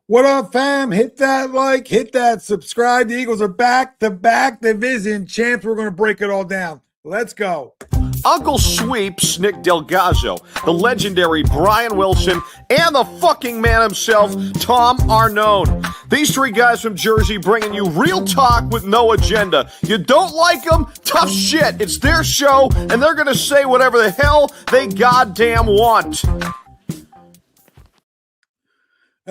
What up, fam? Hit that like, hit that subscribe. The Eagles are back-to-back division champs. We're going to break it all down. Let's go. Uncle Sweeps, Nick Delgazzo, the legendary Brian Wilson, and the fucking man himself, Tom Arnone. These three guys from Jersey bringing you real talk with no agenda. You don't like them? Tough shit. It's their show, and they're going to say whatever the hell they goddamn want.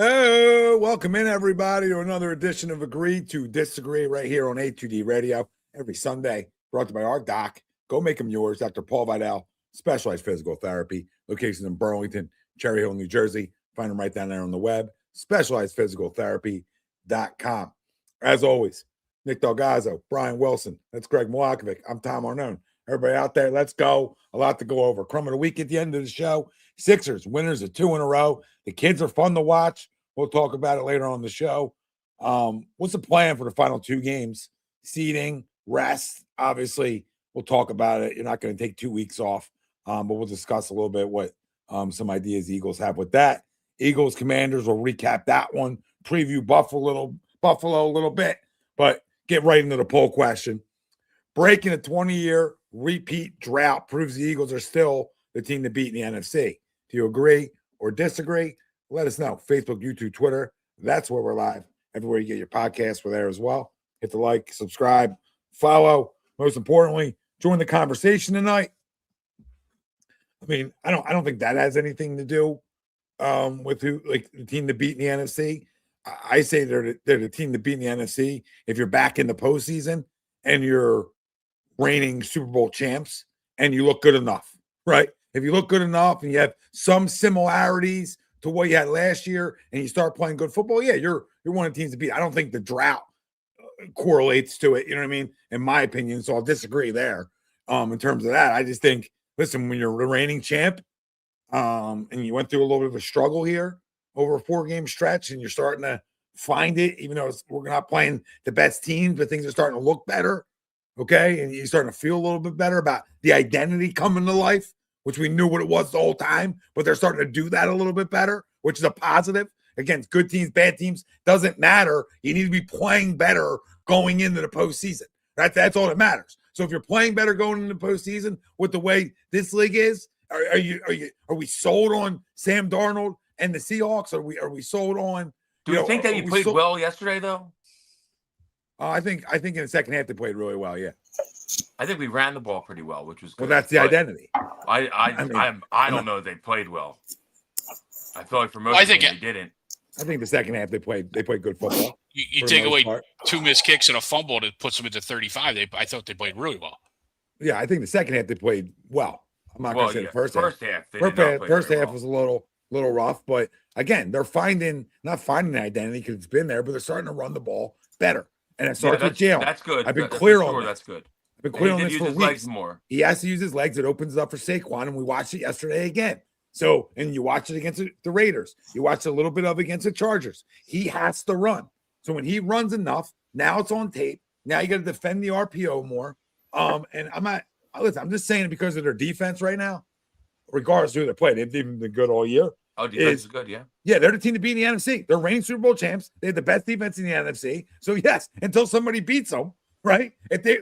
Oh, welcome in, everybody, to another edition of Agree to Disagree right here on A2D Radio every Sunday, brought to you by our doc. Go make them yours, Dr. Paul Vidal, Specialized Physical Therapy, locations in Burlington, Cherry Hill, New Jersey. Find them right down there on the web, specializedphysicaltherapy.com. As always, Nick Delgazzo, Brian Wilson, that's Greg Milakovic. I'm Tom Arnone. Everybody out there, let's go. A lot to go over. Crumb of the week at the end of the show. Sixers, winners of 2 in a row. The kids are fun to watch. We'll talk about it later on the show. What's the plan for the final 2 games? Seeding, rest, obviously. We'll talk about it. You're not going to take 2 weeks off, but we'll discuss a little bit what some ideas the Eagles have with that. Eagles, Commanders, will recap that one, preview Buffalo a little bit, but get right into the poll question. Breaking a 20-year repeat drought proves the Eagles are still the team to beat in the NFC. Do you agree or disagree? Let us know. Facebook, YouTube, Twitter. That's where we're live. Everywhere you get your podcasts, we're there as well. Hit the like, subscribe, follow. Most importantly, join the conversation tonight. I mean, I don't think that has anything to do with who, like, the team to beat in the NFC. I say they're the team to beat in the NFC if you're back in the postseason and you're reigning Super Bowl champs and you look good enough, right? If you look good enough and you have some similarities to what you had last year and you start playing good football, yeah, you're one of the teams to beat. I don't think the drought correlates to it, you know what I mean, in my opinion, so I'll disagree there in terms of that. I just think, listen, when you're the reigning champ and you went through a little bit of a struggle here over a 4-game stretch and you're starting to find it, even though we're not playing the best teams, but things are starting to look better, okay, and you're starting to feel a little bit better about the identity coming to life, which we knew what it was the whole time, but they're starting to do that a little bit better, which is a positive. Against good teams, bad teams, doesn't matter. You need to be playing better going into the postseason. That's all that matters. So if you're playing better going into the postseason with the way this league is, are we sold on Sam Darnold and the Seahawks? Are we sold on? Do you think that he played well yesterday, though? I think in the second half they played really well. Yeah, I think we ran the ball pretty well, which was good. Well, that's the identity. I don't know if they played well. I feel like for most of them they didn't. I think the second half they played good football. You take away 2 missed kicks and a fumble that puts them into 35. I thought they played really well. Yeah, I think the second half they played well. I'm not going to say the first half. First half was a little rough, but again, they're not finding the identity because it's been there, but they're starting to run the ball better. And it starts with Jalen. That's good. I've been clear on that. That's good. I've been clear on this for weeks. Legs more. He has to use his legs. It opens it up for Saquon, and we watched it yesterday again. So, and you watch it against the Raiders. You watch a little bit of against the Chargers. He has to run. So when he runs enough, now it's on tape. Now you got to defend the RPO more. And I'm just saying it because of their defense right now, regardless of who they're playing. They've even been good all year. Oh, defense is good, yeah. Yeah, they're the team to beat in the NFC. They're reigning Super Bowl champs. They have the best defense in the NFC. So yes, until somebody beats them, right? If they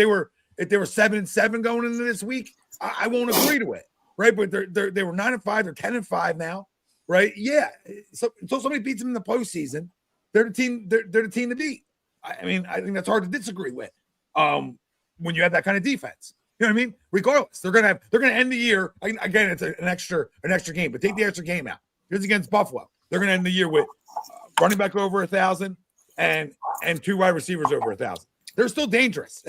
were 7-7 going into this week, I won't agree to it. Right, but they were 9-5, they're 10-5 now, right? Yeah. So until somebody beats them in the postseason, they're the team. They're the team to beat. I mean, I think that's hard to disagree with. When you have that kind of defense, you know what I mean. Regardless, they're gonna end the year again. It's an extra game, but take the extra game out. Here's against Buffalo. They're gonna end the year with running back over 1,000 and 2 wide receivers over 1,000. They're still dangerous.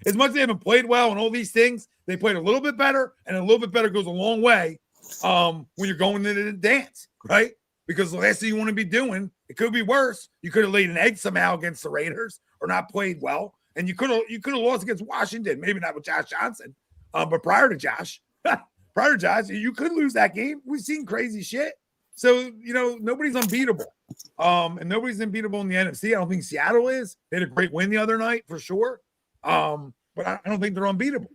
As much as they haven't played well and all these things, they played a little bit better, and a little bit better goes a long way when you're going into the dance, right? Because the last thing you want to be doing, it could be worse. You could have laid an egg somehow against the Raiders or not played well, and you could have lost against Washington, maybe not with Josh Johnson, but prior to Josh, you could lose that game. We've seen crazy shit. So, nobody's unbeatable. And nobody's unbeatable in the NFC. I don't think Seattle is. They had a great win the other night for sure. But I don't think they're unbeatable.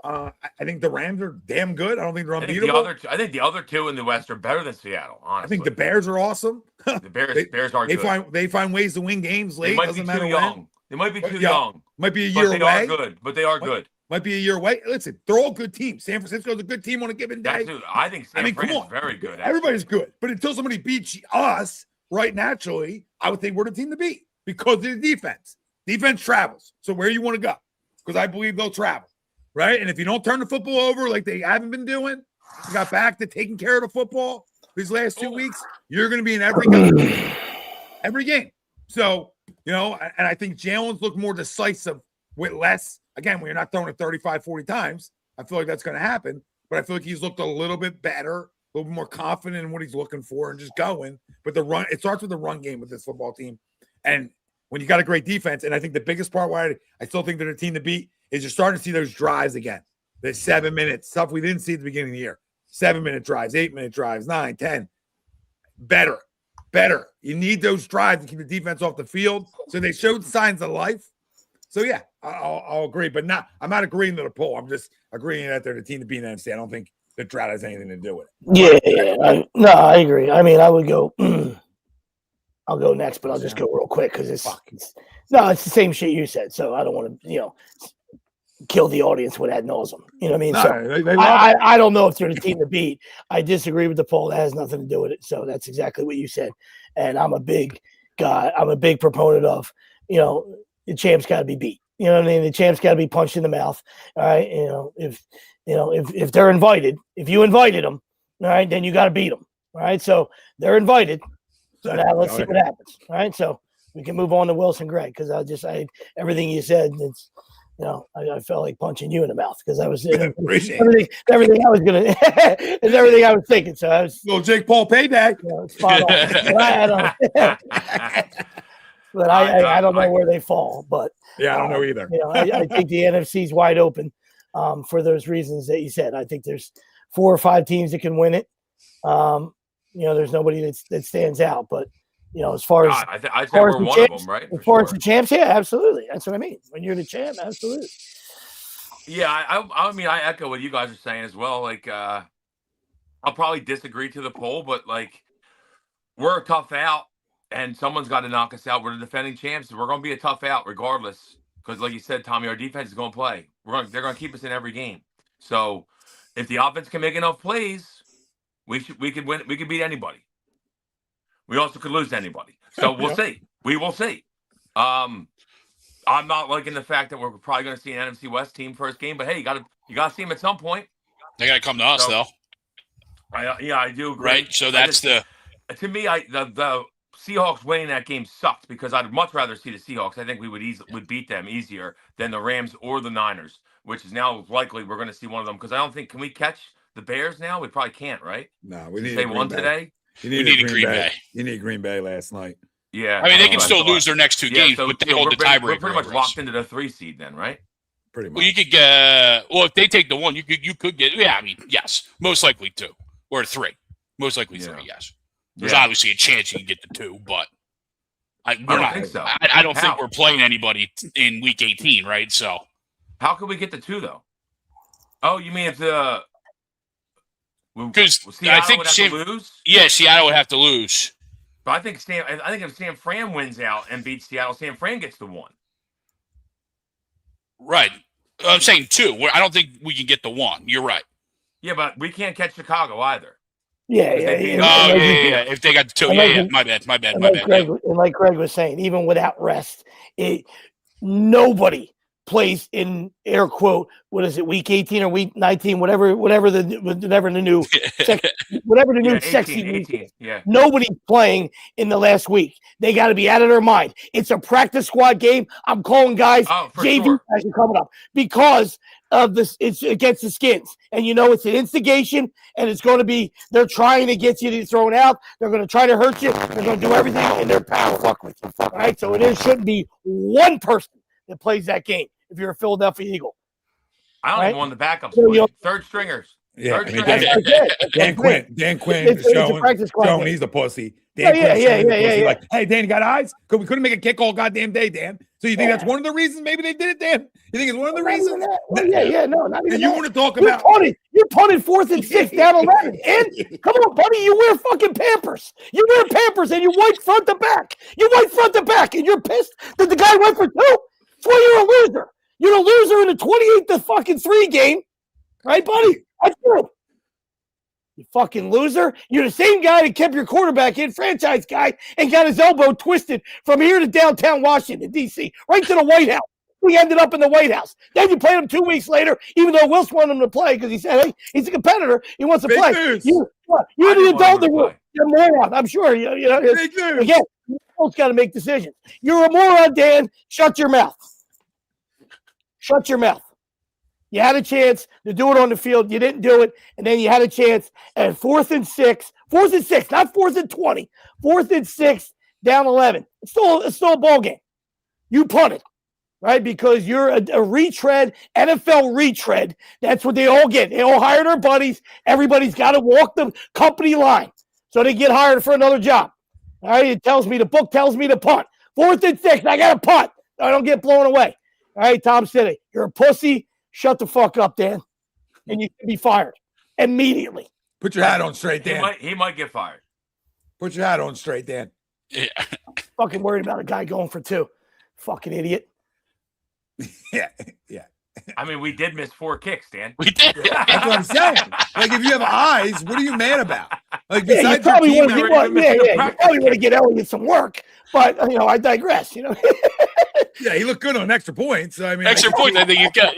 I think the Rams are damn good. I don't think they're I think unbeatable. I think the other two in the West are better than Seattle. Honestly, I think the Bears are awesome. The Bears are good. They find ways to win games late. They might Doesn't be matter too when. young. They might be too Yeah. young. Might be a year But they away. are good. But they are good. Might be a year away. Listen, they're all good teams. San Francisco's a good team on a given day. I think San Fran is very good. Everybody's good. But until somebody beats us, right, naturally, I would think we're the team to beat because of the defense. Defense travels. So where you want to go? Because I believe they'll travel, right? And if you don't turn the football over like they haven't been doing, you got back to taking care of the football these last 2 weeks, you're going to be in every game. Every game. So, and I think Jalen's looked more decisive with less. Again, when you're not throwing it 35, 40 times, I feel like that's going to happen. But I feel like he's looked a little bit better, a little bit more confident in what he's looking for and just going. But it starts with the run game with this football team. And when you got a great defense, and I think the biggest part why I still think they're the team to beat is you're starting to see those drives again. The 7 minutes, stuff we didn't see at the beginning of the year. 7-minute drives, 8-minute drives, 9, 10. Better. You need those drives to keep the defense off the field. So they showed signs of life. So, yeah, I'll agree. But I'm not agreeing to the poll. I'm just agreeing that they're the team to beat in the NFC. I don't think the drought has anything to do with Yeah. it. I agree. I mean, I would go I'll go next, but I'll just go real quick because it's the same shit you said. So I don't want to, kill the audience with ad nauseum. You know what I mean? No, So I don't know if they're the team to beat. I disagree with the poll. That has nothing to do with it. So that's exactly what you said. And I'm a big guy. I'm a big proponent of, the champ's got to be beat. You know what I mean? The champ's got to be punched in the mouth. All right. If they're invited, if you invited them, all right, then you got to beat them. All right. So they're invited. So now let's see what happens. All right. So we can move on to Wilson Greg because everything you said, it's, I felt like punching you in the mouth because I was everything I was gonna is everything I was thinking. So I was little Jake Paul payback. Spot on. But I don't know where they fall. But yeah, I don't know either. I think the NFC's wide open for those reasons that you said. I think there's 4 or 5 teams that can win it. There's nobody that stands out, but. As far as I'd say we're one of them, right? As far as the champs, yeah, absolutely. That's what I mean. When you're the champ, absolutely. Yeah, I mean, I echo what you guys are saying as well. Like, I'll probably disagree to the poll, but like, we're a tough out, and someone's got to knock us out. We're the defending champs. We're going to be a tough out regardless, because like you said, Tommy, our defense is going to play. They're going to keep us in every game. So, if the offense can make enough plays, we could win. We could beat anybody. We also could lose to anybody. So we'll see. We will see. I'm not liking the fact that we're probably going to see an NFC West team first game, but hey, you got to see them at some point. They got to come to us, though. I do agree. Right. So that's to me. The Seahawks winning that game sucked because I'd much rather see the Seahawks. I think we would beat them easier than the Rams or the Niners, which is now likely we're going to see one of them because I don't think can we catch the Bears now? We probably can't, right? No, we need. They won today. We need Green Bay. You need Green Bay last night. Yeah. I mean, they can still lose their next 2 games, but they hold the tiebreaker. We're pretty much locked into the 3 seed then, right? Pretty much. Well, you could get. Well, if they take the 1, you could get. Yeah, I mean, yes, most likely 2 or 3. Most likely 3. Yes. There's obviously a chance you can get the 2, but I don't think so. I don't think we're playing anybody in Week 18, right? So how could we get the 2 though? Oh, you mean if the because I think Seattle would have to lose. But I think if San Fran wins out and beats Seattle, San Fran gets the 1. Right. I'm saying 2. I don't think we can get the 1. You're right. Yeah, but we can't catch Chicago either. Yeah. If they got the 2, My bad. Like Greg was saying, even without rest, nobody plays in air quote. What is it? Week 18 or week 19? Whatever the new sexy 18, week is. Yeah. Nobody's playing in the last week. They got to be out of their mind. It's a practice squad game. I'm calling guys. JV guys are coming up because of this. It's against the Skins, and it's an instigation, and it's going to be. They're trying to get you to throw it out. They're going to try to hurt you. They're going to do everything in their power. Fuck with you. All right. So shouldn't be one person that plays that game. If you're a Philadelphia Eagle, I don't even want the backups. Third stringers. Yeah, Dan Quinn is showing he's a pussy. Dan Yeah. like, hey, Dan, you got eyes? Because we couldn't make a kick all goddamn day, Dan. So you think that's one of the reasons maybe they did it, Dan? You think it's one of the reasons? No, not even And you that. want to talk You about punted 4th and 6 down 11. And come on, buddy, you wear fucking Pampers. You wear Pampers and you wipe front to back. And you're pissed that the guy went for 2. That's why you're a loser. You're a loser in the 28-3 game. Right, buddy? That's good. You fucking loser. You're the same guy that kept your quarterback in, franchise guy, and got his elbow twisted from here to downtown Washington, D.C., right to the White House. We ended up in the White House. Then you played him 2 weeks later, even though Wilson wanted him to play because he said, hey, he's a competitor. He wants to play. You're the adult in the room. You're a moron. I'm sure. Again, you've got to make decisions. You're a moron, Dan. Shut your mouth. Shut your mouth. You had a chance to do it on the field. You didn't do it. And then you had a chance at 4th and 6, not 4th and 20, 4th and 6, down 11. It's still a ball game. You punted, right? Because you're a retread, NFL retread. That's what they all get. They all hire their buddies. Everybody's got to walk the company line so they get hired for another job. All right, the book tells me to punt. 4th and 6, I got to punt. I don't get blown away. All right, Tom City, you're a pussy. Shut the fuck up, Dan. And you can be fired immediately. Put your hat on straight, Dan. He might get fired. Put your hat on straight, Dan. Yeah. Fucking worried about a guy going for 2. Fucking idiot. Yeah. I mean, we did miss 4 kicks, Dan. We did. That's what I'm saying. Like, if you have eyes, what are you mad about? Like, You besides probably your want team, to get Elliott some work, but I digress. yeah, he looked good on extra points. I mean, Extra points, I think he's got.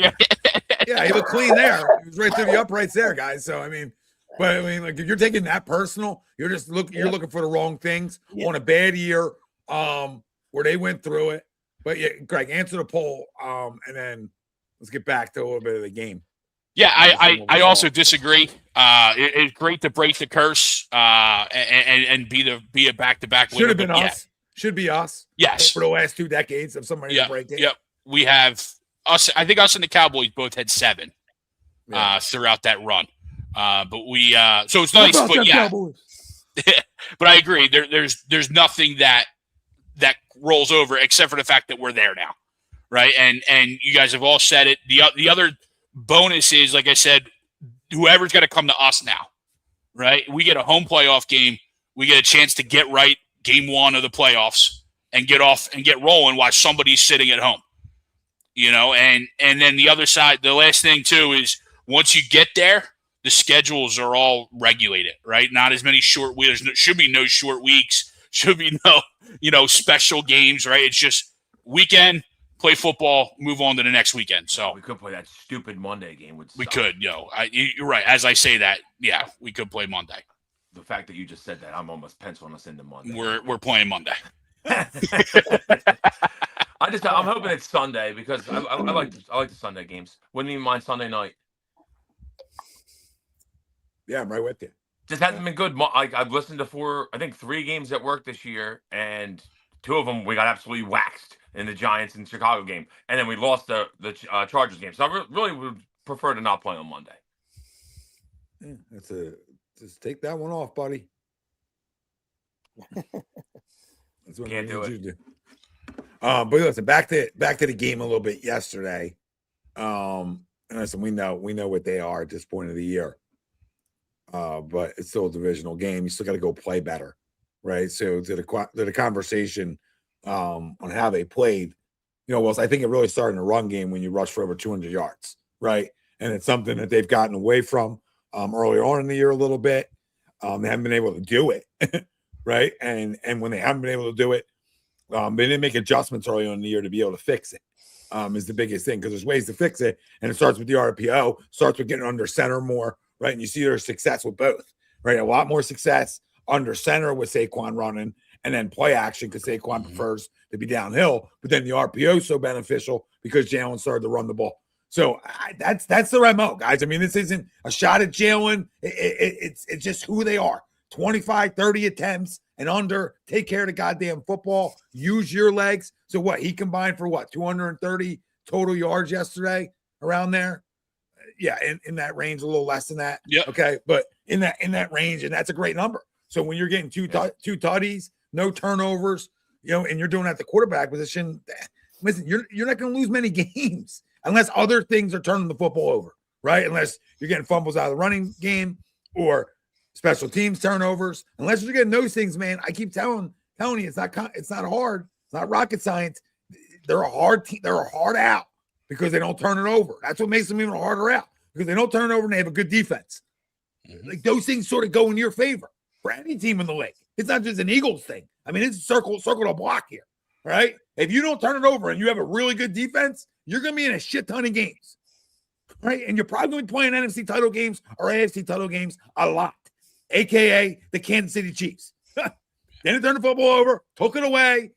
Yeah, he looked clean there. He was right through the uprights there, guys. So like if you're taking that personal, you're just looking for the wrong things on a bad year, where they went through it. But yeah, Greg, answer the poll, and then let's get back to a little bit of the game. Yeah, I also disagree. It's great to break the curse and be a back-to-back winner. Should have been us. Should be us. Yes. For the last 2 decades of somebody to break it. Yep. We have us. I think us and the Cowboys both had 7 throughout that run. But we so it's nice. But yeah. But I agree. There's nothing that rolls over except for the fact that we're there now, right? And you guys have all said it. The other bonus is, like I said, whoever's got to come to us now, right? We get a home playoff game. We get a chance to get right game 1 of the playoffs and get off and get rolling while somebody's sitting at home, and then the other side, the last thing too is once you get there, the schedules are all regulated, right? Not as many short weeks. There should be no short weeks. Should be no, special games, right? It's just weekend, play football, move on to the next weekend. So we could play that stupid Monday game. We could, you're right. As I say that, yeah, we could play Monday. The fact that you just said that, I'm almost penciling us into Monday. We're playing Monday. I'm hoping it's Sunday because I like the Sunday games. Wouldn't even mind Sunday night. Yeah, I'm right with you. Just hasn't been good. Like I've listened to 3 games at work this year, and 2 of them we got absolutely waxed in the Giants and Chicago game, and then we lost the Chargers game. So I really would prefer to not play on Monday. Yeah, just take that one off, buddy. That's what Can't do it. But listen, back to the game a little bit yesterday. And listen, we know what they are at this point of the year. But it's still a divisional game. You still got to go play better, right? So to the conversation on how they played, I think it really started in a run game when you rush for over 200 yards, right? And it's something that they've gotten away from earlier on in the year a little bit. They haven't been able to do it, right? And when they haven't been able to do it, they didn't make adjustments early on in the year to be able to fix it. Is the biggest thing because there's ways to fix it, and it starts with the RPO, starts with getting under center more. Right, and you see there's success with both, right? A lot more success under center with Saquon running, and then play action because Saquon prefers to be downhill. But then the RPO is so beneficial because Jalen started to run the ball. So that's the MO, guys. I mean, this isn't a shot at Jalen. It's just who they are. 25, 30 attempts and under. Take care of the goddamn football. Use your legs. So what? He combined for 230 total yards yesterday, around there. Yeah, in that range, a little less than that. Yeah. Okay, but in that range, and that's a great number. So when you're getting two tutties, no turnovers, and you're doing at the quarterback position, listen, you're not going to lose many games unless other things are turning the football over, right? Unless you're getting fumbles out of the running game or special teams turnovers. Unless you're getting those things, man, I keep telling you, it's not hard. It's not rocket science. They're a hard team. They're a hard out because they don't turn it over. That's what makes them even harder out, because they don't turn it over and they have a good defense. Like those things sort of go in your favor for any team in the league. It's not just an Eagles thing. I mean, it's circle the block here, right? If you don't turn it over and you have a really good defense, you're going to be in a shit ton of games, right? And you're probably going to be playing NFC title games or AFC title games a lot, a.k.a. the Kansas City Chiefs. They didn't turn the football over, took it away.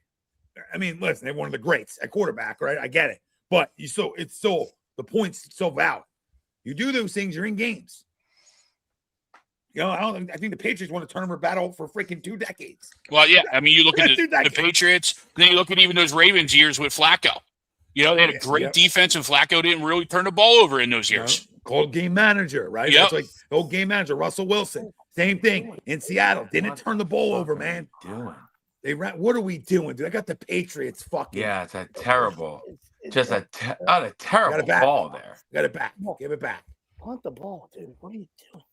I mean, listen, they're one of the greats at quarterback, right? I get it. But the point's still valid. You do those things, you're in games. I think the Patriots won a tournament battle for freaking 2 decades. Well, yeah. I mean, you look at the Patriots, then you look at even those Ravens years with Flacco. They had a great defense, and Flacco didn't really turn the ball over in those years. Called game manager, right? That's like the old game manager, Russell Wilson. Same thing in Seattle. Didn't turn the ball over, man. They ran. What are we doing, dude? I got the Patriots fucking. Yeah, it's a terrible, a terrible ball there. Got it back. Give it back. Want the ball, dude. What are you doing?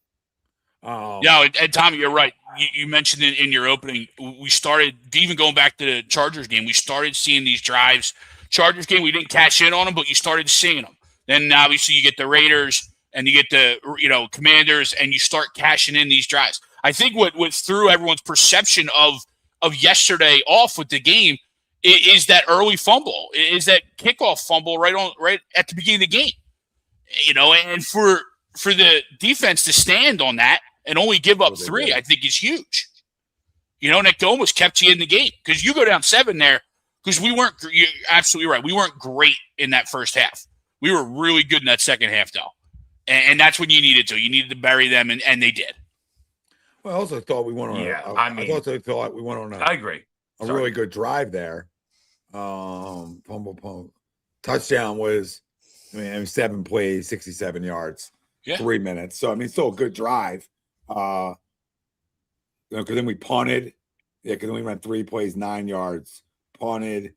And Tommy, you're right. You mentioned it in your opening. We started, even going back to the Chargers game, we started seeing these drives. Chargers game, we didn't cash in on them, but you started seeing them. Then obviously you get the Raiders and you get the Commanders, and you start cashing in these drives. I think what threw everyone's perception of yesterday off with the game is that early fumble, is that kickoff fumble right at the beginning of the game. And for the defense to stand on that and only give up 3, I think is huge. And it almost kept you in the game, because you go down 7 there, because you're absolutely right. We weren't great in that first half. We were really good in that second half, though. And that's when you needed to. You needed to bury them, and they did. Well, I also thought we went on. I also thought we went on. I agree. A really good drive there. Touchdown was, 7 plays, 67 yards, 3 minutes. So still a good drive. Because then we punted. Yeah, because then we ran 3 plays, 9 yards, punted,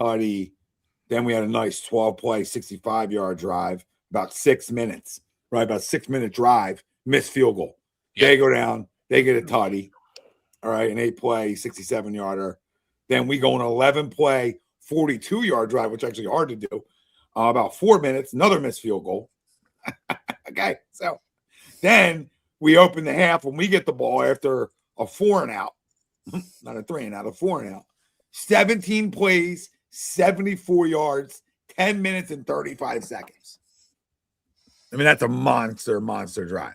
tutty. Then we had a nice 12-play, 65-yard drive, about 6 minutes. Right, about 6-minute drive, missed field goal. Yep. They go down, they get a tutty. All right, an 8-play, 67-yarder. Then we go on an 11-play, 42-yard drive, which is actually hard to do. About 4 minutes, another missed field goal. Okay, so then we open the half when we get the ball after a 4 and out. Not a 3 and out, a 4 and out. 17 plays, 74 yards, 10 minutes and 35 seconds. That's a monster drive.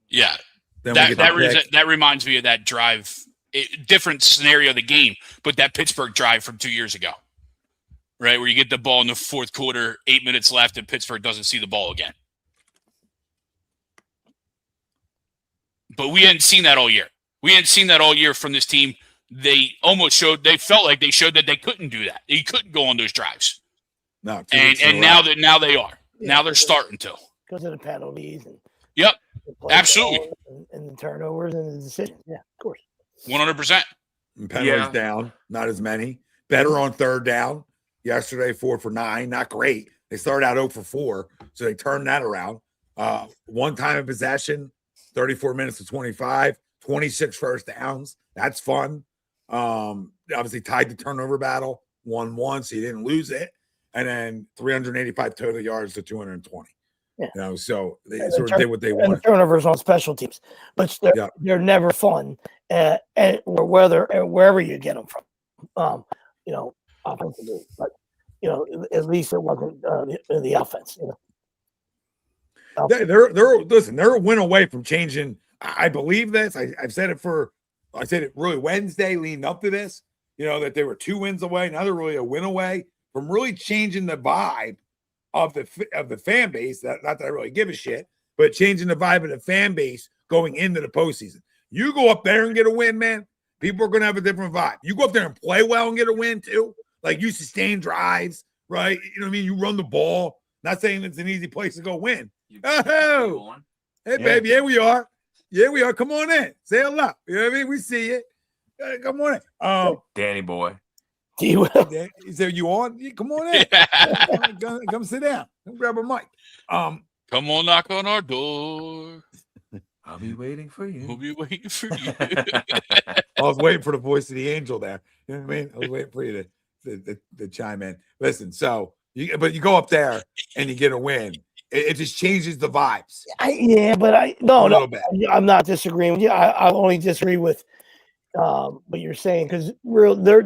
Yeah. That reminds me of that drive. Different scenario of the game, but that Pittsburgh drive from 2 years ago, right? Where you get the ball in the fourth quarter, 8 minutes left, and Pittsburgh doesn't see the ball again. But we hadn't seen that all year. We hadn't seen that all year from this team. They felt like they showed that they couldn't do that. They couldn't go on those drives. No, and now they are. Yeah, now they're starting to. Because of the penalties. Yep, absolutely. And the turnovers and the decisions. Yeah, of course. 100%. Penalties down, not as many. Better on third down. Yesterday, 4 for 9. Not great. They started out 0 for 4, so they turned that around. 1 time of possession, 34 minutes to 25, 26 first downs. That's fun. Obviously tied the turnover battle, 1-1, so you didn't lose it. And then 385 total yards to 220. Yeah. So they sort of did what they wanted. Turnovers on special teams, but they're never fun, wherever you get them from. Offensively, but at least it wasn't the offense. They're a win away from changing. I believe this. I said it really Wednesday leading up to this. That they were 2 wins away. Now they're really a win away from really changing the vibe of the fan base. Not that I really give a shit, but changing the vibe of the fan base going into the postseason. You go up there and get a win, man. People are going to have a different vibe. You go up there and play well and get a win too. Like you sustain drives, right? You know what I mean? You run the ball. Not saying it's an easy place to go win. Oh, hey, baby, here we are. Yeah, we are. Come on in. Say hello. You know what I mean? We see you. Come on in. Danny boy. D-Will. Is there you on? Yeah, come on in. Come sit down. Come grab a mic. Come on, knock on our door. I'll be waiting for you. We'll be waiting for you. I was waiting for the voice of the angel there. You know what I mean? I was waiting for you to chime in. Listen, so you go up there and you get a win. It just changes the vibes. I'm not disagreeing with you. I only disagree with what you're saying because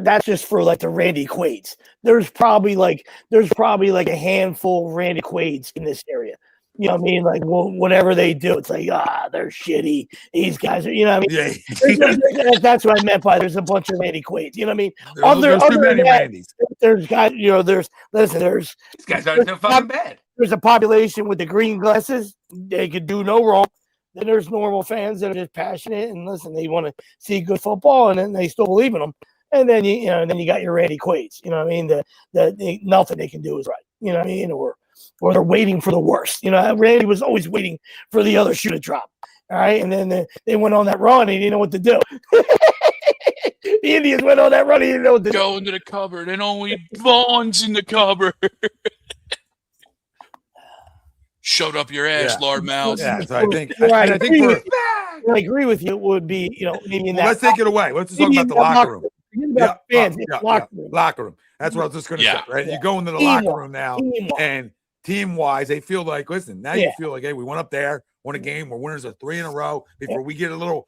that's just for like the Randy Quaids. There's probably like a handful of Randy Quaids in this area. You know what I mean? Like whatever they do, it's like they're shitty. These guys are, you know what I mean? Yeah. That's what I meant by there's a bunch of Randy Quaids. You know what I mean? There's too many Randys. There's guys. You know, there's these guys aren't so fucking bad. There's a population with the green glasses. They could do no wrong. Then there's normal fans that are just passionate and listen. They want to see good football, and then they still believe in them. And then you got your Randy Quaids. You know what I mean? That nothing they can do is right. You know what I mean? Or they're waiting for the worst. You know, Randy was always waiting for the other shoe to drop. All right, and then they went on that run and he didn't know what to do. The Indians went on that run. He didn't know what to do. Go into the cupboard and only Vaughn's in the cupboard. Showed up your ass, Lord Mouse. Yeah, so I think I agree with you. It would be, maybe in that. Let's take it away. Let's just talk about the locker room. Locker room. That's what I was just going to say, right? You go into the locker room now, and team-wise, they feel like, listen, now you feel like, hey, we went up there, won a game, we're winners of 3 in a row. Before we get a little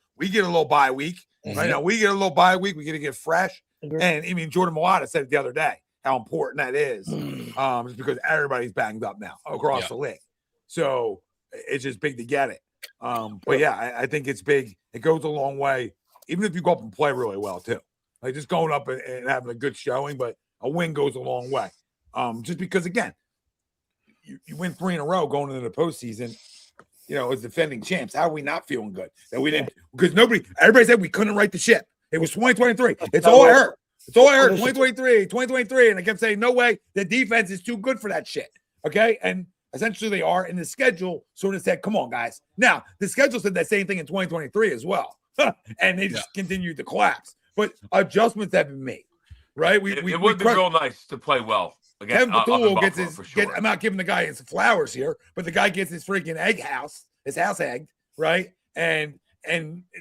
bye week. Right now, we get a little bye week. We got to get fresh. And I mean, Jordan Malata said it the other day how important that is, just because everybody's banged up now across the league. So it's just big to get it. But yeah, I think it's big. It goes a long way, even if you go up and play really well too. Like just going up and having a good showing, but a win goes a long way. Just because again, you win 3 in a row going into the postseason, as defending champs. How are we not feeling good that we didn't? Because everybody said we couldn't right the ship. It was 2023. It's all I heard. 2023. And I kept saying, no way. The defense is too good for that shit. Okay. And essentially they are, in the schedule sort of said, come on, guys. Now, the schedule said that same thing in 2023 as well. And they just continued to collapse. But adjustments have been made, right? It would be real nice to play well. Again, Kevin Patullo gets his. I'm not giving the guy his flowers here, but the guy gets his freaking his house egged, right? And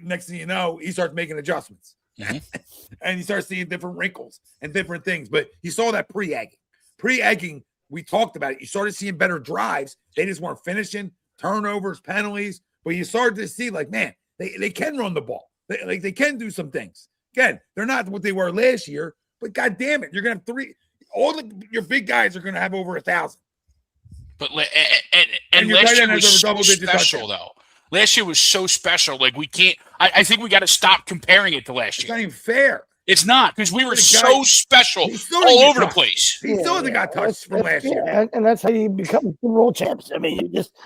next thing you know, he starts making adjustments, and you start seeing different wrinkles and different things. But you saw that pre-egging. We talked about it. You started seeing better drives. They just weren't finishing, turnovers, penalties. But you started to see, like, man, they can run the ball. They can do some things. Again, they're not what they were last year, but God damn it, you're gonna have 3. Your big guys are going to have over 1,000. But and last year was so special, though. Last year was so special. Like we can't. I think we got to stop comparing it to last year. It's not even fair. It's not because we were so special all over the place. He still hasn't got touched from last year, and that's how you become Super Bowl champs. I mean, you just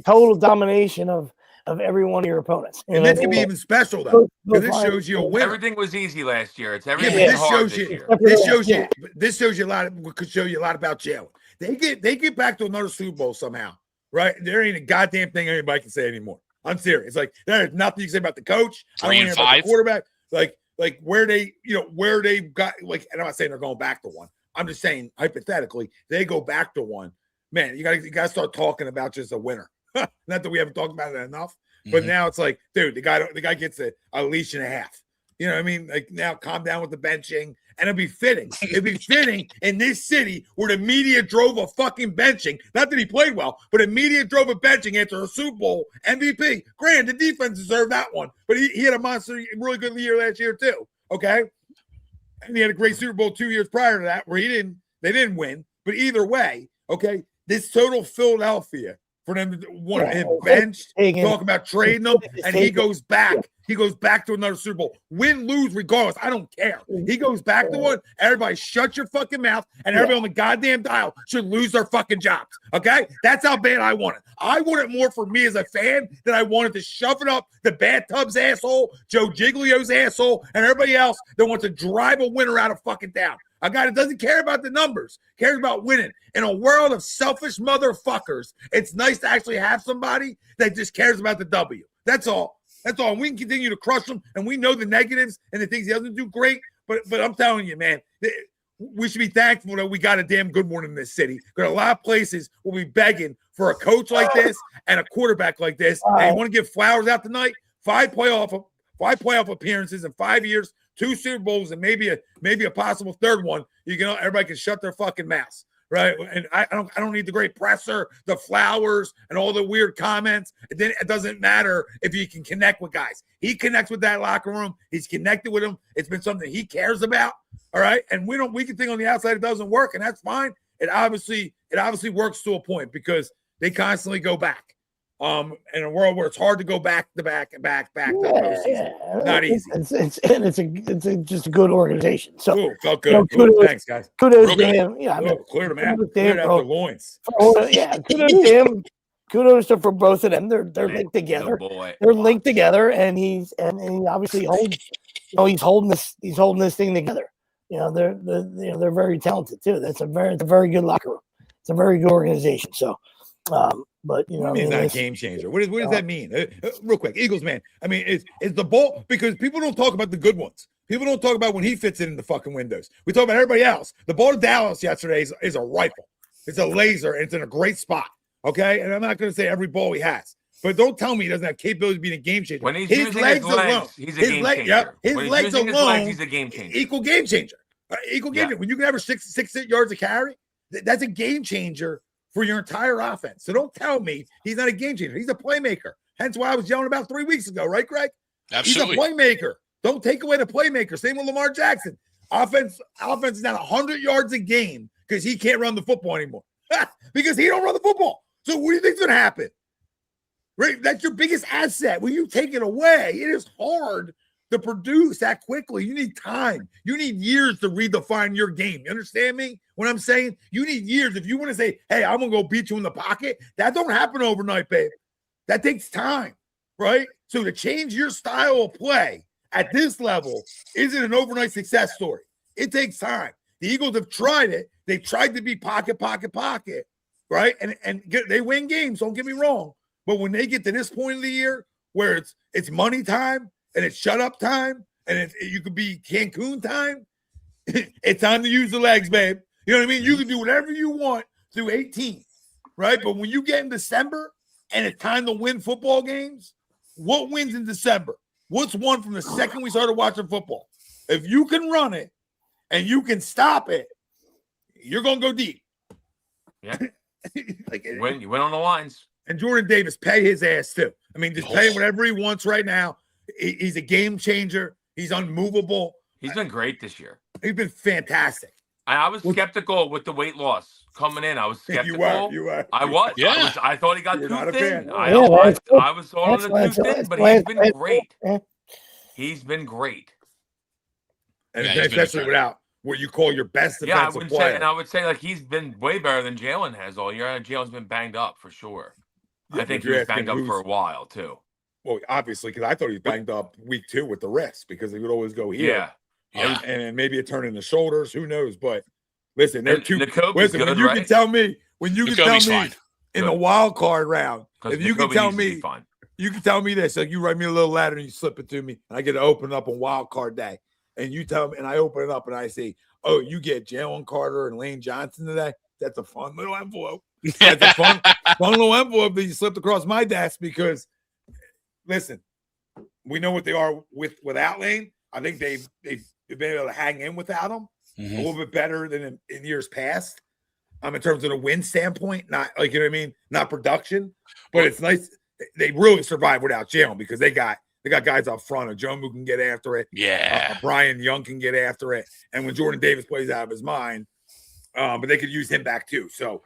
total domination of every one of your opponents. And this can be even special though, because this shows you a winner. Everything was easy last year. It's everything hard this year. This shows you a lot. Could show you a lot about Jalen. They get back to another Super Bowl somehow, right? There ain't a goddamn thing anybody can say anymore. I'm serious. Like there's nothing you can say about the coach. 3 and 5. About the quarterback. Like where they got, like, and I'm not saying they're going back to 1. I'm just saying hypothetically they go back to 1. Man, you gotta start talking about just a winner. Not that we haven't talked about it enough, but now it's like, dude, the guy gets a leash and a half. You know what I mean? Like now, calm down with the benching, and it'd be fitting. It'd be fitting in this city where the media drove a fucking benching. Not that he played well, but the media drove a benching after a Super Bowl MVP. Granted, the defense deserved that one, but he had a monster, really good year last year too. Okay, and he had a great Super Bowl 2 years prior to that where they didn't win. But either way, okay, this total Philadelphia. For them to want him benched, talk about trading them, and he goes back. He goes back to another Super Bowl. Win, lose, regardless. I don't care. He goes back to one. Everybody shut your fucking mouth, and everybody on the goddamn dial should lose their fucking jobs. Okay? That's how bad I want it. I want it more for me as a fan than I wanted to shove it up the Bathtub's asshole, Joe Giglio's asshole, and everybody else that wants to drive a winner out of fucking town. A guy that doesn't care about the numbers, cares about winning. In a world of selfish motherfuckers, it's nice to actually have somebody that just cares about the W. That's all. That's all. And we can continue to crush him, and we know the negatives and the things he doesn't do great. But I'm telling you, man, we should be thankful that we got a damn good one in this city. Because a lot of places will be begging for a coach like this and a quarterback like this. And you want to give flowers out tonight? 5 playoff appearances in 5 years, 2 Super Bowls, and maybe a possible third one. Everybody can shut their fucking mouths. Right, and I don't need the great presser, the flowers, and all the weird comments. Then it doesn't matter if you can connect with guys. He connects with that locker room. He's connected with them. It's been something he cares about. All right, and we can think on the outside it doesn't work, and that's fine. It obviously works to a point because they constantly go back. In a world where it's hard to go back to back. Not easy. It's just a good organization. So felt good. Kudos, thanks, guys. Kudos to him. Yeah, cleared them out. Cleared out the loins. Kudos to him. Kudos for both of them. They're linked together. They're linked together, and he obviously holds. He's holding this thing together. They're very talented too. It's a very good locker room. It's a very good organization. So. But he's not a game changer. What does that mean? Real quick, Eagles, man. I mean, it's the ball, because people don't talk about the good ones. People don't talk about when he fits it in the fucking windows. We talk about everybody else. The ball to Dallas yesterday is a rifle. It's a laser, and it's in a great spot. Okay, and I'm not going to say every ball he has, but don't tell me he doesn't have capability of being a game changer. When he's using his legs, he's a game changer. His legs alone, he's a game changer. Equal game changer. Equal game changer. When you can average 6 yards of carry, that's a game changer for your entire offense. So don't tell me he's not a game changer. He's a playmaker. Hence why I was yelling about 3 weeks ago, right, Greg? Absolutely. He's a playmaker. Don't take away the playmaker. Same with Lamar Jackson. Offense is not 100 yards a game because he can't run the football anymore. Because he don't run the football. So what do you think's going to happen? Right? That's your biggest asset. When you take it away, it is hard to produce that quickly. You need time. You need years to redefine your game. You understand me? What I'm saying? You need years. If you want to say, hey, I'm going to go beat you in the pocket, that don't happen overnight, babe. That takes time, right? So to change your style of play at this level isn't an overnight success story. It takes time. The Eagles have tried it. They've tried to be pocket, right? And they win games, don't get me wrong. But when they get to this point of the year where it's money time and it's shut up time and you could be Cancun time, it's time to use the legs, babe. You know what I mean? You can do whatever you want through 18, right? But when you get in December and it's time to win football games, what wins in December? What's won from the second we started watching football? If you can run it and you can stop it, you're going to go deep. Yeah. You win on the lines. And Jordan Davis, pay his ass too. I mean, just pay him whatever he wants right now. He's a game changer. He's unmovable. He's been great this year. He's been fantastic. I was skeptical with the weight loss coming in. I was skeptical. You were. I was. Yeah. I thought he got too thin. I was thought it too thin, but he's been great. He's been great. And especially without what you call your best defensive player. I would say like he's been way better than Jalen has all year. Jalen's been banged up for sure. I think he was banged up for a while too. Well, obviously, because I thought he was banged up week 2 with the wrist because he would always go here. Yeah. And maybe it turned into shoulders. Who knows? But listen, they're two. Listen, when you can tell me, fine. In the wild card round, if you can tell me this, like you write me a little letter and you slip it to me, and I get to open it up on wild card day, and you tell me, and I open it up and I say, oh, you get Jalen Carter and Lane Johnson today. That's a fun little envelope. That's a fun little envelope that you slipped across my desk because, listen, we know what they are without Lane. I think they've been able to hang in without him a little bit better than in years past. In terms of the win standpoint, not like, you know what I mean, not production, but it's nice. They really survived without Jalen because they got guys up front. A Jomu can get after it. Yeah. Brian Young can get after it. And when Jordan Davis plays out of his mind, but they could use him back too. So,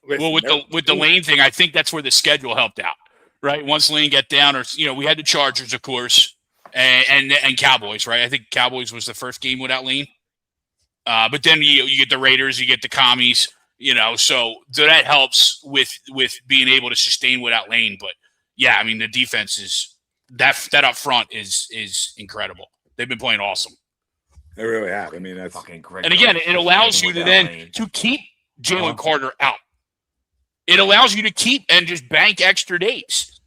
listen, with the Lane thing, I think that's where the schedule helped out, right? Once Lane got down, or we had the Chargers, of course, and Cowboys, right? I think Cowboys was the first game without Lane. But then you get the Raiders, you get the Commies, so that helps with being able to sustain without Lane. But yeah, I mean the defense is that up front is incredible. They've been playing awesome. They really have. I mean, that's fucking great. And again, it allows you to keep Jalen Carter out. It allows you to keep and just bank extra days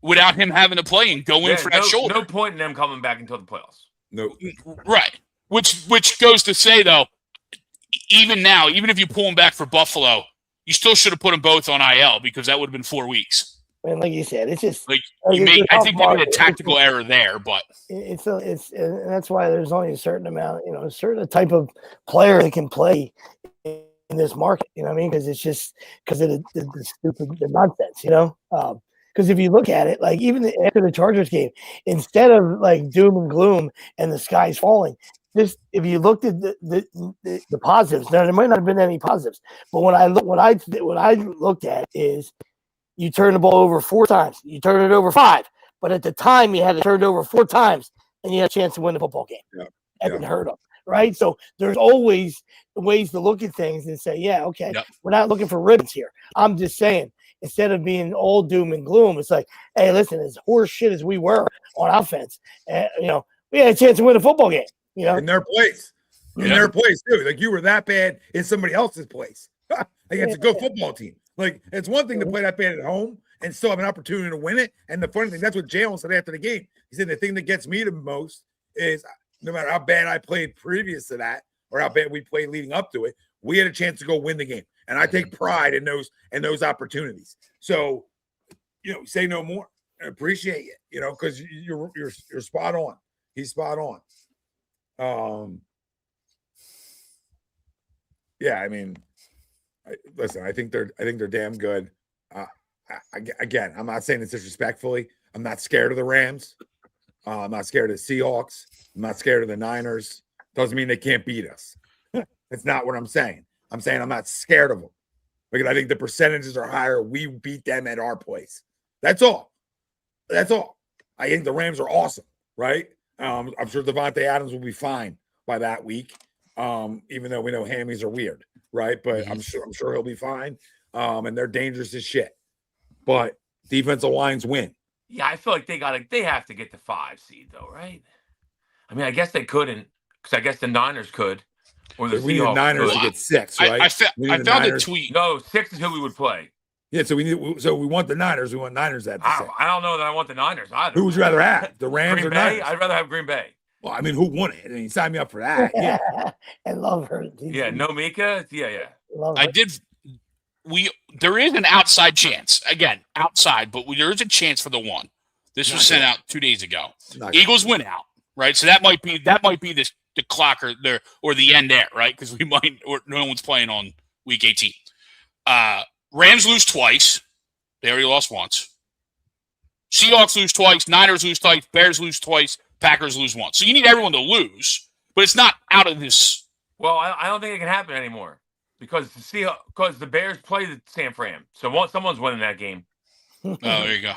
without him having to play and go in for that shoulder. No point in them coming back until the playoffs. No. Right. Which goes to say, though, even now, even if you pull him back for Buffalo, you still should have put them both on IL because that would have been 4 weeks. And like you said, it's just like I think they made a tactical error there, but it's and that's why there's only a certain amount, a certain type of player that can play in this market. You know what I mean? Because it's just because of the stupid nonsense. Because if you look at it, like even after the Chargers game, instead of like doom and gloom and the sky's falling, just if you looked at the positives, now there might not have been any positives, but what I looked at is you turn the ball over 4 times, you turn it over 5, but at the time you had to turn it over 4 times and you had a chance to win the football game. Yeah. That's unheard of, right? So there's always ways to look at things and say, yeah, okay, we're not looking for ribbons here. I'm just saying, instead of being all doom and gloom, it's like, hey, listen, as horse shit as we were on offense, we had a chance to win a football game. In their place. In their place, too. Like, you were that bad in somebody else's place against a good football team. Like, it's one thing to play that bad at home and still have an opportunity to win it. And the funny thing, that's what Jalen said after the game. He said the thing that gets me the most is no matter how bad I played previous to that or how bad we played leading up to it, we had a chance to go win the game. And I take pride in those opportunities. So, say no more. I appreciate it, because you're spot on. He's spot on. Yeah, I mean, listen, I think they're damn good. Again, I'm not saying this disrespectfully. I'm not scared of the Rams. I'm not scared of the Seahawks. I'm not scared of the Niners. Doesn't mean they can't beat us. That's not what I'm saying. I'm saying I'm not scared of them because I think the percentages are higher. We beat them at our place. That's all. That's all. I think the Rams are awesome, right? I'm sure Devontae Adams will be fine by that week, even though we know hammies are weird, right? But I'm sure he'll be fine. And they're dangerous as shit. But defensive lines win. Yeah, I feel like they have to get the 5 seed though, right? I mean, I guess they couldn't because I guess the Niners could. Or the we need the Niners to get 6, right? I found a tweet. No, 6 is who we would play. Yeah, so we want the Niners. We want Niners at the 6. I don't know that I want the Niners either. Who would you rather have? The Rams Green or Bay? Niners? I'd rather have Green Bay. Well, I mean, who won it? I mean, sign me up for that. Yeah. And love her. Yeah, no Mika. Yeah. Love her. There is an outside chance. Again, outside, but there is a chance for the 1. This was sent out 2 days ago. Eagles win out, right? So that might be the clock or the end there, right? Because no one's playing on week 18. Rams lose twice. They already lost once. Seahawks lose twice. Niners lose twice. Bears lose twice. Packers lose once. So you need everyone to lose, but it's not out of this. Well, I don't think it can happen anymore because the Bears play the San Fran. So someone's winning that game. Oh, there you go.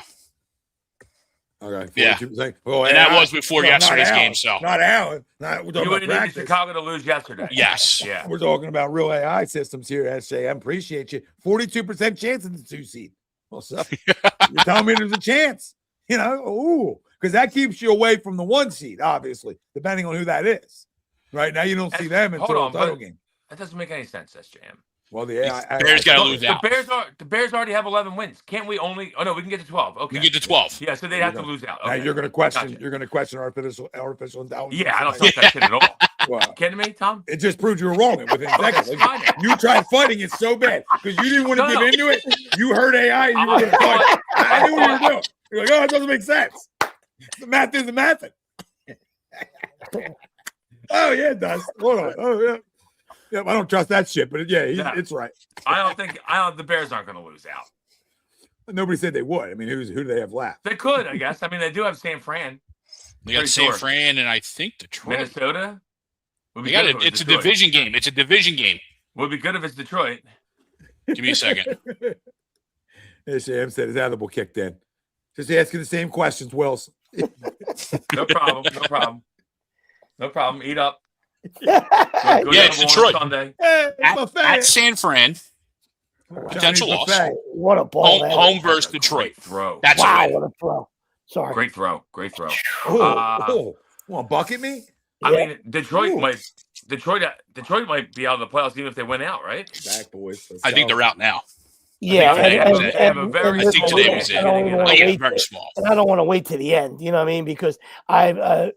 Okay. Yeah. Well, and that was before yesterday's game. So not Allen. We're talking you would about need Chicago to lose yesterday. Yes. Yeah. We're talking about real AI systems here, SJ. I appreciate you. 42% chance of the 2 seed. Well, so you're telling me there's a chance, because that keeps you away from the 1 seed, obviously, depending on who that is. Right now, you don't see them until the title game. That doesn't make any sense, SJM. Well, the Bears got to lose out. The Bears already have 11 wins. Can't we only? Oh no, we can get to 12. Okay, we can get to 12. Yeah, so they have to lose out. Okay. Now you're going to question. Gotcha. You're going to question artificial intelligence. Yeah, I don't trust that shit at all. Well, kidding me, Tom? It just proved you were wrong within seconds. Like, you tried fighting it so bad because you didn't want to give into it. You heard AI and you were going to fight. I knew what you were doing. You're like, oh, it doesn't make sense. The math isn't mathing. Oh yeah, it does. Hold on. Oh yeah. Yeah, I don't trust that shit, but it's right. The Bears aren't going to lose out. Nobody said they would. I mean, who do they have left? They could, I guess. I mean, they do have San Fran. They got San Fran and I think Detroit. Minnesota. It's a division game. It's a division game. Would be good if it's Detroit. Give me a second. Sam said his edible kicked in. Just asking the same questions, Wills. No problem. No problem. Eat up. It's Detroit. Sunday. At San Fran. Potential loss. What a ball. Home versus Detroit. Throw. That's what a throw. Sorry. Great throw. Want to bucket me? I mean, Detroit might be out of the playoffs even if they win out, right? Back, boys. I think they're out now. Yeah, They have a and very I think small today chance was of it. getting it. Oh, yeah, very small. and I don't want to wait to the end. You know what I mean? Because I'm a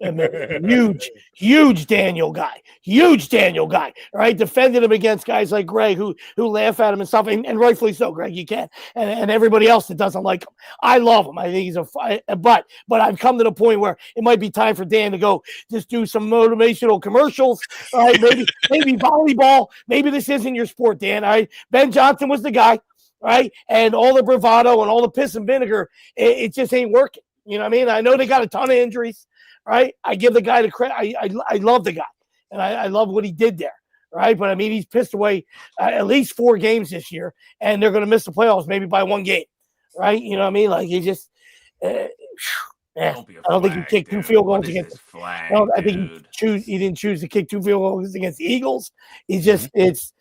huge Daniel guy. Huge Daniel guy. Right? Defended him against guys like Greg who laugh at him and stuff, and rightfully so, Greg, you can. And everybody else that doesn't like him. I love him. I think he's but I've come to the point where it might be time for Dan to go just do some motivational commercials. All right, maybe volleyball. Maybe this isn't your sport, Dan. All right. Ben Johnson was the guy. Right. And all the bravado and all the piss and vinegar, it just ain't working. You know what I mean? I know they got a ton of injuries. Right. I give the guy the credit. I love the guy. And I love what he did there. Right. But I mean, he's pissed away at least 4 games this year. And they're going to miss the playoffs maybe by 1 game. Right. You know what I mean? Like, he just. I don't think he kicked 2 field goals against. I think he didn't choose to kick 2 field goals against the Eagles. He's just it's.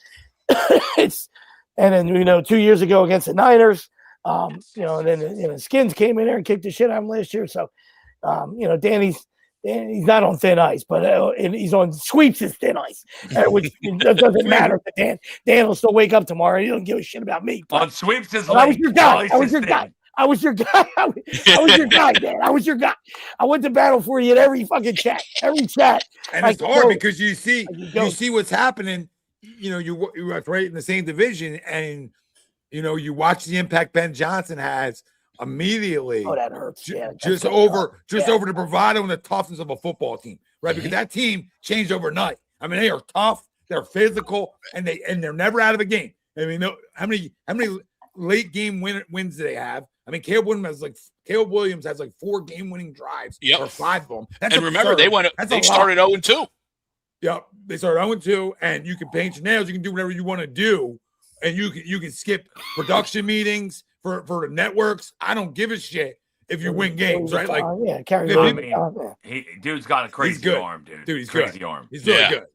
And then, 2 years ago against the Niners, and then, Skins came in there and kicked the shit out of him last year. So, Danny's not on thin ice, but he's on sweeps is thin ice, which doesn't matter. Dan will still wake up tomorrow. He don't give a shit about me. On sweeps is I was your guy. I was your guy. I was your guy. I was your guy, Dan. I was your guy. I went to battle for you in every fucking chat. Every chat. And it's hard because you see what's happening. You were right in the same division, and you watch the impact Ben Johnson has immediately. Oh, that hurts. Yeah, just over the bravado and the toughness of a football team, right? Because that team changed overnight. I mean, they are tough, they're physical, and they're never out of a game. I mean, how many late game wins do they have? I mean, Caleb Williams has like 4 game-winning drives, or 5 of them. And remember, they started 0-2. Yeah, they started 0-2, and you can paint your nails. You can do whatever you want to do, and you can skip production meetings for the networks. I don't give a shit if you win games, right? Like, dude's got a crazy arm, dude. Dude, he's crazy good. arm. He's really good.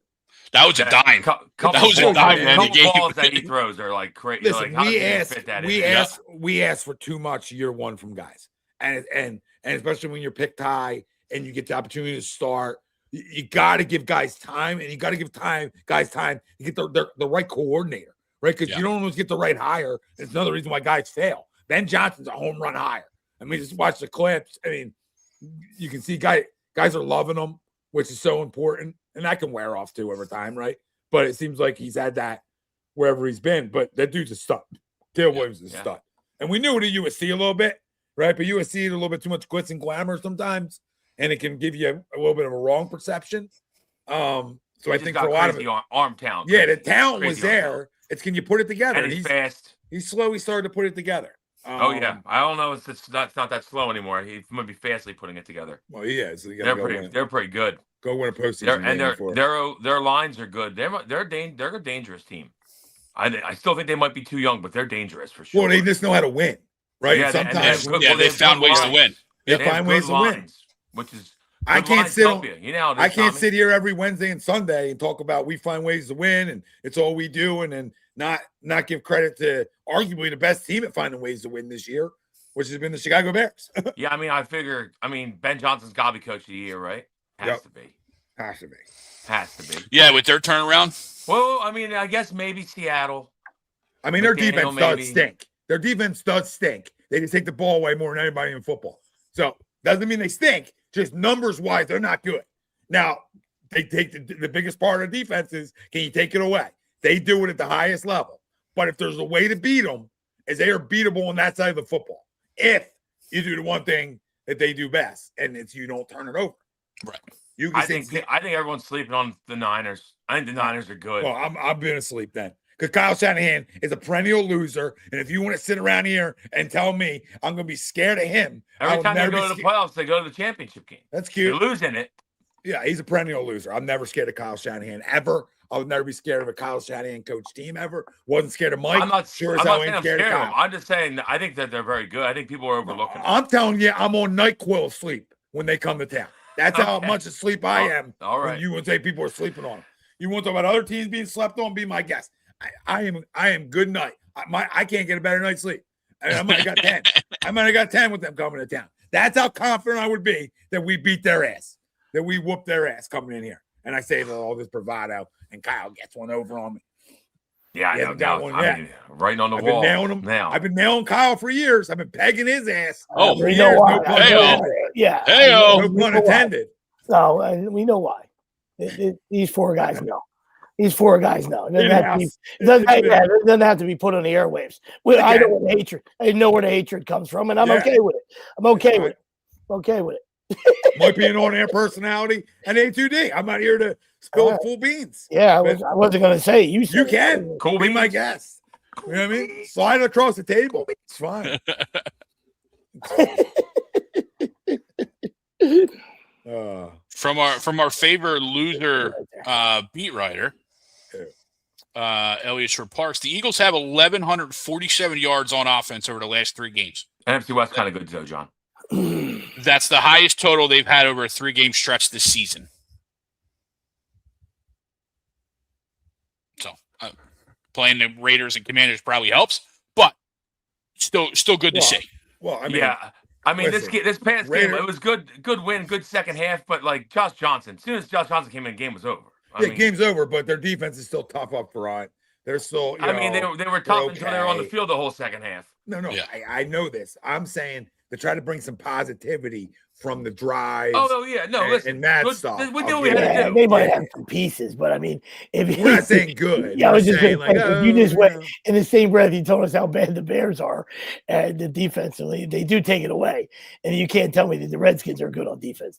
That was a dime. That was a dime, man. The balls that he throws are like crazy. Listen, like, we ask for too much year one from guys, and especially when you're picked high and you get the opportunity to start. You got to give guys time, and you got to give guys time to get the right coordinator, right? Because you don't always get the right hire. It's another reason why guys fail. Ben Johnson's a home run hire. I mean, just watch the clips. I mean, you can see guys are loving him, which is so important, and that can wear off too over time, right? But it seems like he's had that wherever he's been. But that dude's a stud. Caleb Williams is a stud, and we knew it at USC a little bit, right? But USC had a little bit too much glitz and glamour sometimes. And it can give you a little bit of a wrong perception. So I think for a lot of it, arm talent. Yeah, the talent was there. It's can you put it together? And he's fast. He's slowly started to put it together. I don't know. It's not that slow anymore. He might be fastly putting it together. Well, he is. So they're pretty good. Go win a postseason. And their lines are good. They're a dangerous team. I still think they might be too young, but they're dangerous for sure. Well, they just know how to win, right? Yeah, sometimes they found ways to win. They find ways to win. Which is I can't sit here every Wednesday and Sunday and talk about we find ways to win and it's all we do, and then not give credit to arguably the best team at finding ways to win this year, which has been the Chicago Bears. Yeah, I mean, Ben Johnson's got to be coach of the year, right? Has to be. Yeah, with their turnaround. Well, I mean, I guess maybe Seattle. I mean, their defense does stink. Their defense does stink. They just take the ball away more than anybody in football. So doesn't mean they stink. Just numbers wise, they're not good. Now, they take the biggest part of defense is, can you take it away? They do it at the highest level. But if there's a way to beat them, is they are beatable on that side of the football. If you do the one thing that they do best, and it's you don't turn it over. Right. I think everyone's sleeping on the Niners. I think the Niners are good. Well, I'm been asleep then. Because Kyle Shanahan is a perennial loser. And if you want to sit around here and tell me I'm going to be scared of him. Every time they go to the playoffs, they go to the championship game. That's cute. They're losing it. Yeah, he's a perennial loser. I'm never scared of Kyle Shanahan ever. I would never be scared of a Kyle Shanahan coach team ever. Wasn't scared of Mike. I'm not scared of Kyle. I'm just saying I think that they're very good. I think people are overlooking them. I'm telling you, I'm on NyQuil sleep when they come to town. That's how much of sleep I am. All right. When you would say people are sleeping on them. You want to talk about other teams being slept on? Be my guest. I am good night. I can't get a better night's sleep. I might have got 10. I might have got 10 with them coming to town. That's how confident I would be that we beat their ass, that we whoop their ass coming in here. And I say that all this bravado, and Kyle gets one over on me. Yeah, I He know. hasn't got Now, one I yet. mean, writing on the I've wall. been nailing him. Now. I've been nailing Kyle for years. I've been pegging his ass. Oh, for we years. know why. No pun Hey-o. intended. Yeah. Hey-o. No pun intended. No, and we know why. These four guys know. These four guys know. It doesn't, it doesn't have to be put on the airwaves. I know where the hatred. I know where the hatred comes from, and I'm okay with it. I'm okay with it. I'm okay with it. Might be an on-air personality and A2D. I'm not here to spill full beans. Yeah, I wasn't going to say it. You can. Cool be beans. my guest. You know what I mean? Slide across the table. It's fine. From our favorite loser beat writer, Elliot Shore Parks, the Eagles have 1,147 yards on offense over the last 3 games. NFC West kind of good though, John. That's the highest total they've had over a 3-game stretch this season. So playing the Raiders and Commanders probably helps, but still good to see. Well, I mean, listen, this past game, it was good win, good second half, but like Josh Johnson, as soon as Josh Johnson came in, the game was over. Game's over, but their defense is still tough up front. They're still, they were tough until they were on the field the whole second half. No, yeah. I know this. I'm saying to try to bring some positivity from the drive. Oh yeah, no, listen, and that stuff. We knew we had to do. They might have some pieces, but I mean, if we're not saying good, yeah, I was just saying, like, if you just went in the same breath, you told us how bad the Bears are, and the defensively, they do take it away, and you can't tell me that the Redskins are good on defense.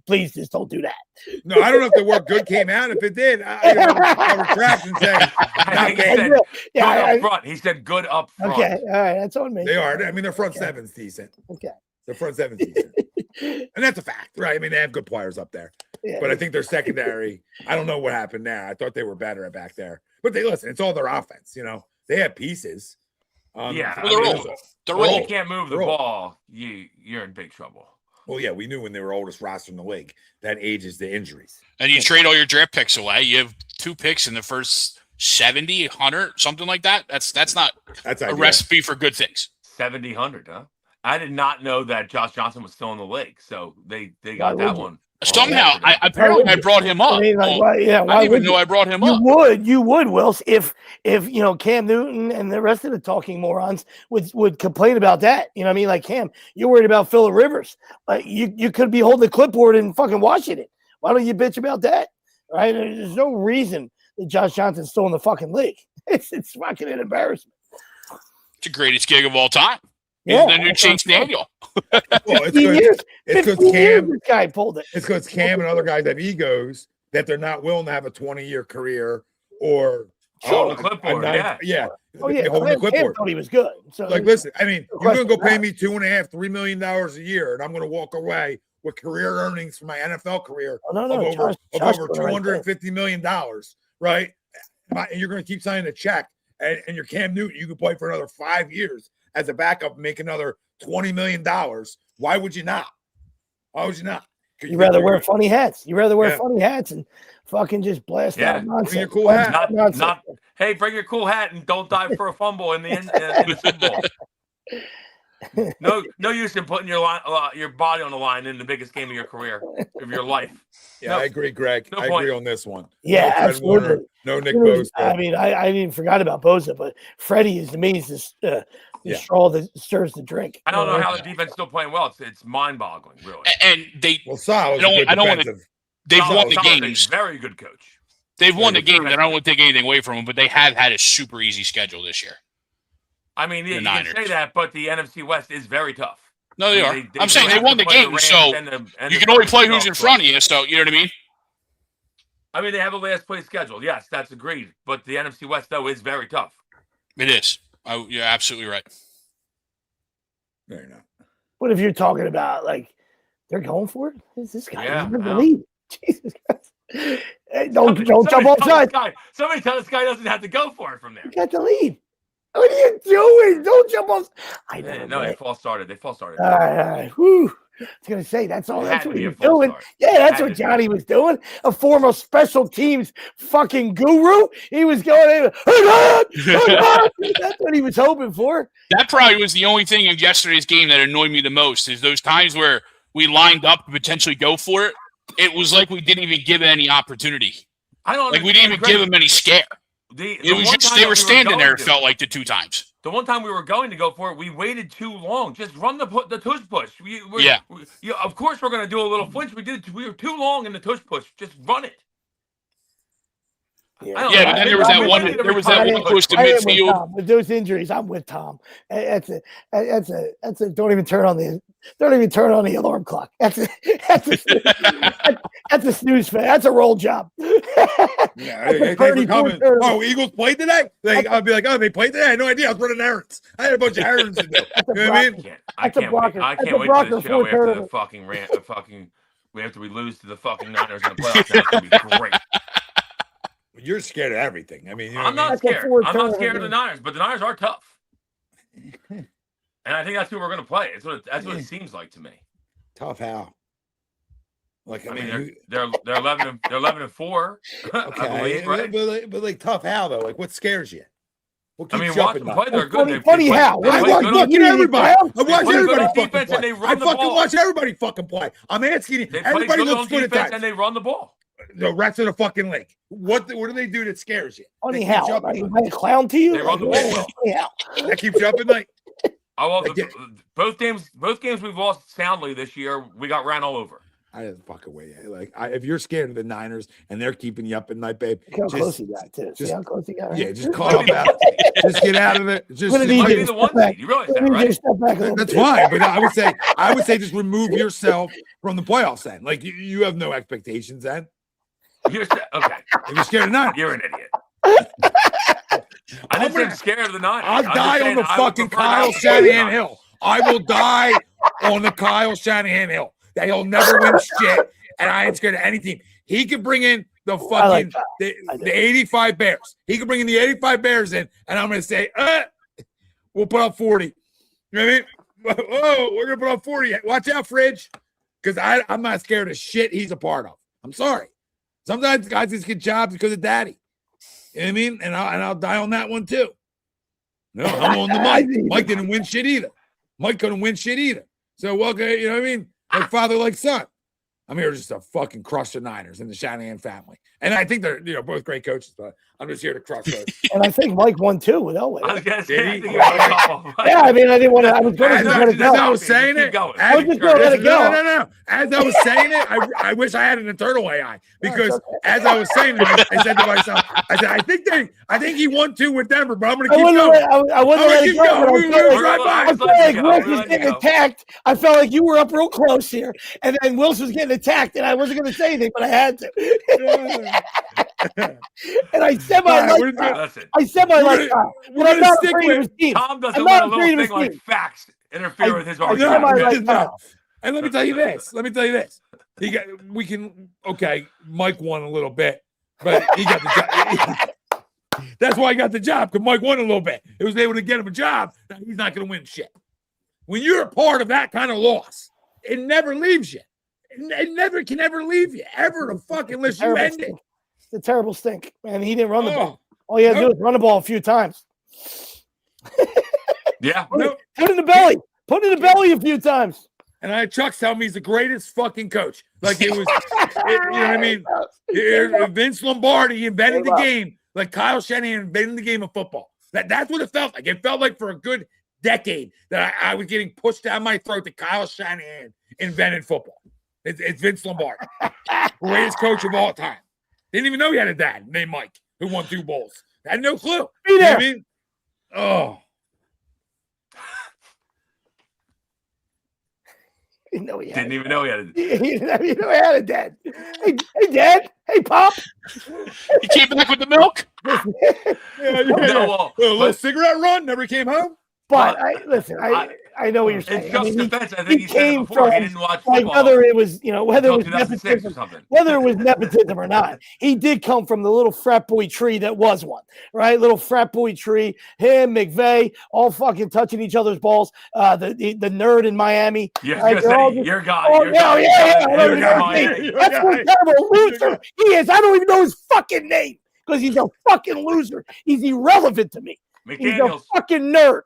Please just don't do that. No, I don't know if the word "good" came out. If it did, I'll retract and say not bad. Up front. He said good up front. Okay, all right, that's on me. They are. I mean, their front seven's decent. Okay. The front seven's decent. And that's a fact, right? I mean, they have good players up there. Yeah. But I think their secondary, I don't know what happened there. I thought they were better at back there. But listen, it's all their offense, you know. They have pieces. They're old. You can't move the ball, you're in big trouble. Well, yeah, we knew when they were oldest roster in the league. That ages the injuries. And you trade all your draft picks away. You have 2 picks in the first 70, 100, something like that. That's not a recipe for good things. 70, 100, huh? I did not know that Josh Johnson was still in the league, so they got that one. Somehow, I brought him up. I mean, like, I didn't even know I brought him up. You would, Wills, if Cam Newton and the rest of the talking morons would complain about that. You know what I mean? Like, Cam, you're worried about Phillip Rivers. You could be holding the clipboard and fucking watching it. Why don't you bitch about that? Right? There's no reason that Josh Johnson's still in the fucking league. It's fucking an embarrassment. It's the greatest gig of all time. Yeah, the new Chase Daniel. Well, it's because Cam, this guy pulled it. It's because Cam and other guys have egos that they're not willing to have a 20-year career or hold the clipboard. Holding the clipboard. Thought he was good. So like, listen, I mean, you're gonna go pay me $2.5-3 million a year, and I'm gonna walk away with career earnings for my NFL career of over $250 million, right? And you're gonna keep signing a check, and you're Cam Newton, you can play for another 5 years as a backup, make another $20 million. Why would you not? Why would you not? You'd rather wear funny hats. You'd rather wear funny hats and fucking just blast out nonsense. Bring your cool hat. Hey, bring your cool hat and don't dive for a fumble in the Super Bowl. No use in putting your body on the line in the biggest game of your career, of your life. Yeah, I agree, Greg. I agree on this one. Yeah, no absolutely. Warner, no Nick Bosa. I mean, I didn't forgot about Bosa, but Freddie is the means the straw that stirs the drink. I don't know how the defense is still playing well. It's mind-boggling, really. And they, Sal is I don't want to. They've won the games. Very good coach. They've won the game. I don't want to take anything away from them, but they have had a super easy schedule this year. I mean, you can say that, but the NFC West is very tough. No, they are. I'm saying they won the game, so you can only play who's in front of you. So you know what I mean? I mean, they have a last place schedule. Yes, that's agreed. But the NFC West, though, is very tough. It is. You're absolutely right. No, you're not. What if you're talking about, like, they're going for it? Is this guy? Yeah, the lead? Jesus Christ. Hey, don't jump off sides. Somebody tell this guy doesn't have to go for it from there. You got the lead. What are you doing? Don't jump off. They false started. All right. Whew. I was going to say, that's what he was doing. Start. Yeah, that's what Johnny was doing. A former special teams fucking guru. He was going, that's what he was hoping for. That probably was the only thing in yesterday's game that annoyed me the most is those times where we lined up to potentially go for it. It was like we didn't even give it any opportunity. I don't like we didn't even give him any scare. They were standing there. It felt like the 2 times. The one time we were going to go for it, we waited too long. Just run the tush push. Of course we're going to do a little flinch. We were too long in the tush push. Just run it. But then there was that one. There was that one push to midfield. With those injuries, I'm with Tom. That's a. Don't even turn on the alarm clock. That's a snooze fan. That's a roll job. Thanks for coming. Oh, Eagles played today? I'd be like, oh, they played today? I had no idea. I was running errands. I had a bunch of errands to do. You know what I mean? I can't wait for the show after the fucking rant. After we lose to the fucking Niners in the playoffs. That's going to be great. You're scared of everything. I mean, I'm not scared. I'm not scared of the Niners, but the Niners are tough. And I think that's who we're going to play. That's what it seems like to me. Tough how? Like I mean they're 11-4. Okay, I believe, right? but like tough how though? Like what scares you? What keeps you up at night? Play, they're good. Funny how? I watch fucking everybody. I watch everybody fucking play. I fucking watch everybody fucking play. I'm asking you. Everybody looks good at that. And they run the ball. The rest of the fucking league. What do they do that scares you? Funny how? Am I a clown to you? They run the ball. That keeps you up at night. Both games we've lost soundly this year. We got ran all over. I didn't fucking wait. If you're scared of the Niners and they're keeping you up at night, babe, how close you got too. See how close you got. Yeah, just call up out. Just get out of it. Just be the one seed. You realize that, right? That's fine, but I would say just remove yourself from the playoffs. Then, like you have no expectations. Then okay. If you're scared of Niners, you're an idiot. I didn't say I'm scared of the Niners. I'll die on the fucking Kyle Shanahan hill. I will die on the Kyle Shanahan hill. That he'll never win shit, and I ain't scared of any team. He could bring in the fucking the 85 Bears. He could bring in the 85 Bears in, and I'm gonna say, we'll put up 40. You know what I mean? Oh, we're gonna put up 40. Watch out, Fridge, because I'm not scared of shit he's a part of. I'm sorry. Sometimes guys just get jobs because of daddy. You know what I mean? And I'll die on that one too. No, I'm on the Mike. Mike didn't win shit either. Mike couldn't win shit either. So welcome, you know what I mean? Like father, like son. I'm here just to fucking crush the Niners and the Shanahan family. And I think they're both great coaches, but I'm just here to crush those. And I think Mike won too with Elway. I was gonna say, yeah, I mean, I didn't want to. I was going to let it go. As I was saying it, No. As I was saying it, I wish I had an internal AI because as I was saying it, I said to myself, I said, I think he won 2 with Denver, but I'm going to keep going. I wasn't letting go. I felt like Wilson was getting attacked. I felt like you were up real close here, and then Wilson was getting attacked, and I wasn't going to say anything, but I had to. And I said my like that. I said my like that. But I'm not afraid of his team. Tom doesn't want a little thing like facts interfere with his argument. And let me tell you this. Mike won a little bit, but he got the job. That's why he got the job, because Mike won a little bit. He was able to get him a job. Now he's not going to win shit. When you're a part of that kind of loss, it never leaves you. It never can ever leave you, ever, unless you end it. It's a terrible stink, man. He didn't run the ball. All you had to do was run the ball a few times. Yeah. Put it in the belly. Put it in the belly a few times. And I had Chuck tell me he's the greatest fucking coach. Like it was, you know what I mean? Vince Lombardi invented the game, like Kyle Shanahan invented the game of football. That's what it felt like. It felt like for a good decade that I was getting pushed down my throat that Kyle Shanahan invented football. It's Vince Lombardi, greatest coach of all time. Didn't even know he had a dad named Mike who won 2 bowls. I had no clue. You know what I mean? Oh. Didn't even know he had a dad. He didn't even know he had a dad. Hey, Dad. Hey, Pop. He came back with the milk? A little cigarette run, never came home. But I know what you're saying. In self-defense, I think he said it before. He didn't watch like football. whether it was nepotism or not, he did come from the little frat boy tree that was one, right? Little frat boy tree. Him, McVay, all fucking touching each other's balls. The nerd in Miami. Yeah, I was gonna say, your guy. That's what a terrible loser he is. I don't even know his fucking name because he's a fucking loser. He's irrelevant to me. He's a fucking nerd.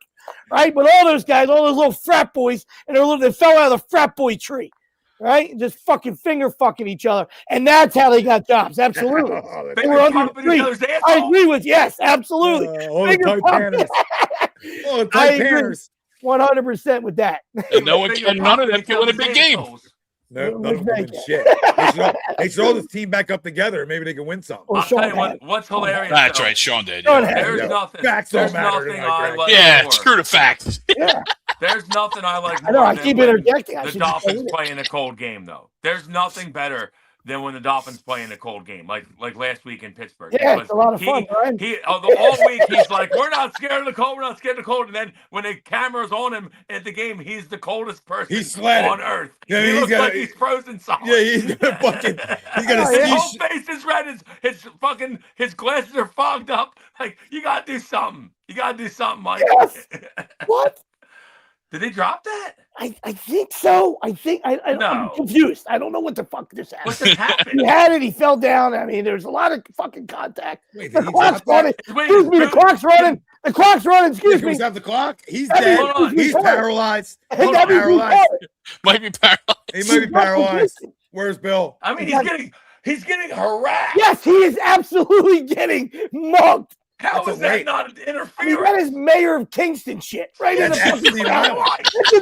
Right, but all those guys, all those little frat boys, and they fell out of the frat boy tree. right? Just fucking finger fucking each other. And that's how they got jobs. Absolutely. They were under the tree. I agree with yes, absolutely. All the tight panners. All the tight panners. 100% with that. And none of them can win a big game. No, none of them win shit. They should all this team back up together, and maybe they can win something. I'll tell you what's hilarious. That's right, Sean did. There's nothing. Facts don't matter. I like. Yeah, screw the facts. Yeah. There's nothing I like more I know, I keep interjecting. the Dolphins play in a cold game, though. There's nothing better than when the Dolphins play in a cold game, like last week in Pittsburgh. Yeah, it's a lot of fun, right? All week he's like, we're not scared of the cold, we're not scared of the cold. And then when the camera's on him at the game, he's the coldest person on earth. Yeah, he looks like he's frozen solid. Yeah, he's gonna fucking his whole face is red, his glasses are fogged up. Like, you gotta do something. You gotta do something, Mike. Yes. What? Did they drop that? I think so. I'm confused. I don't know what the fuck just happened. What just happened? He had it. He fell down. I mean, there's a lot of fucking contact. Wait, the clock's running. Excuse me. The clock's running. The clock's running. Excuse me. Does have the clock? He's dead. He's paralyzed. He's paralyzed. Might be paralyzed. He might be paralyzed. Where's Bill? I mean, he's getting harassed. Yes, he is absolutely getting mugged. How is that not interference? I mean, that is mayor of Kingston shit, right? That's Epstein Island.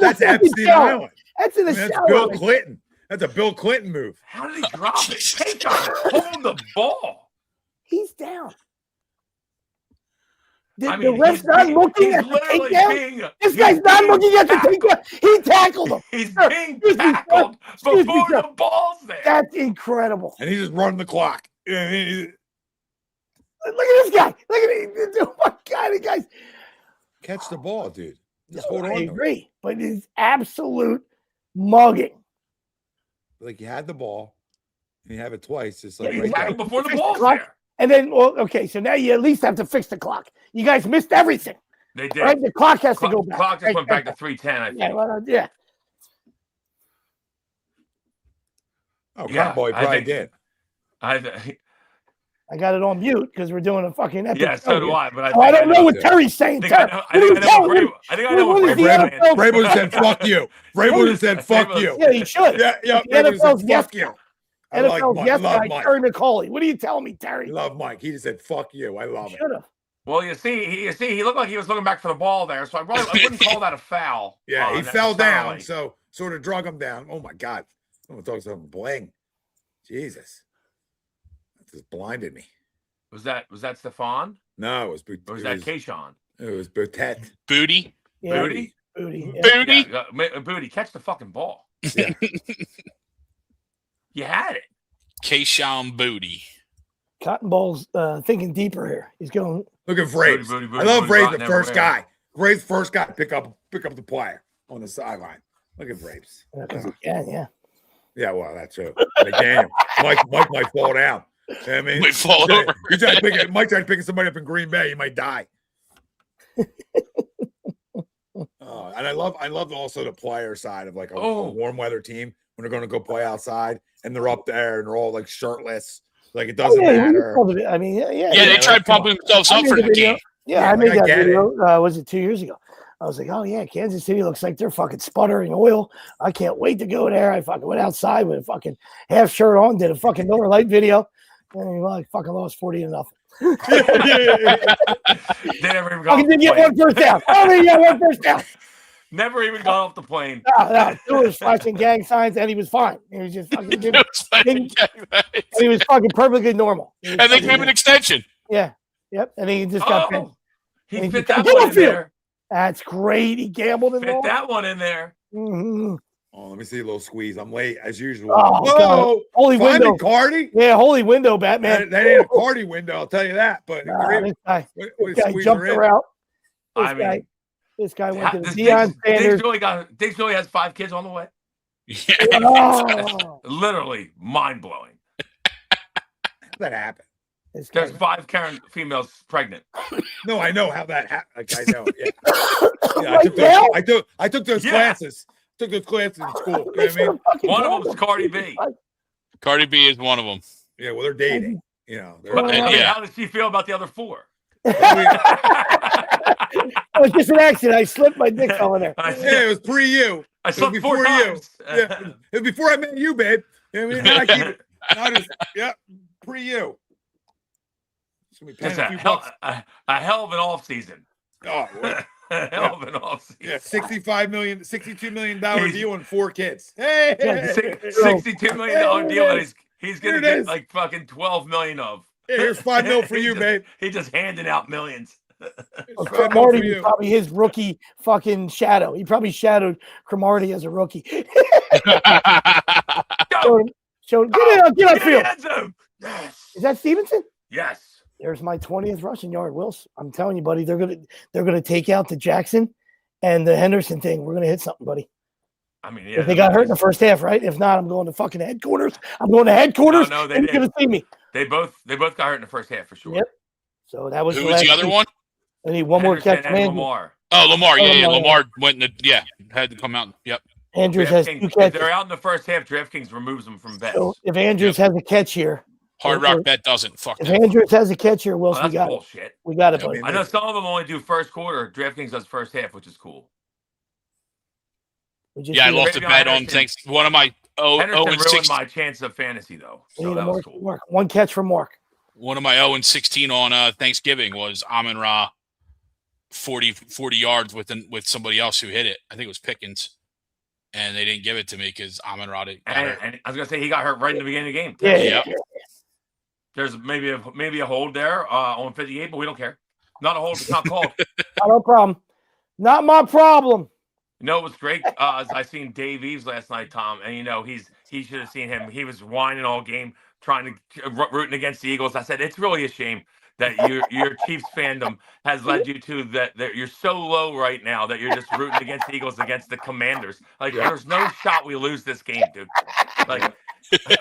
That's Epstein Island. That's in the shower. That's Bill Clinton. That's a Bill Clinton move. How did he drop it? Take hold the ball. He's down. The ref's not looking at the takedown. This guy's not looking at the takedown. He tackled him. He's being tackled before the ball's there. That's incredible. And he's just running the clock. Look at this guy. Look at him. Oh my God, the guy's catch the ball, dude. Just hold on. I agree, but it's absolute mugging. Like you had the ball, and you have it twice. It's like right before the ball's there. And then, well, okay, so now you at least have to fix the clock. You guys missed everything. They did. Right? The clock has to go back. The clock just went back to 3:10, I think. Yeah. Well, yeah. Oh, yeah, boy, probably did. I got it on mute because we're doing a fucking epic. Yeah, so do I. But I don't know what Terry's saying. I think I know what Vrabel just said, "Fuck you." Vrabel just said, "Fuck you." Yeah, he should. Yeah. NFL's yes guy. NFL's yes guy, Terry McCauley. What are you telling me, Terry? I love Mike. He just said, "Fuck you." I love it. Should have. Well, you see, he looked like he was looking back for the ball there, so I wouldn't call that a foul. Yeah, he fell down, so sort of drug him down. Oh my God, I'm gonna talk something bling. Jesus. Just blinded me. Was that Stephon? No, it was. Or was that Kayshawn? It was Boutet. Booty. Yeah, Booty. Booty. Yeah, Booty. Catch the fucking ball. Yeah. You had it. Kayshawn Booty. Cotton Ball's thinking deeper here. He's going. Look at Vraves. I love Vraves, the first guy. Vraves, first guy. Pick up the player on the sideline. Look at Vraves. Yeah. Yeah, well, that's true. Again, Mike might fall down. You know what I mean, might fall over. Mike tried to pick somebody up in Green Bay. He might die. And I love also the player side of like a warm weather team when they're going to go play outside and they're up there and they're all like shirtless. Like it doesn't matter. I mean, they tried pumping themselves up for the game. Yeah, I made that video. Was it 2 years ago? I was like, oh yeah, Kansas City looks like they're fucking sputtering oil. I can't wait to go there. I fucking went outside with a fucking half shirt on, did a fucking Miller Lite video, and I fucking lost 40-0. They never even got. Didn't get one first down. I didn't get one first down. Never even got off the plane. No, he was flashing gang signs, and he was fine. He was just fucking. He was fucking perfectly normal. And they gave him an extension. Yeah. Yep. And he just got pinned. He fit that one in there. That's great. He gambled and fit that one in there. Mm-hmm. Oh, let me see a little squeeze. I'm late as usual. Oh, holy window, Cardi. Yeah, holy window, Batman. That ain't a Cardi window, I'll tell you that. But this guy jumped around. This guy went to the Deion Sanders. Diggs really has 5 kids on the way. Yeah. Literally mind blowing. How'd that happen? There's 5 Karen females pregnant. No, I know how that happened. Like, I know. Yeah. I took those classes. Took those classes in school. You know what I mean? One of them is Cardi B. Cardi B is one of them. Yeah, well, they're dating. You know. How does she feel about the other 4? It was just an accident. I slipped my dick over there. Yeah, it was pre you. I slept 4 before times. you. Yeah, it was before I met you, babe. You know what I mean? Now I keep it. Now just, pre you. It's gonna be paying Just a few bucks. a hell of an off season. Oh, A hell of an off season. yeah, $62 million deal and 4 kids. Hey, $62 million deal, and he's gonna get like fucking 12 million of. Yeah, here's $5 million for you, babe. He's just handing out millions. Cromartie was probably his rookie fucking shadow. He probably shadowed Cromartie as a rookie. Get upfield. Yes. Is that Stevenson? Yes. There's my 20th rushing yard, Wills. I'm telling you, buddy, they're gonna take out the Jackson and the Henderson thing. We're gonna hit something, buddy. I mean, yeah. If they got hurt in the first half, right? If not, I'm going to fucking headquarters. No, they didn't. You're gonna see me. They both got hurt in the first half for sure. Yep. So that was who was the other one? I need one more catch. Lamar. Oh, Lamar. Yeah. Lamar went had to come out. Yep. Andrews has 2 catches. If they're out in the first half, DraftKings removes them from bets. So if Andrews has a catch here, Hard Rock Bet doesn't. Fuck. If Andrews has a catch here, Wilson, we got bullshit. it. We got it, buddy. I know some of them only do first quarter. DraftKings does first half, which is cool. I lost a bet on thanks. One of my Henderson ruined my chance of fantasy though. So that was cool. Mark. One catch from Mark. One of my 0-16 on Thanksgiving was Amon-Ra 40 yards with somebody else who hit it. I think it was Pickens. And they didn't give it to me because Amon-Ra didn't. And I was gonna say he got hurt right in the beginning of the game. Yeah. There's maybe a hold there on 58, but we don't care. Not a hold. It's not called. No problem. Not my problem. You know, it was great. I seen Dave Eves last night, Tom, and he should have seen him. He was whining all game, trying to rooting against the Eagles. I said it's really a shame that your Chiefs fandom has led you to that you're so low right now that you're just rooting against the Eagles against the Commanders. Like there's no shot we lose this game, dude. Like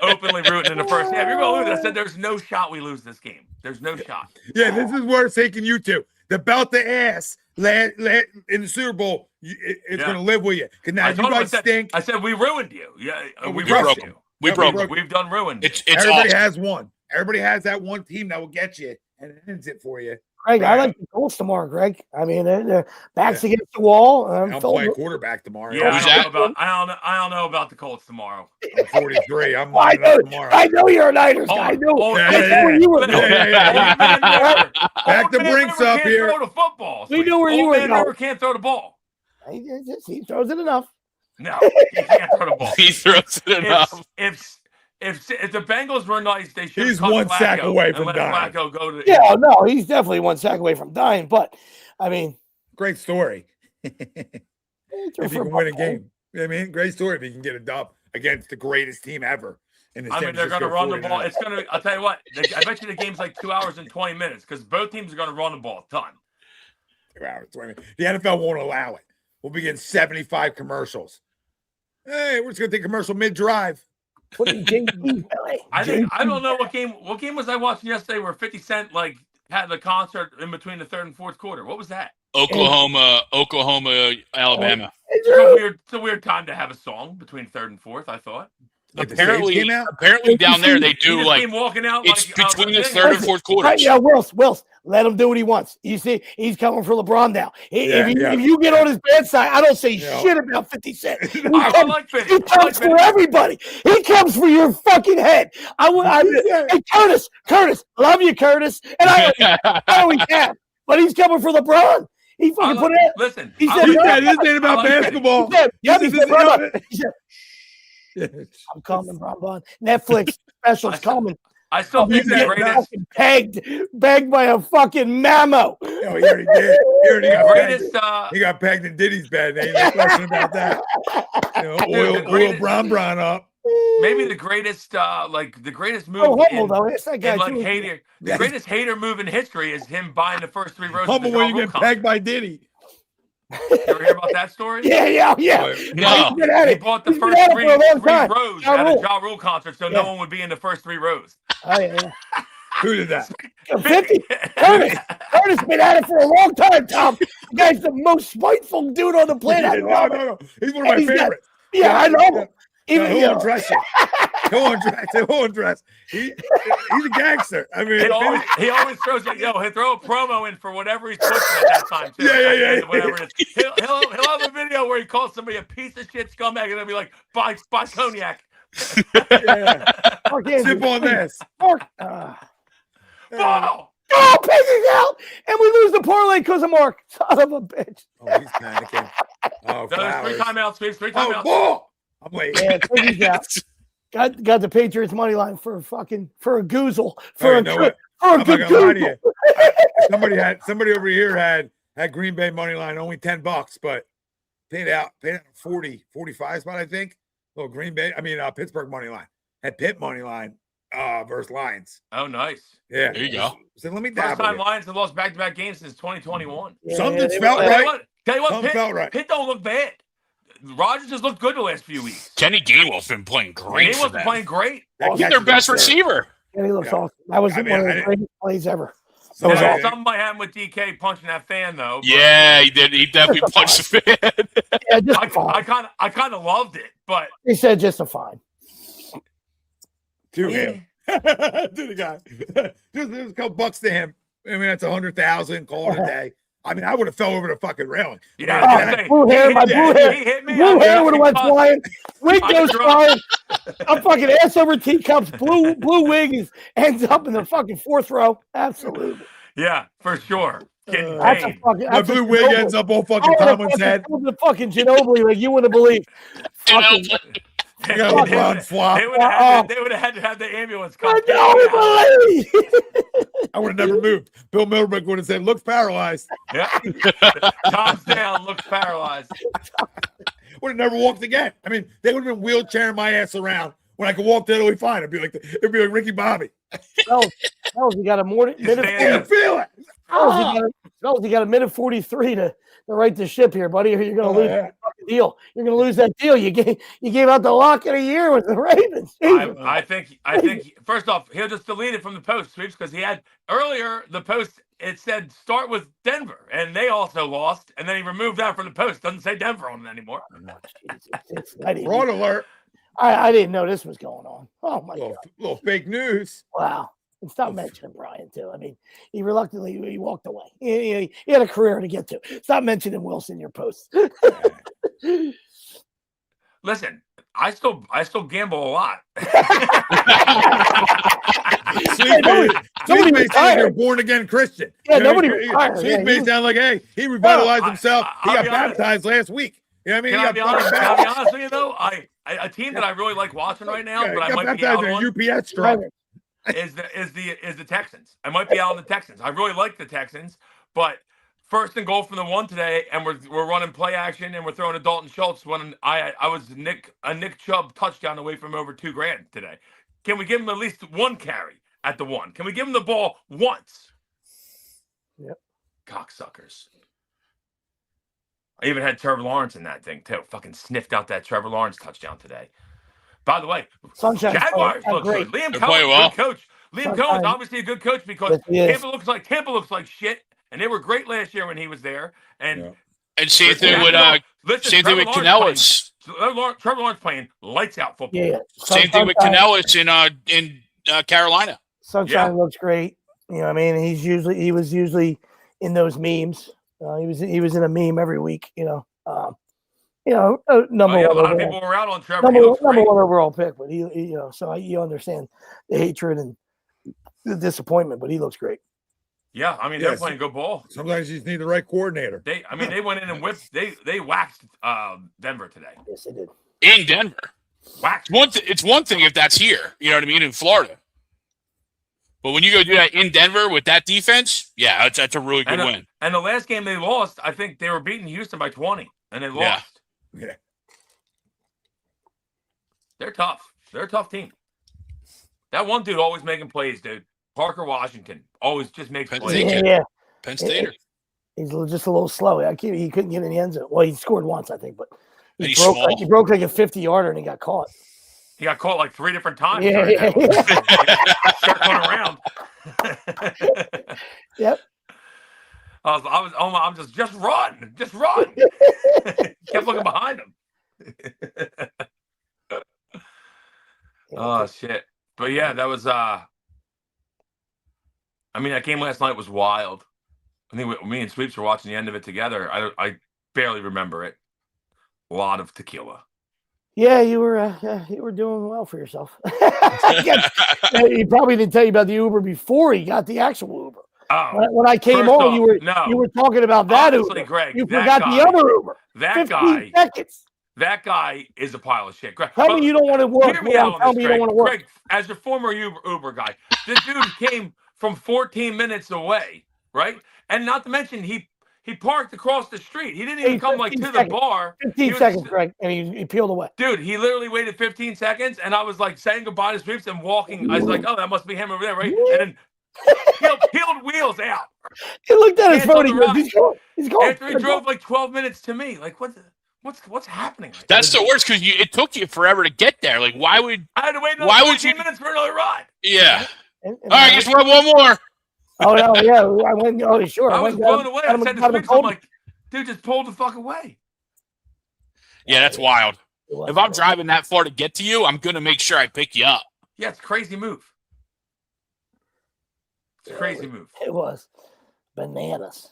openly rooting in the first half. You're going to lose. I said there's no shot we lose this game. There's no shot. Yeah, this is where it's taking you to. The belt the ass in the Super Bowl, it's going to live with you. Because now you guys stink. I said we ruined you. Yeah, we broke you. We've done ruined. Everybody has one. Everybody has that one team that will get you and it ends it for you. Greg, I like the Colts tomorrow, Greg. I mean, they're backs against the wall. I'm playing quarterback tomorrow. Yeah, I don't know about the Colts tomorrow. I'm 43. I'm lining up tomorrow. I know you're a Niners guy. I know. You were. Back the Brinks up here. Throw the football. We knew where you were. Never can't throw the ball. He throws it enough. No, he can't throw the ball. He throws it enough. If the Bengals were nice, they should. He's one sack away from dying. Flacco go to no, he's definitely one sack away from dying. But I mean, great story. If he can win a game, I mean, great story. If he can get a dub against the greatest team ever. They're going to run the ball. It's going to. I'll tell you what. I bet you the game's like 2 hours and 20 minutes because both teams are going to run the ball a ton. 2 hours 20 minutes. The NFL won't allow it. We'll be getting 75 commercials. Hey, we're just going to take a commercial mid-drive. I don't know what game was I watching yesterday where 50 Cent like had the concert in between the third and fourth quarter. What was that? Oklahoma, Alabama. It's a weird time to have a song between third and fourth, I thought. Apparently down there they do like walking out. It's between the third and fourth quarters. Right, yeah, Wills, let him do what he wants. You see, he's coming for LeBron now. If you get on his bad side, I don't say shit about 50 Cent. He comes for everybody. He comes for your fucking head. Hey, Curtis, love you, Curtis, and I always have, but he's coming for LeBron. He fucking put it. Listen, he said this ain't about basketball. He said, I'm coming, Bron. Netflix specials coming. I still think the greatest pegged by a fucking mammo. Oh, he already did. He got pegged in Diddy's bed. Ain't no question about that. Oil Bron up. Maybe the greatest, the greatest move. The greatest hater move in history is him buying the first 3 rows. Humble when you get pegged by Diddy. You ever hear about that story? Yeah. No. He bought the first 3 rows at a Ja Rule concert, so no one would be in the first 3 rows. Oh, yeah. Who did that? 50. Curtis been at it for a long time, Tom. The guy's the most spiteful dude on the planet. No. He's one of my favorites. I know. Even He'll undress you. He'll undress. He's a gangster. I mean, he always throws it. He'll throw a promo in for whatever he's pushing at that time too. Yeah. Whatever it is, he'll have a video where he calls somebody a piece of shit scumbag, and they'll be like, "Buy cognac." Yeah. Sip on this. Oh, Piggy's out, and we lose the parlay because of Mark. Son of a bitch. Oh, he's panicking. Oh, no, there's 3 timeouts, Sweeps. 3 timeouts. Oh, ball. I'm waiting. Yeah, Piggy's out. Got the Patriots money line for a goozle. I'm not gonna lie to you. Somebody over here had Green Bay money line only $10, but paid out 45 spot, I think. Little Green Bay, Pittsburgh money line. Had Pitt money line versus Lions. Oh, nice. Yeah. There you go. So let me First dabble time it. Lions have lost back-to-back games since 2021. Yeah, Something's felt right. Tell you what, Something felt right. Pitt don't look bad. Rodgers has looked good the last few weeks. Kenny Gainwell's been playing great. Gainwell's been playing great. He's their best receiver. Yeah, he looks awesome. That was one of the greatest plays ever. Something might happen with DK punching that fan though. Yeah, he did. He definitely punched the fan. Yeah, I kind of loved it, but he said just a fine. To him. To the guy. Just a couple bucks to him. I mean, that's 100,000. Call it a day. I mean, I would have fell over the fucking railing. Yeah, blue hair would have went flying. Wig goes flying. I'm fucking ass over teacups. Blue wig ends up in the fucking 4th row. Absolutely. Yeah, for sure. Getting paid. My blue wig ends up on fucking Tomlin's head. The fucking Ginobili, like you wouldn't believe. Fucking, They would have had to have the ambulance come. I would have never moved. Bill Milberg would have said, "Looks paralyzed." Yeah. Tom's down, looks paralyzed. Would have never walked again. I mean, they would have been wheelchairing my ass around when I could walk totally fine. It'd be like Ricky Bobby. Smells, you got a minute. Feel it. You got a minute 43 to right the ship here, buddy. Or you're going to lose that fucking deal. You're going to lose that deal. You gave out the lock of the year with the Ravens. I think first off, he'll just delete it from the post, Sweeps, because he had earlier the post. It said start with Denver, and they also lost. And then he removed that from the post. Doesn't say Denver on it anymore. Fraud alert. I didn't know this was going on. Oh my god! Little fake news. Wow. And stop mentioning Brian too. I mean, he reluctantly walked away. He had a career to get to. Stop mentioning Wilson in your posts. Listen, I still gamble a lot. Somebody may say you're a born again Christian. Yeah, nobody retired. Sweet may sound like, hey, he revitalized himself. He got baptized last week. You know what I mean? Can I be honest with you though? A team that I really like watching right now, but I might be out on UPS truck. Is the Texans. I might be out on the Texans. I really like the Texans, but first and goal from the 1 today, and we're running play action, and we're throwing to Dalton Schultz when I was a Nick Chubb touchdown away from over $2,000 today. Can we give him at least 1 carry at the 1? Can we give him the ball once? Yep. Cocksuckers. I even had Trevor Lawrence in that thing too. Fucking sniffed out that Trevor Lawrence touchdown today. By the way, Jaguars look good. Liam Cohen's good coach. Liam Cohen's obviously a good coach because Tampa looks like shit, and they were great last year when he was there. And same thing with Canellis. Trevor Lawrence playing lights out football. Yeah. Same thing with Canellis in Carolina. Sunshine looks great. You know what I mean? He was usually in those memes. He was in a meme every week. Number one. A lot of people were out on Trevor. Number one overall pick, but so you understand the hatred and the disappointment, but he looks great. Yeah, I mean they're playing good ball. Sometimes you just need the right coordinator. They went in and whipped. They waxed Denver today. Yes, they did. In Denver, waxed. It's one thing if that's here. You know what I mean? In Florida. But when you go do that in Denver with that defense, that's a really good win. And the last game they lost, I think they were beating Houston by 20, and they lost. Yeah. They're tough. They're a tough team. That one dude always making plays, dude. Parker Washington always just makes plays. Yeah. Penn State. He's just a little slow. He couldn't get in the end zone. Well, he scored once, I think, but he broke like a 50-yarder and he got caught. He got caught like 3 different times. Yeah. Circling around. Yep. I'm just run. Kept looking behind him. Oh shit! But yeah, that was. I mean, that game last night was wild. I think me and Sweeps were watching the end of it together. I barely remember it. A lot of tequila. Yeah, you were doing well for yourself. He probably didn't tell you about the Uber before he got the actual Uber. Oh, when I came first on, off, you were talking about that honestly, Uber. Greg, You that forgot guy, the other Uber. That 15 guy. seconds. That guy is a pile of shit. Greg, Tell me you don't want to work. Hear me out on this, Greg. Work. Greg, as your former Uber guy, this dude came from 14 minutes away, right? And not to mention, he parked across the street. He didn't even come like to the bar. 15 seconds, Greg, and he peeled away. Dude, he literally waited 15 seconds, and I was like saying goodbye to Sweeps and walking. I was like, oh, that must be him over there, right? And then peeled wheels out. He looked at his phone. He goes, he's going. After he drove like 12 minutes to me, like what's happening? Right That's the worst because it took you forever to get there. Like, why would I had to wait another 14 minutes for another ride? Yeah. All right, just run one more. Oh no, yeah, I went. Oh sure, I was blown away. I said to Sweeps, I'm like, dude, just pull the fuck away. Yeah, that's wild. If I'm driving that far to get to you, I'm gonna make sure I pick you up. Yeah, it's a crazy move. It's a crazy move. It was bananas.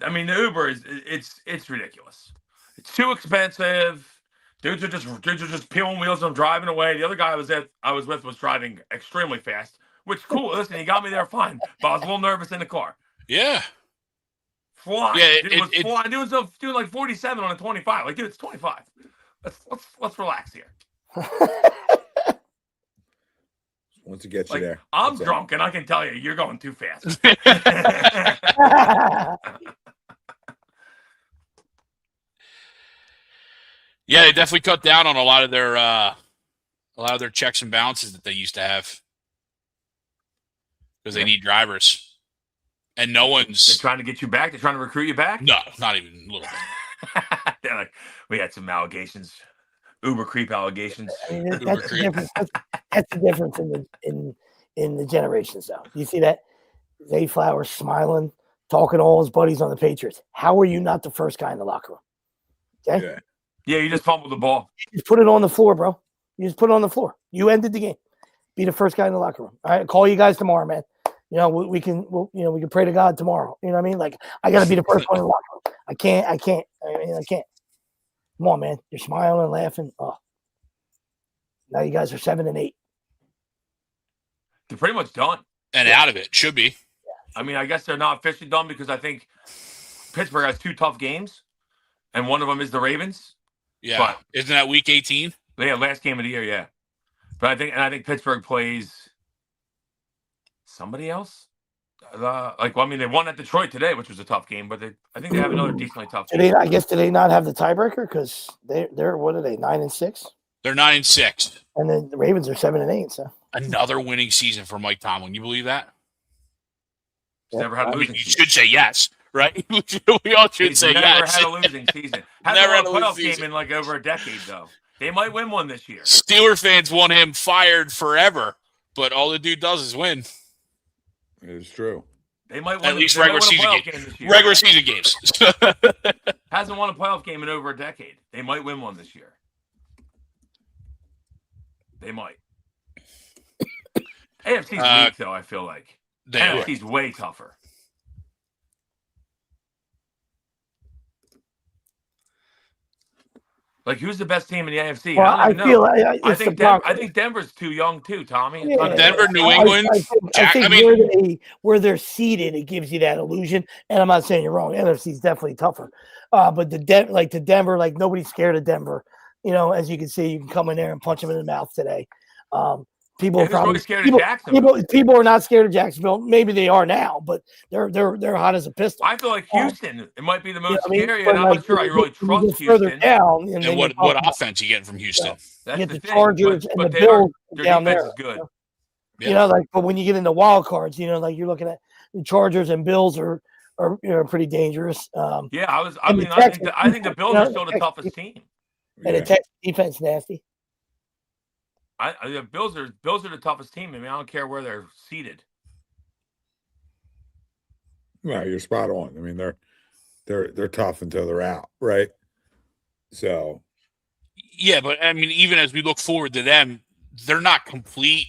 I mean, the Uber it's ridiculous. It's too expensive. Dudes are just peeling wheels and driving away. The other guy I was with was driving extremely fast, which cool. Listen, he got me there fine, but I was a little nervous in the car. Yeah. Flying. Yeah, it was flying. Doing like 47 on a 25. Like, dude, it's 25. Let's relax here. Once it gets you there. I'm drunk, and I can tell you, you're going too fast. Yeah, they definitely cut down on a lot of their checks and balances that they used to have because they need drivers, and no one's. They're trying to get you back. They're trying to recruit you back. No, not even a little bit. They're like, we had some allegations, Uber creep allegations. I mean, that's the difference in the generations, though. You see that Zay Flowers smiling, talking to all his buddies on the Patriots. How are you not the first guy in the locker room? Okay. Yeah. Yeah, you just fumbled the ball. You just put it on the floor, bro. You just put it on the floor. You ended the game. Be the first guy in the locker room. All right, call you guys tomorrow, man. You know, we can pray to God tomorrow. You know what I mean? Like, I got to be the first one in the locker room. I can't. Come on, man. You're smiling and laughing. Oh, now you guys are 7-8. They're pretty much done. And out of it. Should be. I mean, I guess they're not officially done because I think Pittsburgh has 2 tough games, and one of them is the Ravens. Yeah. But, isn't that week 18? Yeah, last game of the year, yeah. But I think Pittsburgh plays somebody else. They won at Detroit today, which was a tough game, but I think they have another decently tough game. Do they not have the tiebreaker? Because they're what are they, 9-6? They're 9-6. And then the Ravens are 7-8. So another winning season for Mike Tomlin. You believe that? He's never had a losing season. You should say yes, right? We all should say yes. Never had a losing season. Never had a playoff game in like over a decade, though. They might win one this year. Steeler fans want him fired forever, but all the dude does is win. It's true. They might win at least regular season games. This year. Regular season games. Hasn't won a playoff game in over a decade. They might win one this year. They might. AFC's weak, though, I feel like. NFC's way tougher. Like, who's the best team in the AFC? Well, I think Denver's too young, too, Tommy. Yeah, Denver, New England. I think where they're seated, it gives you that illusion. And I'm not saying you're wrong. NFC's definitely tougher. But the Denver, like, nobody's scared of Denver. You know, as you can see, you can come in there and punch them in the mouth today. People are probably scared of Jacksonville. People are not scared of Jacksonville. Maybe they are now, but they're hot as a pistol. I feel like Houston. It might be the most scary, and I'm not sure I really trust Houston. Further down, and what offense you getting from Houston? That's you get the Chargers and the Bills down there. Is good. Yeah. You know, like, but when you get into wild cards, you know, like you're looking at the Chargers and Bills are pretty dangerous. I think the Bills are still the toughest team. And the Texas defense nasty. The Bills are the toughest team. I mean, I don't care where they're seated. No, you're spot on. I mean, they're tough until they're out, right? So, yeah, but I mean, even as we look forward to them, they're not complete.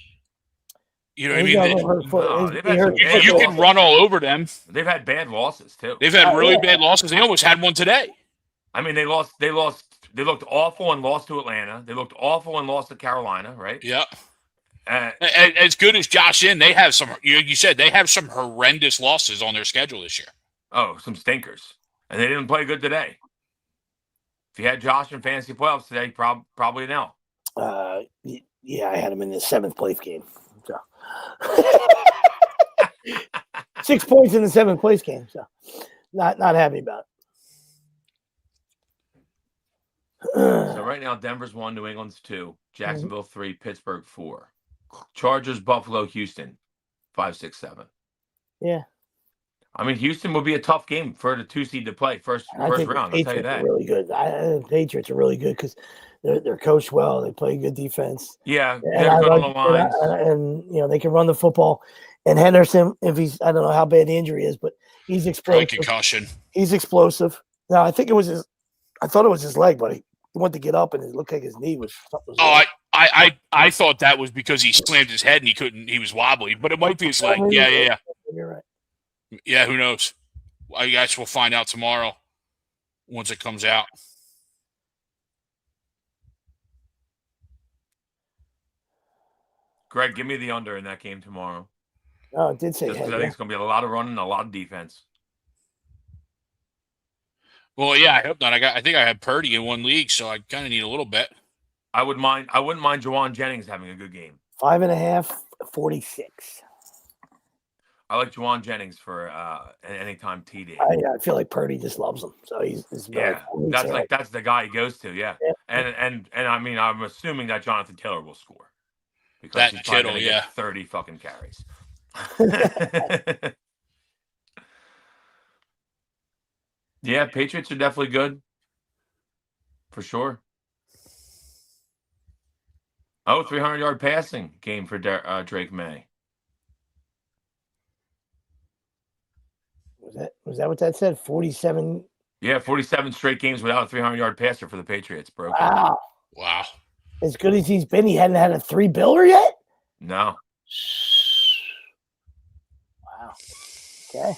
You know what I He's got a mean? little hurt foot. No, He's- they've he had hurt some his You foot. can run all over them. They've had bad losses too. They've had really yeah. bad losses. They almost had one today. I mean, they lost. They looked awful and lost to Atlanta. They looked awful and lost to Carolina, right? Yeah. Uh, As good as Josh in, they have some. You said they have some horrendous losses on their schedule this year. oh, some stinkers, and they didn't play good today. If you had Josh in fantasy playoffs today, probably no. Yeah, I had him in the 7th place game. So 6 points in the 7th place game. So not happy about it. So right now, Denver's 1, New England's 2, Jacksonville 3, Pittsburgh 4, Chargers, Buffalo, Houston 5, 6, 7. Yeah. I mean, Houston will be a tough game for the 2 seed to play first I think round. the I'll tell you Patriots are that. really good. The Patriots are really good because they're coached well. They play good defense. Yeah, And they're I good on like- the lines. and they can run the football. And Henderson, if he's, I don't know how bad the injury is, but he's Probably explosive. concussion. He's explosive. Now I think it was I thought it was his leg, but he went to get up and it looked like his knee was. Oh, I thought that was because he slammed his head and he couldn't. He was wobbly, but it might be his leg. Yeah. You're right. Yeah, who knows? I guess we'll find out tomorrow once it comes out. Greg, give me the under in that game tomorrow. Oh, it did say Just 'cause head. I think it's going to be a lot of running, a lot of defense. Well, yeah, I hope not. I think I had Purdy in one league, so I kind of need a little bit. I wouldn't mind Juwan Jennings having a good game. 5.5, 46. I like Juwan Jennings for an anytime TD. I feel like Purdy just loves him, so he's Yeah, that's the guy he goes to. Yeah, Yeah. and I mean, I'm assuming that Jonathan Taylor will score because That he's probably Kittle, gonna yeah. get 30 fucking carries. Yeah, Patriots are definitely good for sure. Oh, 300-yard passing game for Drake May. Was that what that said? 47. Yeah, 47 straight games without a 300-yard passer for the Patriots, bro. Wow. Wow. As good as he's been, he hadn't had a 3-builder yet? No. Wow. Okay.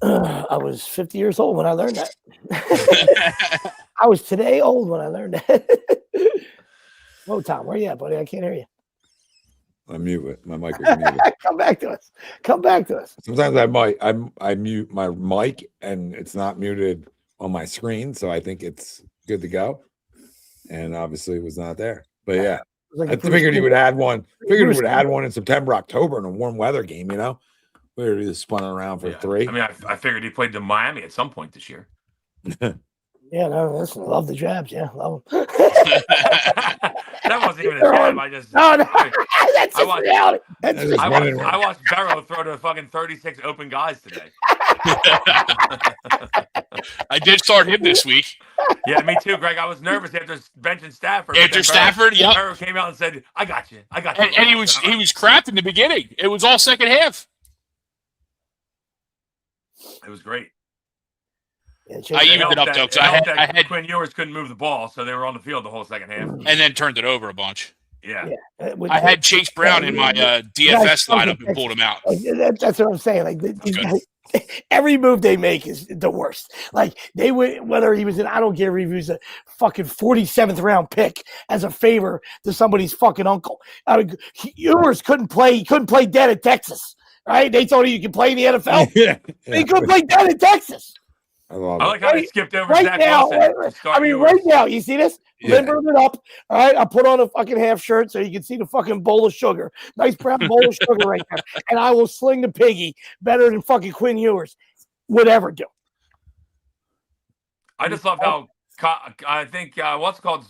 I was 50 years old when I learned that. I was today old when I learned that. Whoa, Tom, where you at, buddy? I can't hear you. I'm mute. My mic was muted. Come back to us. Come back to us. Sometimes I mute my mic and it's not muted on my screen, so I think it's good to go. And obviously it was not there. But yeah, Like I figured he would add one. Figured he would add one in September, October in a warm weather game, you know? We were just spun around for 3. I mean, I figured he played to Miami at some point this year. Yeah, no, listen, love the jabs. Yeah, love them. That wasn't even a jab. I just No, that's just watched- reality. That's just reality. I watched Barrow throw to fucking 36 open guys today. I did start him this week. Yeah, me too, Greg. I was nervous after benching Stafford. but After then Stafford, yep. Barrow came out and said, "I got you. I got you." And he was crap in the beginning. It was all second half. It was great. Yeah, I Chase- even- evened it up, though, 'cause I had- Quinn Ewers couldn't move the ball, so they were on the field the whole second half. And then turned it over a bunch. Yeah. I had Chase Brown in my DFS lineup and pulled him out. Like, that's what I'm saying. Like these guys, every move they make is the worst. Like they would, whether he was I don't care if he was a fucking 47th round pick as a favor to somebody's fucking uncle. I mean, Ewers couldn't play. He couldn't play dead in Texas, right? They told him you could play in the NFL. He couldn't play dead in Texas. I love I it. like how they skipped over Right Zach now, Wilson. to start I mean, Ewers. right now, you see this? Yeah. Limbered it up. All right, I put on a fucking half shirt so you can see the fucking bowl of sugar. Nice brown bowl of sugar right there. And I will sling the piggy better than fucking Quinn Ewers would ever do. I just love how I think what's it called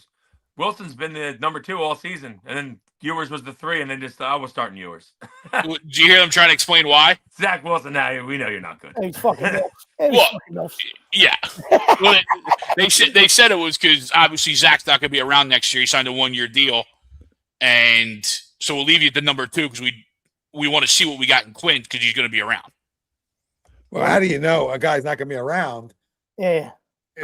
Wilson's been the number 2 all season, and then Ewers was the 3, and then just I was starting Ewers. Did you hear them trying to explain why? Zach Wilson, now we know you're not good. And he's fucking nuts. And he's Well, fucking nuts. Yeah. Well, they said it was because obviously Zach's not going to be around next year. He signed a 1-year deal, and so we'll leave you at the number 2 because we want to see what we got in Quinn because he's going to be around. Well, how do you know a guy's not going to be around Yeah.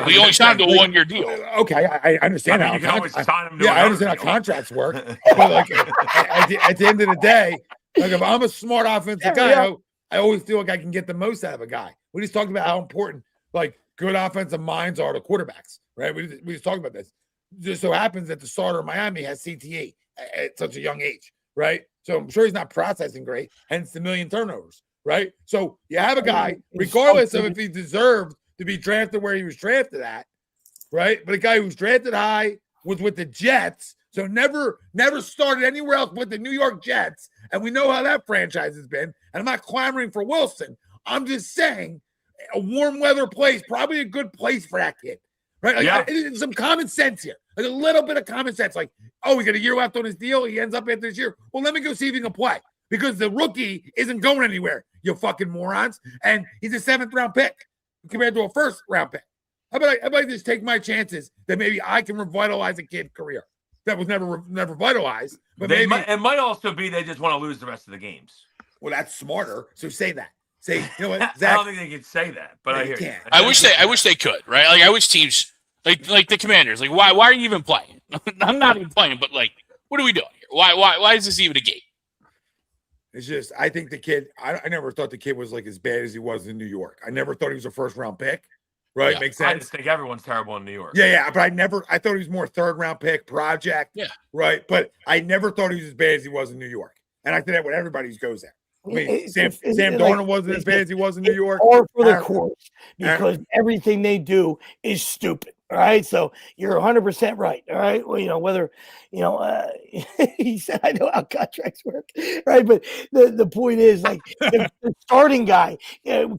We only signed a 1-year deal. Okay, I understand I mean, how. you can always sign him to I another understand how deal. contracts work. But like at the end of the day, like if I'm a smart offensive guy, I always feel like I can get the most out of a guy. We just talked about how important like good offensive minds are to quarterbacks, right? We just talked about this. Just so happens that the starter of Miami has CTE at such a young age, right? So I'm sure he's not processing great, hence the million turnovers, right? So you have a guy, regardless of if he deserved to be drafted where he was drafted at, right? But a guy who's drafted high was with the Jets, so never started anywhere else with the New York Jets, and we know how that franchise has been. And I'm not clamoring for Wilson. I'm just saying a warm weather place, probably a good place for that kid, right? Like, some common sense here, like a little bit of common sense. Like, oh, we got a year left on his deal. He ends up after this year. Well, let me go see if he can play because the rookie isn't going anywhere, you fucking morons. And he's a 7th round pick compared to a 1st round pick. How about I just take my chances that maybe I can revitalize a kid's career that was never vitalized. But it might also be they just want to lose the rest of the games. Well, that's smarter. So say that. Say, you know what, Zach, I don't think they can say that, but I hear you. I wish they could, right? Like I wish teams like the Commanders, like why are you even playing? I'm not even playing, but like, what are we doing here? Why is this even a game? It's just I think the kid. I never thought the kid was like as bad as he was in New York. I never thought he was a 1st round pick. Right, yeah. Makes sense. I just think everyone's terrible in New York. Yeah, but I thought he was more 3rd round pick project. Yeah, right. But I never thought he was as bad as he was in New York, and I think that what everybody goes at. I mean, Sam Darnold wasn't as bad as he was in New York. Or for the course, because everything they do is stupid. All right, so you're 100% right. All right, well, whether he said I know how contracts work, right? But the point is, like, the starting guy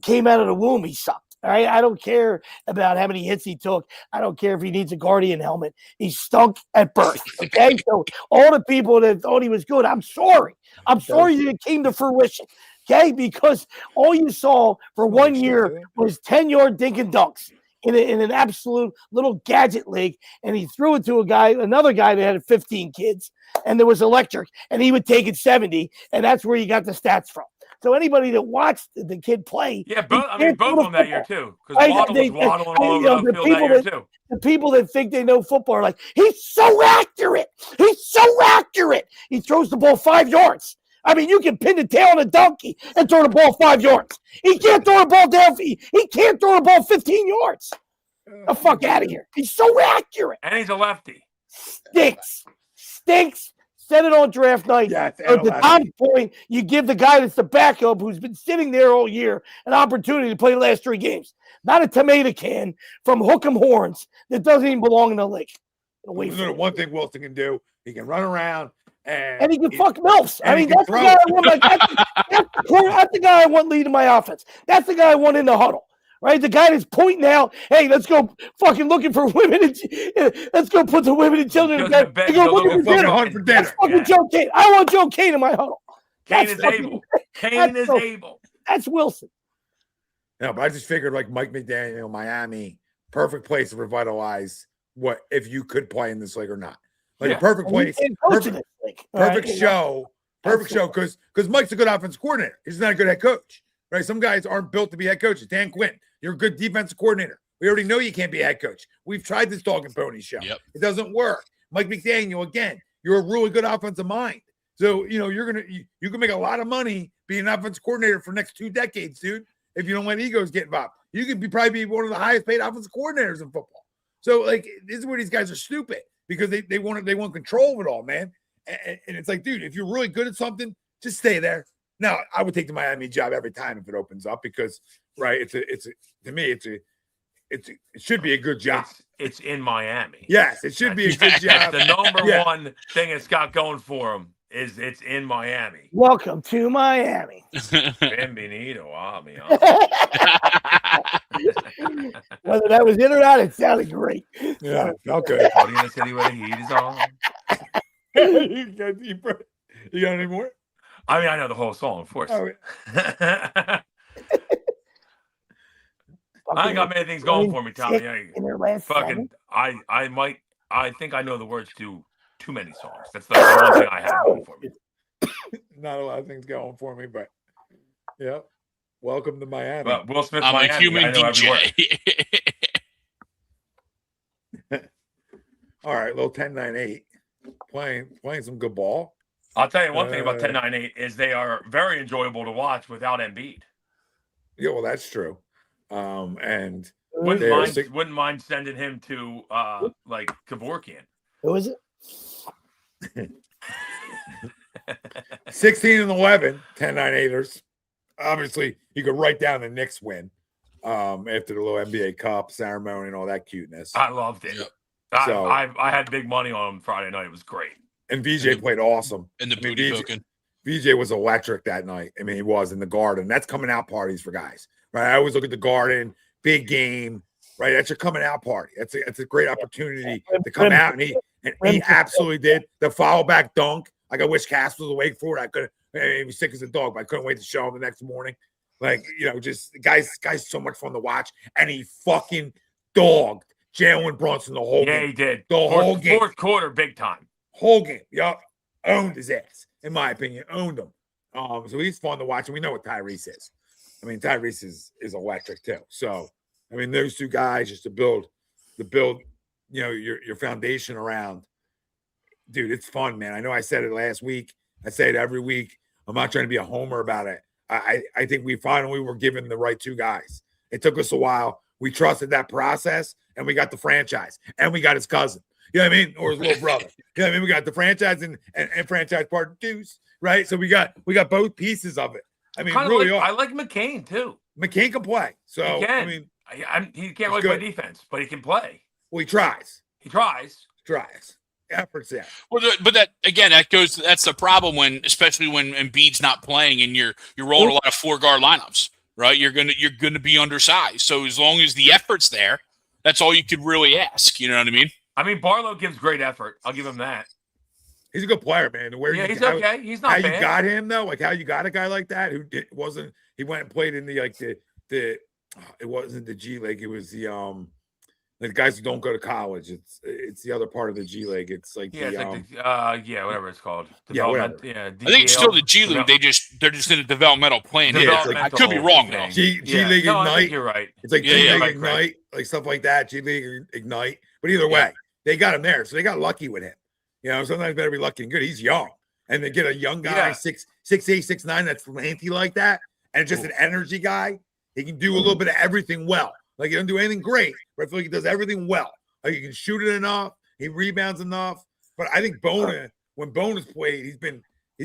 came out of the womb, he sucked. All right, I don't care about how many hits he took. I don't care if he needs a Guardian helmet. He stunk at birth. Okay, so all the people that thought he was good, I'm sorry that it came to fruition. Okay, because all you saw for 1 year was 10-yard dink and dunks in an absolute little gadget league, and he threw it to another guy that had 15 kids, and there was electric, and he would take it 70, and that's where you got the stats from. So anybody that watched the kid play, both of them that year too, because Waddle was waddling all over the field that year too. The people that think they know football are like, he's so accurate. He's so accurate. He throws the ball 5 yards. I mean, you can pin the tail on a donkey and throw the ball 5 yards. He can't throw the ball down. He can't throw the ball 15 yards. The fuck out of here. He's so accurate. And he's a lefty. Stinks. Said it on draft night. Yeah, at the Tom's point, you give the guy that's the backup who's been sitting there all year an opportunity to play the last 3 games. Not a tomato can from Hook'em Horns that doesn't even belong in the league. One thing Wilson can do, he can run around and he can fuck MILFs. I mean, that's the guy I want. That's the guy I want leading my offense. That's the guy I want in the huddle. Right, the guy that's pointing out, hey, let's go fucking looking for women. Let's go put the women and children in bed. Go looking for dinner. That's fucking Joe Kane. I want Joe Kane in my huddle. Kane is able. That's Wilson. No, but I just figured like Mike McDaniel, Miami, perfect place to revitalize what if you could play in this league or not. Like a perfect place, perfect show because Mike's a good offensive coordinator. He's not a good head coach. Right, some guys aren't built to be head coaches. Dan Quinn, you're a good defensive coordinator. We already know you can't be a head coach. We've tried this dog and pony show. Yep. It doesn't work. Mike McDaniel, again, you're a really good offensive mind. So you can make a lot of money being an offensive coordinator for the next 2 decades, dude. If you don't let egos get involved, you could probably be one of the highest paid offensive coordinators in football. So like this is where these guys are stupid because they want control of it all, man. And it's like, dude, if you're really good at something, just stay there. Now, I would take the Miami job every time if it opens up because, right, it should be a good job. It's in Miami. Yes, it should be a good job. The number one thing it's got going for him is it's in Miami. Welcome to Miami. Bienvenido, Whether that was in or not, it sounded great. Yeah, okay. Party in the city where the heat is on. You got any more? I mean, I know the whole song, of course. Oh, I ain't got many things going for me, Tommy. I think I know the words to too many songs. That's the one thing I have going for me. Not a lot of things going for me, but yeah. Welcome to Miami. But Will Smith, I'm Miami. a human DJ. All right, little 10-9-8. Playing some good ball. I'll tell you one thing about 10-9-8 is they are very enjoyable to watch without Embiid. Yeah, well, that's true. And wouldn't mind sending him to like Kevorkian. Who is it? 16 and 11, 10-9-8ers. Obviously, you could write down the Knicks win after the little NBA Cup ceremony and all that cuteness. I loved it. Yep. I had big money on him Friday night. It was great. And VJ played awesome. And the booty poking. VJ was electric that night. I mean, he was in the Garden. That's coming out parties for guys, right? I always look at the Garden, big game, right? That's your coming out party. That's a great opportunity to come out, and he absolutely did. The follow back dunk. Like, I wish Cass was awake for it. I couldn't. He was sick as a dog, but I couldn't wait to show him the next morning. Like, just guys, so much fun to watch, and he fucking dogged Jalen Brunson the whole game. Yeah, he did. Whole game. Fourth quarter, big time. Whole game. Yup. Owned his ass, in my opinion. Owned him. So he's fun to watch, and we know what Tyrese is. I mean, Tyrese is electric too. So, I mean, those two guys just to build, your foundation around. Dude, it's fun, man. I know I said it last week. I say it every week. I'm not trying to be a homer about it. I think we finally were given the right two guys. It took us a while. We trusted that process, and we got the franchise, and we got his cousin. You know what I mean? Or his little brother. You know what I mean? We got the franchise and franchise partner Deuce, right? So we got both pieces of it. I mean, really, I like McCain too. McCain can play. So he can. I mean, he can't really play defense, but he can play. Well, he tries. Efforts there. Well, but that again, that's the problem especially when Embiid's not playing and you're rolling a lot of 4-guard lineups, right? You're gonna be undersized. So as long as the effort's there, that's all you could really ask. You know what I mean? I mean, Barlow gives great effort. I'll give him that. He's a good player, man. He's okay. He's not how bad. You got him though, like how you got a guy like that who wasn't. He went and played in the it wasn't the G League. It was the guys who don't go to college. It's the other part of the G League. It's like whatever it's called. Whatever. I think it's still the G League. They're just in a developmental plan. I could be wrong though. G League Ignite. I think you're right. It's like G League Ignite, like stuff like that. G League Ignite. But either way, they got him there, so they got lucky with him. Sometimes better be lucky and good. He's young, and they get a young guy, 6'8", 6'9", that's lanky like that, and just an energy guy. He can do a little bit of everything well. Like, he doesn't do anything great, but I feel like he does everything well. Like, he can shoot it enough, he rebounds enough. But I think when Bona played, he's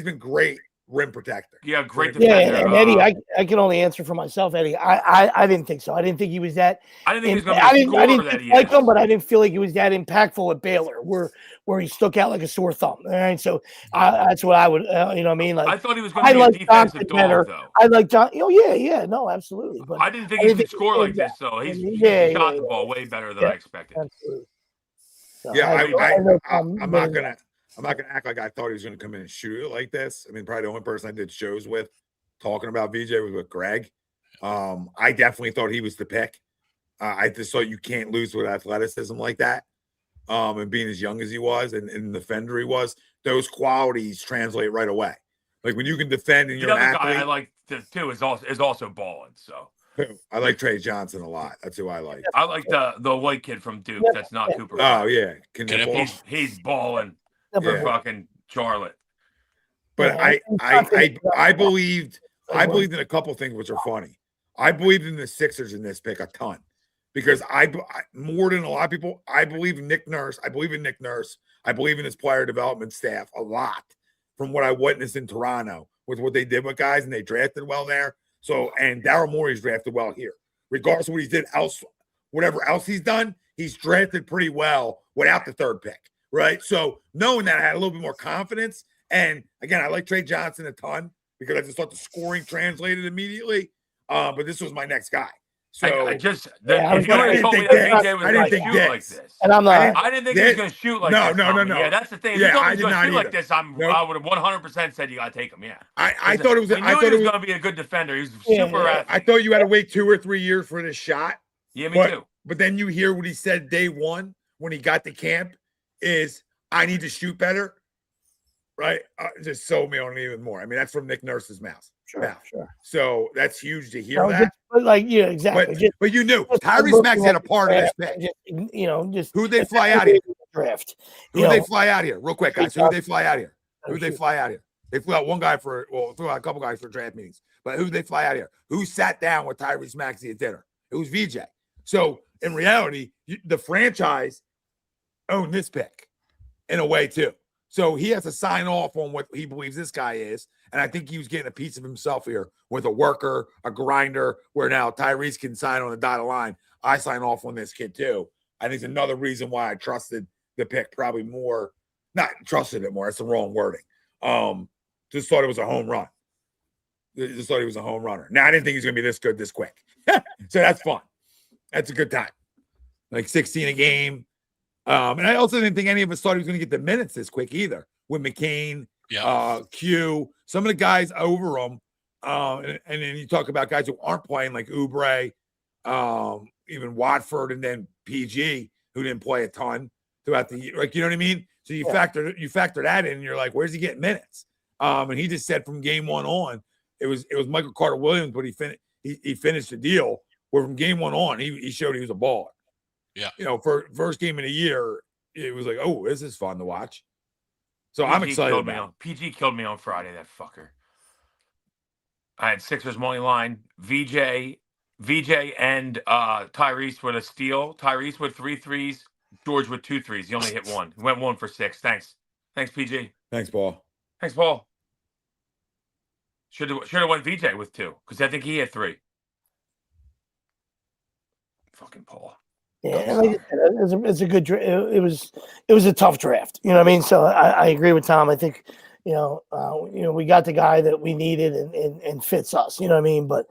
been great rim protector. Yeah, great defender. Yeah, and Eddie, I can only answer for myself, Eddie. I didn't think so. I didn't think he was that. I didn't think he was going to be a scorer. I didn't like him, but I didn't feel like he was that impactful at Baylor, where he stuck out like a sore thumb. All right, so that's what I would, you know what I mean? Like, I thought he was going to be a defensive dog, though. I like John. Oh yeah, no, absolutely. But I didn't think he could score like this, though. He shot the ball way better than I expected. Absolutely. So I'm not gonna act like I thought he was going to come in and shoot it like this. I mean, probably the only person I did shows with talking about VJ was with Greg. I definitely thought he was the pick. I just thought you can't lose with athleticism like that. And being as young as he was and the defender he was, those qualities translate right away. Like, when you can defend and you're an athlete. Guy I like too is also balling. So I like Trey Johnson a lot. That's who I like. I like the white kid from Duke. That's not Cooper. Oh yeah, he's balling. For fucking Charlotte. But I believed in a couple things which are funny. I believed in the Sixers in this pick a ton because I more than a lot of people, I believe in Nick Nurse. I believe in his player development staff a lot from what I witnessed in Toronto with what they did with guys, and they drafted well there. So, and Daryl Morey's drafted well here. Regardless of what he did else, whatever else he's done, he's drafted pretty well without the third pick. Right. So knowing that, I had a little bit more confidence. And again, I like Trey Johnson a ton because I just thought the scoring translated immediately. But this was my next guy. So I didn't think this. And I'm not. I didn't think he was going to shoot like this. No. Yeah, that's the thing. Yeah, if he was going to shoot like this, I would have 100% said you got to take him. Yeah. I thought it was. I thought he was going to be a good defender. He's super athlete. I thought you had to wait 2 or 3 years for this shot. Yeah, me too. But then you hear what he said day one when he got to camp is, I need to shoot better. Right. Just sold me on it even more. I mean, that's from Nick Nurse's mouth. Sure. So that's huge to hear that. Exactly. But you knew Tyrese Maxey had a part of this pick. Just who'd they fly out here? draft. Who they fly out here? Real quick, guys. Who they fly out here? Who they fly out here? They flew out one guy flew out a couple guys for draft meetings. But who they fly out here? Who sat down with Tyrese Maxey at dinner? It was VJ. So in reality, the franchise owned this pick in a way too. So he has to sign off on what he believes this guy is. And I think he was getting a piece of himself here with a worker, a grinder, where now Tyrese can sign on the dotted line. I sign off on this kid too. I think it's another reason why I trusted the pick probably more. Not trusted it more. That's the wrong wording. Just thought it was a home run. Just thought he was a home runner. Now, I didn't think he was going to be this good this quick. So that's fun. That's a good time. Like 16 a game. And I also didn't think any of us thought he was going to get the minutes this quick either. With McCain, Q, some of the guys over him. And then you talk about guys who aren't playing like Oubre, even Watford, and then PG, who didn't play a ton throughout the year. Like, you know what I mean? So you factor that in, and you're like, where's he getting minutes? And he just said from game one on, it was Michael Carter Williams, but he finished the deal where from game one on, he showed he was a baller. Yeah. You know, for first game of the year, it was like, oh, this is fun to watch. So I'm excited about PG killed me on Friday, that fucker. I had Sixers money line, VJ and Tyrese with a steal. Tyrese with 3 threes, George with 2 threes. He only hit one. He went 1 for 6. Thanks, PG. Thanks, Paul. Thanks, Paul. Should have went VJ with 2 because I think he hit 3. Fucking Paul. Yeah, like I said, it's a good draft. It was a tough draft. You know what I mean? So I agree with Tom. I think you know we got the guy that we needed and fits us. You know what I mean? But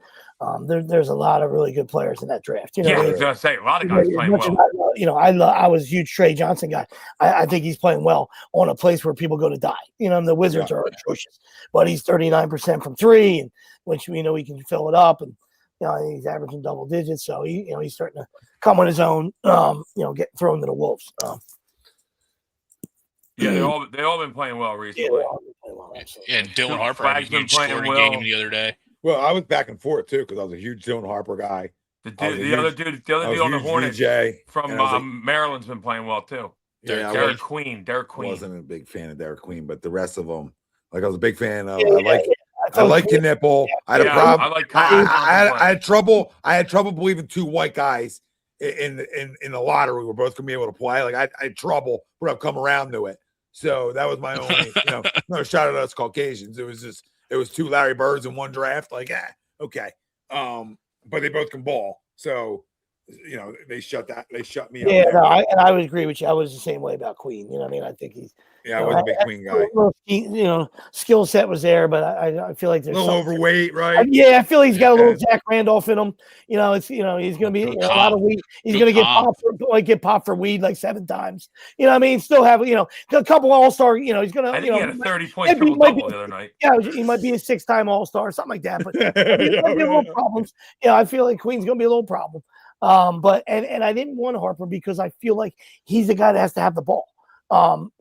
there's a lot of really good players in that draft. You know, I was gonna say a lot of guys playing well. I was a huge Trey Johnson guy. I think he's playing well on a place where people go to die. You know, and the Wizards are atrocious, but he's 39% from 3, and which we know he can fill it up, and you know he's averaging double digits, so he's starting to come on his own. Get thrown to the wolves. Yeah, they all been playing well recently. Yeah, Dylan Harper had a huge scoring game the other day. Well, I was back and forth too because I was a huge Dylan Harper guy. The other dude on the Hornets from Maryland's been playing well too. Derek Queen. I wasn't a big fan of Derek Queen, but the rest of them, like I was a big fan of. I like Knipple. I had a problem. I had trouble. I had trouble believing 2 white guys in the lottery were both gonna be able to play. Like I had trouble, but I've come around to it. So that was my only, no shout out to us Caucasians. It was 2 Larry Birds in one draft. Like, okay. But they both can ball. So, they shut me up. Yeah, no, I would agree with you. I was the same way about Queen. You know what I mean? I think he's. Yeah, I wasn't a big Queen guy. Skill set was there, but I feel like there's a little overweight, right? Yeah, I feel like he's got a little Zach Randolph in him. He's going to be a lot of weed. He's going to get popped for weed like 7 times. You know what I mean? Still have a couple All-Star. He's going to. I think he had a 30-point triple-double the other night. Yeah, he might be a 6-time All-Star, something like that. But he might be a little problems. I feel like Queen's going to be a little problem. But I didn't want Harper because I feel like he's the guy that has to have the ball. And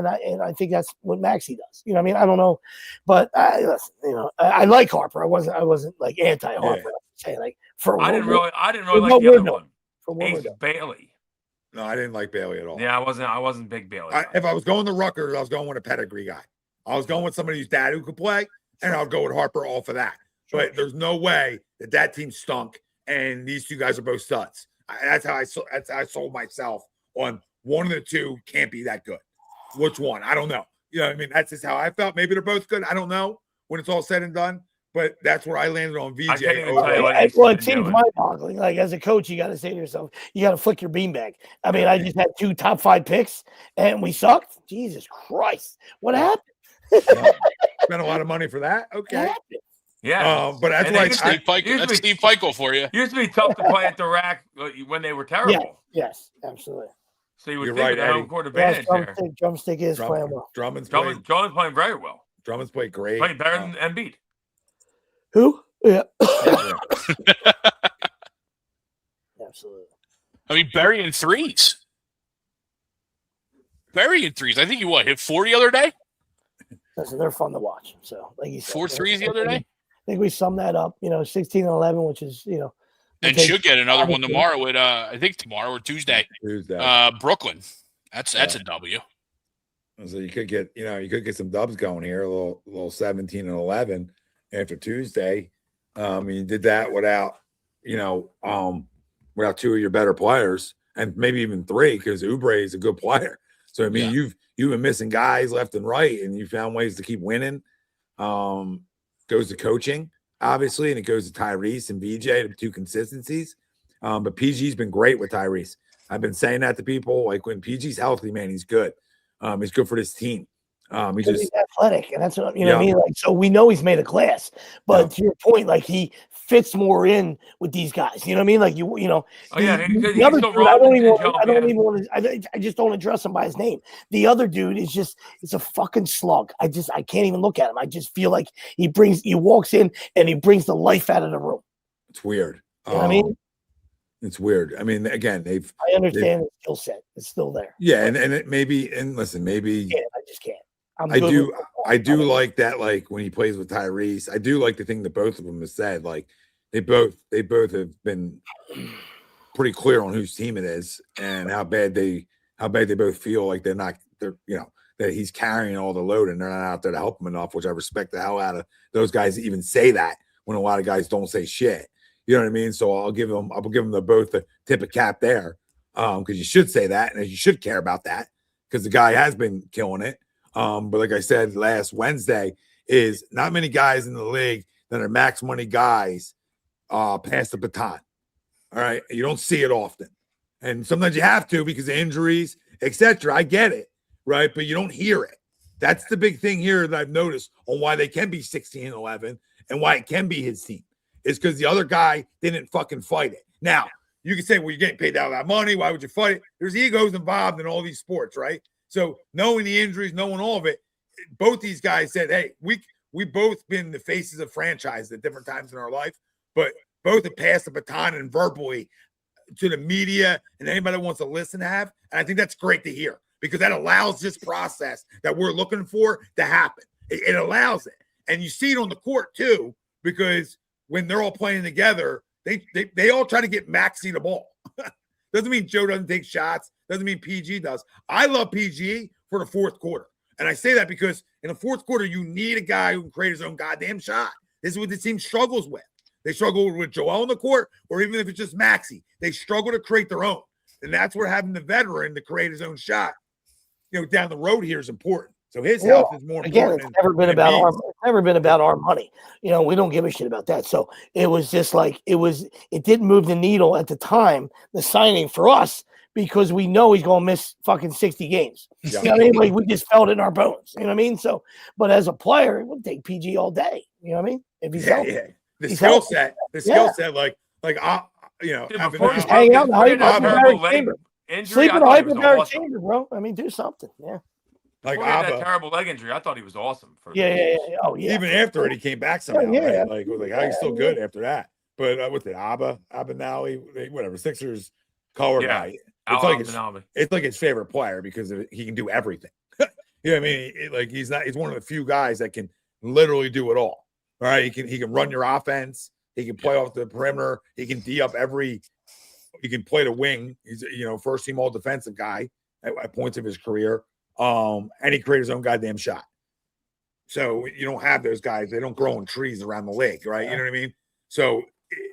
I think that's what Maxey does. You know what I mean? I don't know, but I like Harper. I wasn't like anti-Harper. Yeah. Saying like I didn't really like the other one. Ace Bailey. No, I didn't like Bailey at all. Yeah, I wasn't big Bailey. If I was going to Rutgers, I was going with a pedigree guy. I was going with somebody whose dad who could play, and I'll go with Harper all for that. But there's no way that team stunk, and these 2 guys are both studs. That's how I sold myself on. One of the 2 can't be that good. Which one? I don't know. You know what I mean? That's just how I felt. Maybe they're both good. I don't know when it's all said and done. But that's where I landed on VJ. Well, it seems mind-boggling. Like, as a coach, you got to say to yourself, you got to flick your beanbag. I mean, I just had 2 top 5 picks, and we sucked? Jesus Christ. What happened? Spent a lot of money for that? Okay. Yeah. But that's why Steve Peichel for you. Used to be tough to play at the rack when they were terrible. Yes, absolutely. So you would think the home court advantage there. Drumstick is playing well. Drummond's playing very well. Drummond's played great. Playing better than Embiid. Who? Yeah. Absolutely. I mean, burying threes. I think he hit 4 the other day? Listen, they're fun to watch. So, like you said, 4 threes the other day? I think we summed that up, 16 and 11, which is, And should get another one tomorrow I think tomorrow or Tuesday. Brooklyn. That's a W. So you could get some dubs going here, a little 17 and 11 after Tuesday. You did that without two of your better players, and maybe even three, because Oubre is a good player. So I mean, you've been missing guys left and right, and you found ways to keep winning. Goes to coaching, obviously, and it goes to Tyrese and VJ, the two consistencies. But PG's been great with Tyrese. I've been saying that to people. Like, when PG's healthy, man, he's good. He's good for this team. He's athletic, and that's what what I mean. Like, so we know he's made a class, but to your point, like, he fits more in with these guys. You know what I mean? Like, the other dude, I just don't address him by his name. The other dude is it's a fucking slug. I can't even look at him. I just feel like he walks in and he brings the life out of the room. It's weird. You know what I mean? It's weird. I mean, again, I understand the skill set. It's still there. Yeah, and listen, maybe I just can't. I do like that. Like, when he plays with Tyrese, I do like the thing that both of them have said. Like, they both have been pretty clear on whose team it is and how bad they both feel like that he's carrying all the load and they're not out there to help him enough. Which I respect the hell out of those guys even say that, when a lot of guys don't say shit. You know what I mean? So I'll give them both the tip of cap there, because you should say that and you should care about that, because the guy has been killing it. But like I said last Wednesday, is not many guys in the league that are max money guys pass the baton. All right, you don't see it often, and sometimes you have to because of injuries, etc. I get it, right? But you don't hear it. That's the big thing here that I've noticed on why they can be 16-11 and why it can be his team. Is because the other guy didn't fucking fight it. Now, you can say, well, you're getting paid out of that money. Why would you fight it? There's egos involved in all these sports, right? So knowing the injuries, knowing all of it, both these guys said, hey, we both been the faces of franchise at different times in our life, but both have passed the baton and verbally to the media and anybody that wants to listen have. And I think that's great to hear, because that allows this process that we're looking for to happen. It allows it. And you see it on the court too, because when they're all playing together, they all try to get Maxey the ball. Doesn't mean Joe doesn't take shots. Doesn't mean PG does. I love PG for the fourth quarter. And I say that because in the fourth quarter, you need a guy who can create his own goddamn shot. This is what the team struggles with. They struggle with Joel on the court, or even if it's just Maxey, they struggle to create their own. And that's where having the veteran to create his own shot, down the road here is important. So his health is more important. It's never been about our money. We don't give a shit about that. So it was just like it didn't move the needle at the time, the signing for us, because we know he's going to miss fucking 60 games. Yeah. You know what I mean? Like, we just felt it in our bones. You know what I mean? So, but as a player, we'll take PG all day. You know what I mean? If he's healthy. Yeah. The skill set, like hang out in the hyperbaric chamber. Sleep in a hyperbaric chamber, bro. I mean, do something. Yeah. Like that terrible leg injury, I thought he was awesome. Oh yeah. Even after it, he came back somehow. Right? Like how he's still good after that. But with the Abinali, whatever, Sixers color guy, it's like his favorite player because he can do everything. You know what I mean? He's one of the few guys that can literally do it all. All right, he can run your offense. He can play off the perimeter. He can D up he can play the wing. He's first team all defensive guy at points of his career. And he created his own goddamn shot. So you don't have those guys. They don't grow in trees around the lake, right? You know what I mean? So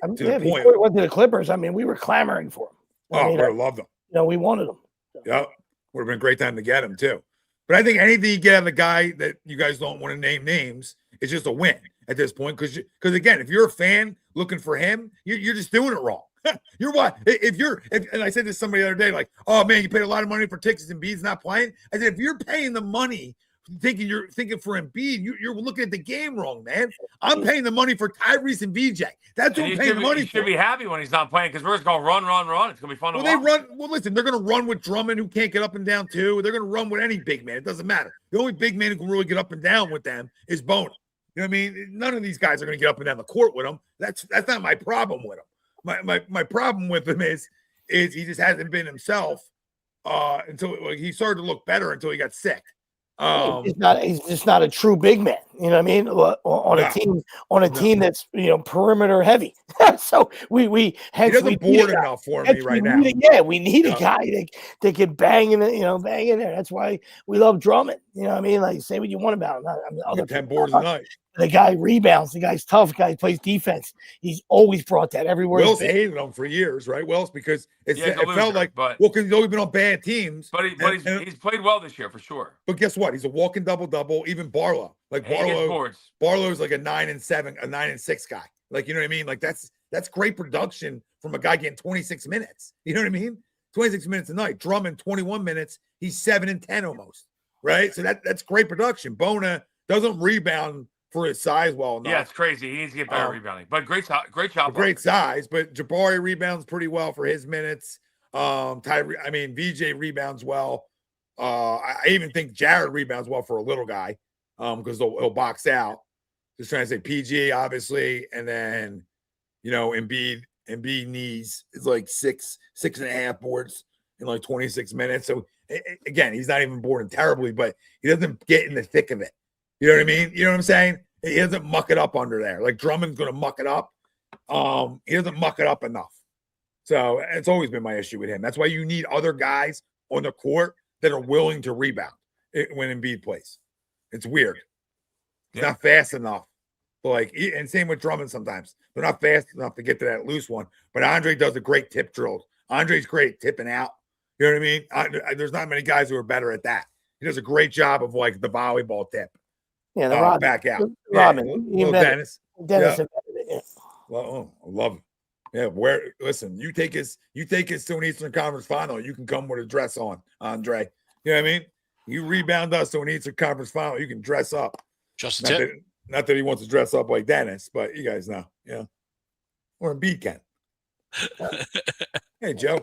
to the point, before he went to the Clippers, I mean, we were clamoring for him. I loved him. We wanted him. So. Yeah, would have been a great time to get him too. But I think anything you get out of the guy that you guys don't want to name names, it's just a win at this point. Because again, if you're a fan looking for him, you're just doing it wrong. You're what? And I said to somebody the other day, like, oh man, you paid a lot of money for tickets and Embiid's not playing. I said, if you're paying the money, thinking for Embiid, you're looking at the game wrong, man. I'm paying the money for Tyrese and VJ. That's what I'm paying the money for. You should be happy when he's not playing, because we're just going to run. It's going to be fun to watch. Listen, they're going to run with Drummond, who can't get up and down too. They're going to run with any big man. It doesn't matter. The only big man who can really get up and down with them is Bono. You know what I mean? None of these guys are going to get up and down the court with him. That's not my problem with him. My problem with him is he just hasn't been himself until he started to look better until he got sick. He's just not a true big man. You know what I mean? On a team that's perimeter heavy. So we he doesn't board enough for me right now. We need a guy that can bang in bang in there. That's why we love Drummond. You know what I mean? Like, say what you want about him. Other 10 boards a night. The guy rebounds. The guy's tough. The guy plays defense. He's always brought that everywhere. Will's hated him for years, right? Will's because it felt like because he's always been on bad teams. But he's played well this year for sure. But guess what? He's a walking double. Even Barlow, Barlow's like a 9 and 7, a 9 and 6 guy. Like, you know what I mean? Like that's great production from a guy getting 26 minutes. You know what I mean? 26 minutes a night. Drummond 21 minutes. He's 7 and 10 almost, right? So that's great production. Bona doesn't rebound for his size well enough. Yeah, it's crazy. He needs to get better rebounding. But great job. Great size, but Jabari rebounds pretty well for his minutes. VJ rebounds well. I even think Jared rebounds well for a little guy because he'll box out. Just trying to say PG, obviously, and then Embiid needs is like six and a half boards in like 26 minutes. So again, he's not even boarding terribly, but he doesn't get in the thick of it. You know what I mean? You know what I'm saying? He doesn't muck it up under there. Like Drummond's going to muck it up. He doesn't muck it up enough. So it's always been my issue with him. That's why you need other guys on the court that are willing to rebound when Embiid plays. It's weird. It's not fast enough. And same with Drummond sometimes. They're not fast enough to get to that loose one. But Andre does a great tip drill. Andre's great at tipping out. You know what I mean? There's not many guys who are better at that. He does a great job of like the volleyball tip. Yeah, the back out. Robin. Dennis. Dennis. Yeah. Well, I love it. Yeah, listen, you take us to an Eastern Conference final, you can come with a dress on, Andre. You know what I mean? You rebound us to an Eastern Conference final, you can dress up. Just not that he wants to dress up like Dennis, but you guys know. Yeah. Or Embiid can. Hey, Joe,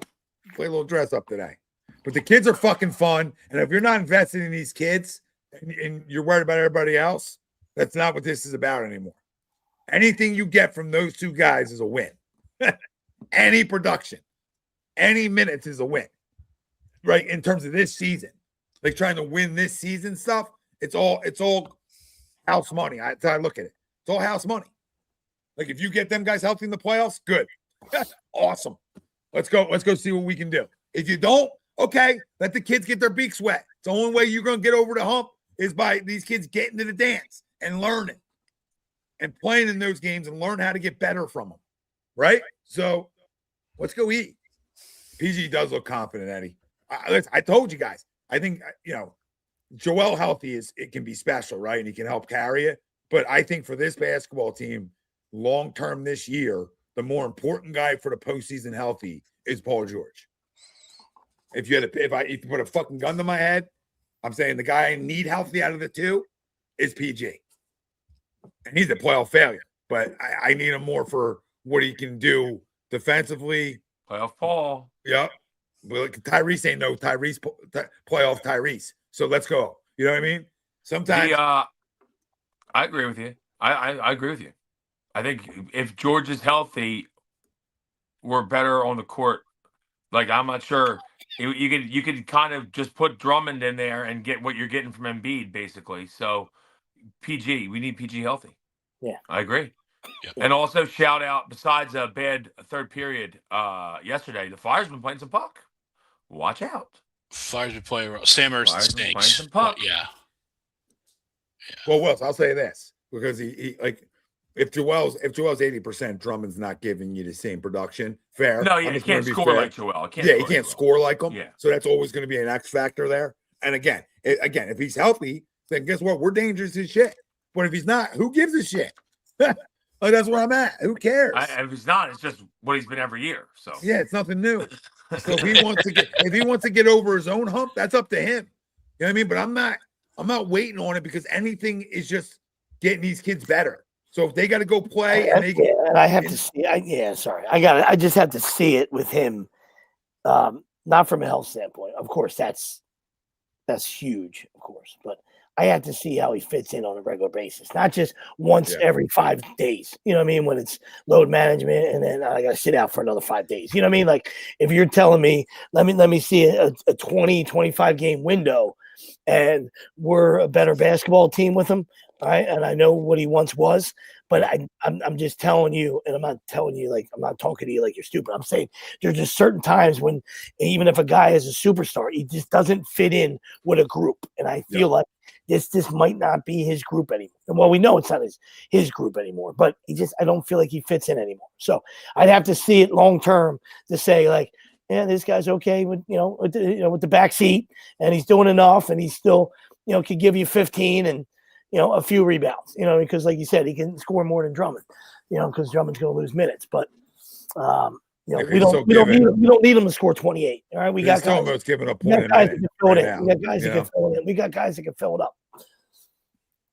play a little dress up today. But the kids are fucking fun. And if you're not invested in these kids and you're worried about everybody else, that's not what this is about anymore. Anything you get from those two guys is a win. Any production, any minutes is a win, right? In terms of this season, like trying to win this season stuff, it's all house money. That's how I look at it. It's all house money. Like if you get them guys healthy in the playoffs, good. Awesome. Let's go see what we can do. If you don't, okay, let the kids get their beaks wet. It's the only way you're going to get over the hump is by these kids getting to the dance and learning and playing in those games and learn how to get better from them. Right? So let's go eat. PG does look confident, Eddie. I told you guys. I think, Joel healthy it can be special, right? And he can help carry it. But I think for this basketball team, long-term this year, the more important guy for the postseason healthy is Paul George. If you put a fucking gun to my head, I'm saying the guy I need healthy out of the two is PG. And he's a playoff failure. But I need him more for what he can do defensively. Playoff Paul. Yep. Well, Tyrese ain't no playoff Tyrese. So let's go. You know what I mean? Sometimes I agree with you. I agree with you. I think if George is healthy, we're better on the court. Like I'm not sure you could kind of just put Drummond in there and get what you're getting from Embiid, basically. So PG, we need PG healthy. Yeah, I agree. Yep. And also shout out, besides a bad third period yesterday, the Flyers been playing some puck. Watch out. Flyers been playing well. Sam Erston stinks. Some puck. Yeah. Well, Wells, I'll say this because he like if Joel's 80%, Drummond's not giving you the same production. Fair. No, he can't score like Joel. He can't score like him. Yeah. So that's always going to be an X factor there. And again, if he's healthy, then guess what? We're dangerous as shit. But if he's not, who gives a shit? Like that's where I'm at. Who cares? If he's not, it's just what he's been every year. So yeah, it's nothing new. So if he wants to get over his own hump, that's up to him. You know what I mean? But I'm not waiting on it because anything is just getting these kids better. So if they got to go play and I have to see. I just have to see it with him. Not from a health standpoint. Of course, that's huge. Of course, but I have to see how he fits in on a regular basis, not just once every 5 days. You know what I mean? When it's load management and then I got to sit out for another 5 days. You know what I mean? Like if you're telling me, let me see a 20, 25 game window and we're a better basketball team with him, All right, and I know what he once was, but I'm just telling you, and I'm not telling you like I'm not talking to you like you're stupid. I'm saying there's just certain times when even if a guy is a superstar, he just doesn't fit in with a group, and I feel like this might not be his group anymore. And well, we know it's not his group anymore, but I don't feel like he fits in anymore. So I'd have to see it long term to say like, yeah, this guy's okay with with the back seat, and he's doing enough, and he's still could give you 15 and a few rebounds, because like you said, he can score more than Drummond, because Drummond's going to lose minutes. But we don't need him to score 28. All right, we got guys. Almost giving a point. We got guys that can fill it in. We got guys that can fill it up.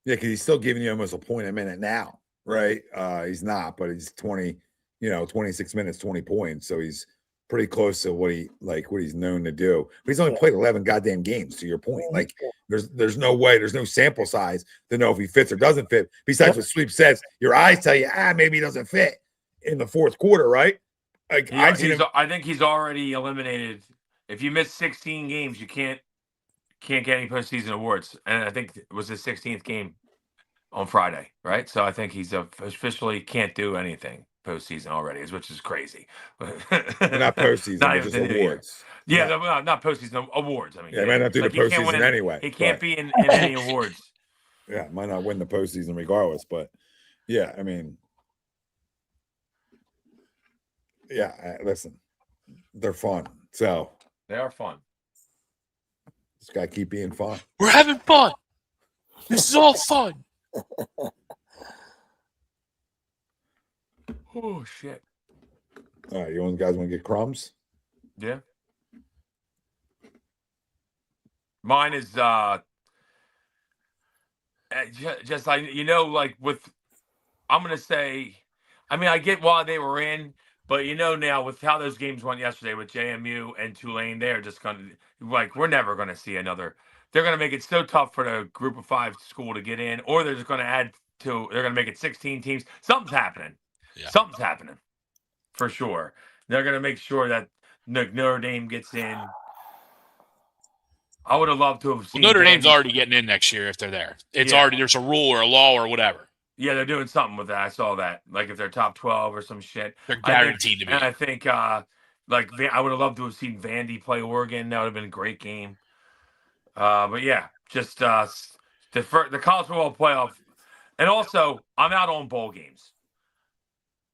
Yeah, because he's still giving you almost a point a minute now, right? He's not, but he's 26 minutes, 20 points. So he's pretty close to what he's known to do. But he's only played 11 goddamn games, to your point. Like there's no way, there's no sample size to know if he fits or doesn't fit. Besides what Sweep says, your eyes tell you, maybe he doesn't fit in the fourth quarter, right? Like I think he's already eliminated. If you miss 16 games, you can't get any postseason awards. And I think it was his 16th game on Friday, right? So I think he's officially can't do anything postseason already, which is crazy. Not postseason, but just awards. Yeah, not postseason awards. I mean, he might not do the postseason anyway. He can't be in any awards. Yeah, might not win the postseason regardless. But yeah, I mean, listen, they're fun. So they are fun. Just gotta keep being fun. We're having fun. This is all fun. Oh shit! All right, you guys want to get crumbs? Yeah. Mine is just like like with. I'm gonna say, I mean, I get why they were in, but now with how those games went yesterday with JMU and Tulane, they're just gonna we're never gonna see another. They're gonna make it so tough for the Group of 5 school to get in, or they're just gonna they're gonna make it 16 teams. Something's happening. Yeah. Something's happening for sure. They're going to make sure that Notre Dame gets in. I would have loved to have seen. Notre Dame's already getting in next year if they're there. It's already, there's a rule or a law or whatever. Yeah, they're doing something with that. I saw that. Like if they're top 12 or some shit. They're guaranteed to be. And I think I would have loved to have seen Vandy play Oregon. That would have been a great game. But yeah, just the college football playoff. And also, I'm out on bowl games.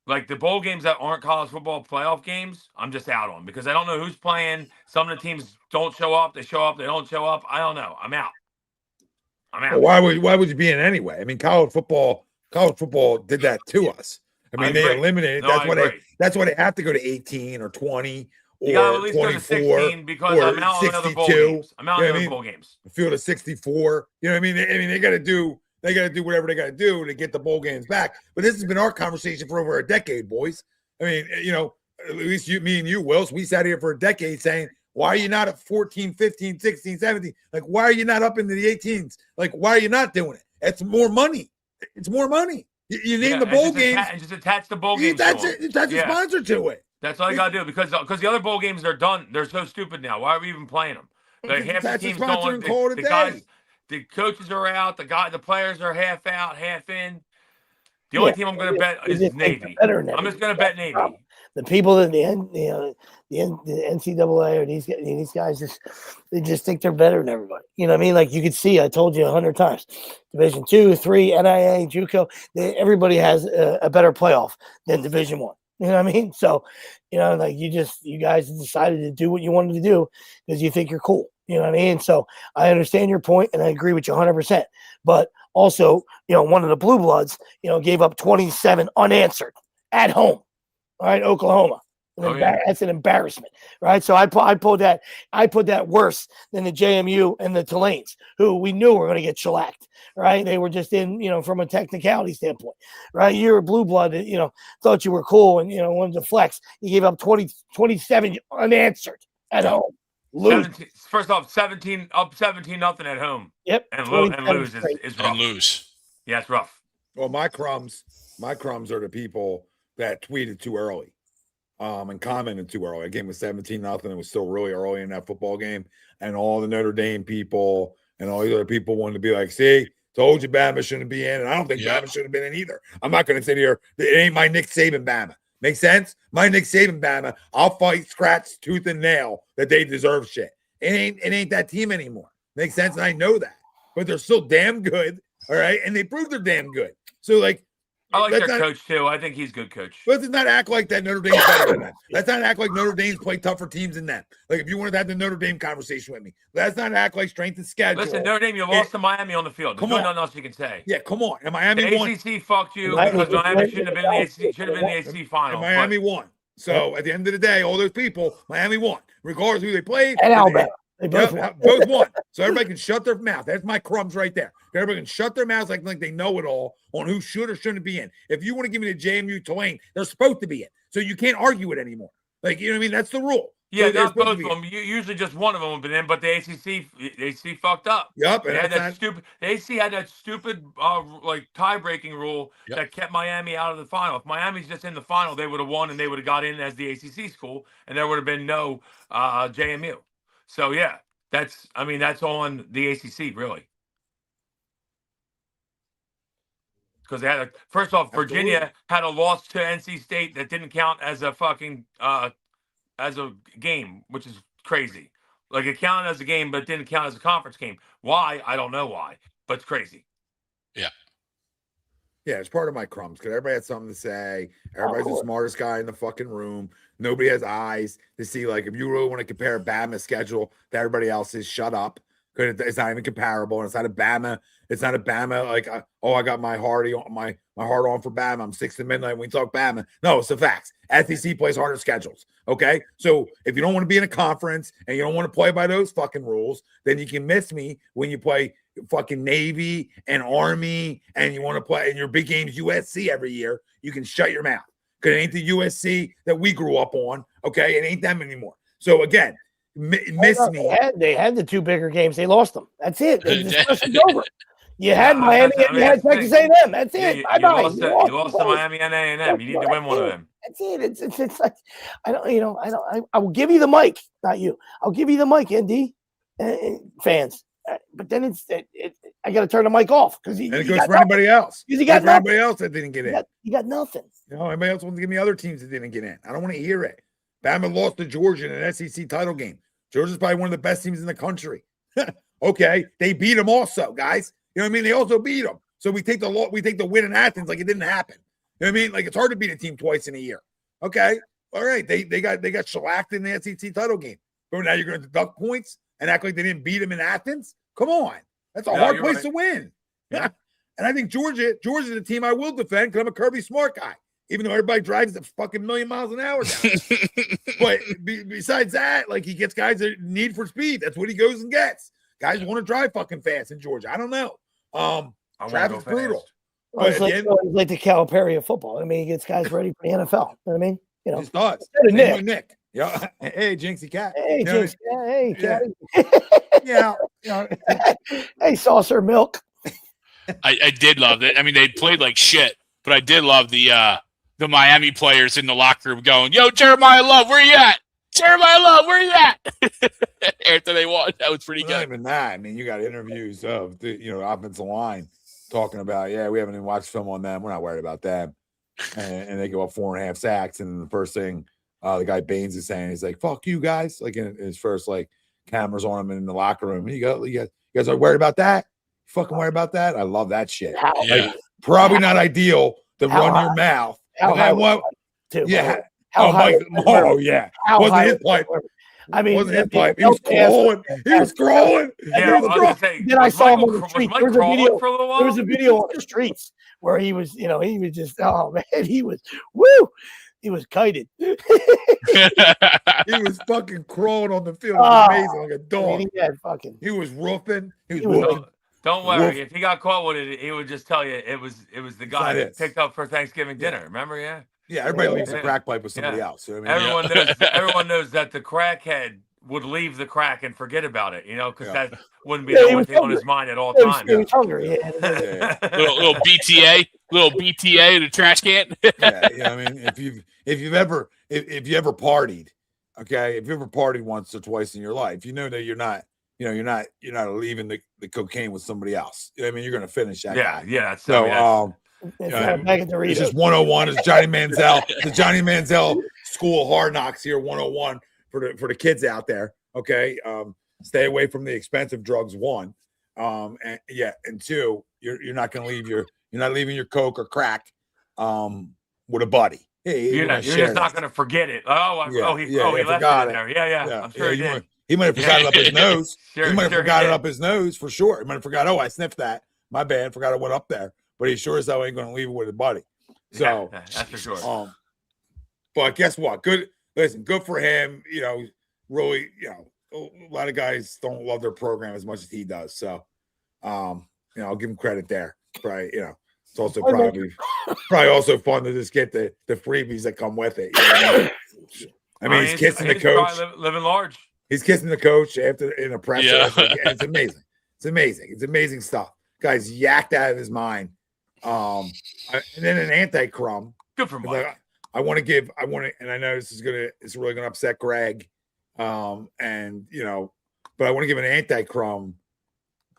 Like the bowl games that aren't college football playoff games, I'm just out on because I don't know who's playing. Some of the teams don't show up. They show up. They don't show up. I don't know. I'm out. Well, why would you be in anyway? I mean, college football did that to us. I mean, they eliminated. That's why they have to go to 18 or 20 or 24 go to 16 because I'm out on other bowl games. I'm out on other bowl games. A field of 64. You know what I mean? They got to do. They got to do whatever they got to do to get the bowl games back. But this has been our conversation for over a decade, boys. I mean, at least me and you, Wills, we sat here for a decade saying, why are you not at 14, 15, 16, 17? Like, why are you not up into the 18s? Like, why are you not doing it? It's more money. It's more money. You need the bowl games. And just attach the bowl games. Attach a sponsor to it. That's all you got to do because the other bowl games are done. They're so stupid now. Why are we even playing them? Like, half the teams don't. The guys. The coaches are out. The players are half out, half in. The only team I'm going to bet is Navy. I'm just going to bet Navy. The people in the NCAA or these guys they just think they're better than everybody. You know what I mean? Like you could see, I told you 100 times. Division 2, 3, NIA, JUCO. Everybody has a better playoff than Division 1. You know what I mean? So, like you guys decided to do what you wanted to do because you think you're cool. You know what I mean? So I understand your point and I agree with you 100%. But also, one of the Blue Bloods, gave up 27 unanswered at home. All right, Oklahoma. That's an embarrassment, right? So I put that worse than the JMU and the Tulanes, who we knew were going to get shellacked, right? They were just in, from a technicality standpoint, right? You're a blue blood, thought you were cool and wanted to flex. You gave up 27 unanswered at home. 17, first off, 17 nothing at home. Yep, and lose is rough. And lose, yeah, it's rough. Well, my crumbs are the people that tweeted too early, and commented too early. A game was 17-0. It was still really early in that football game, and all the Notre Dame people and all the other people wanted to be like, "See, Told you Bama shouldn't be in, and I don't think Bama should have been in either. I'm not going to sit here. It ain't my Nick Saban Bama. Make sense? My Nick Saban Bama, I'll fight, scratch, tooth and nail that they deserve shit. It ain't that team anymore. Makes sense? And I know that. But they're still damn good, all right? And they proved they're damn good. So, like, I like their coach, too. I think he's a good coach. Let's not act like that Notre Dame's better than that. Let's not act like Notre Dame's play tougher teams than that. Like, if you wanted to have the Notre Dame conversation with me, let's not act like strength and schedule. Listen, Notre Dame, you lost to Miami on the field. There's nothing else you can say. Yeah, come on. And Miami the won. ACC fucked you because Miami shouldn't have been in the ACC, should have been in the ACC final. And Miami won. So, at the end of the day, all those people, Miami won. Regardless of who they played. And Alabama. They both won. So everybody can shut their mouth. That's my crumbs right there. Everybody can shut their mouths like they know it all on who should or shouldn't be in. If you want to give me the JMU Tulane, they're supposed to be in. So you can't argue it anymore. Like, you know what I mean? That's the rule. Yeah, so not both of them. Usually just one of them have been in, but the ACC fucked up. Yep. They had that stupid. The ACC had that stupid like tie-breaking rule that kept Miami out of the final. If Miami's just in the final, they would have won and they would have got in as the ACC school, and there would have been no JMU. So yeah, that's on the ACC really. Because they had first off, Virginia had a loss to NC State that didn't count as a fucking as a game, which is crazy. Like it counted as a game, but it didn't count as a conference game. Why? I don't know why, but it's crazy. Yeah. Yeah, it's part of my crumbs because everybody had something to say. Everybody's the smartest guy in the fucking room. Nobody has eyes to see. Like, if you really want to compare Bama's schedule to everybody else's, shut up. Because it's not even comparable. And it's not a Bama. It's not a Bama. Like, I got my heart on for Bama. I'm 6 to midnight when we talk Bama. No, it's the facts. SEC plays harder schedules. Okay, so if you don't want to be in a conference and you don't want to play by those fucking rules, then you can miss me when you play fucking Navy and Army and you want to play in your big games USC every year. You can shut your mouth because it ain't the USC that we grew up on. Okay, it ain't them anymore. So again, miss me. They had the two bigger games. They lost them. That's it. The discussion's over. You had Miami and you had Texas A&M. That's it. You lost to Miami and A&M. You need to win one of them. That's it. It's like I will give you the mic, not you. I'll give you the mic, ND fans. But then I got to turn the mic off because it goes for anybody else. Because you got anybody else that didn't get in. You got nothing. Anybody else wants to give me other teams that didn't get in. I don't want to hear it. Bama lost to Georgia in an SEC title game. Georgia's probably one of the best teams in the country. Okay, they beat them also, guys. You know what I mean? They also beat them. So we take the win in Athens like it didn't happen. You know what I mean? Like it's hard to beat a team twice in a year. Okay, all right. They got shellacked in the SEC title game. But now you're going to deduct points and act like they didn't beat them in Athens? Come on, that's a hard place to win. Yeah, and I think Georgia's a team I will defend because I'm a Kirby Smart guy. Even though everybody drives a fucking million miles an hour down. But besides that, like he gets guys that need for speed. That's what he goes and gets. Guys want to drive fucking fast in Georgia. I don't know. Traffic's brutal. Well, it's like the Calipari of football. I mean, he gets guys ready for the NFL. You know what I mean? You know, he does. Nick. Yeah. Hey, Jinxie Cat. Hey, Jinxie. Hey, Cat. Yeah. Hey, saucer milk. I did love it. I mean, they played like shit, but I did love the Miami players in the locker room going, "Yo, Jeremiah Love, where you at? Jeremiah Love, where you at?" After they won, that was pretty good. Not even that. I mean, you got interviews of the offensive line talking about, we haven't even watched film on them. We're not worried about them. And they go up 4.5 sacks. And the first thing the guy Baines is saying, he's like, "Fuck you guys!" Like in his first cameras on him in the locker room. You guys are worried about that? You fucking worried about that? I love that shit. Probably not ideal to run your mouth. Yeah. Mike. Oh, yeah. Wasn't his pipe. I mean, wasn't his pipe. He was crawling. He was crawling. Yeah, then I saw him on the street. There was a video on the streets where he was, he was just, oh man, he was, woo, he was kited. He was fucking crawling on the field. It was amazing, like a dog. He was roofing. He was Don't worry. If he got caught with it, he would just tell you it was the guy that picked up for Thanksgiving dinner. Remember? Yeah. Yeah. Everybody leaves the crack pipe with somebody else. You know what I mean? Everyone knows that the crackhead would leave the crack and forget about it. Because that wouldn't be the only thing on his mind at all times. He was hungry. Little BTA, in the trash can. I mean, if you ever partied, okay, if you ever partied once or twice in your life, you know that you're not you're not leaving the cocaine with somebody else. I mean, you're going to finish that guy. Yeah. So, it's just 101. It's Johnny Manziel. The Johnny Manziel School of Hard Knocks here, 101 for the kids out there. Okay, stay away from the expensive drugs. 1, and 2, you're not going to leave you're not leaving your coke or crack with a buddy. Hey, you're just not going to forget it. He left it in there. Yeah. I'm sure he did. He might have forgot it up his nose. He might have forgot it up his nose for sure. He might have forgot. Oh, I sniffed that. My bad. Forgot it went up there. But he sure as hell ain't going to leave it with a buddy. So that's for sure. But guess what? Good. Listen, good for him. Really, a lot of guys don't love their program as much as he does. So, I'll give him credit there. Right. It's also probably also fun to just get the freebies that come with it. I mean, he's kissing the coach. Living large. He's kissing the coach after in a presser. Yeah. It's amazing. It's amazing stuff. Guy's yacked out of his mind. And then an anti-crumb. Good for Mike. I want to, and I know it's really gonna upset Greg. But I want to give an anti-crumb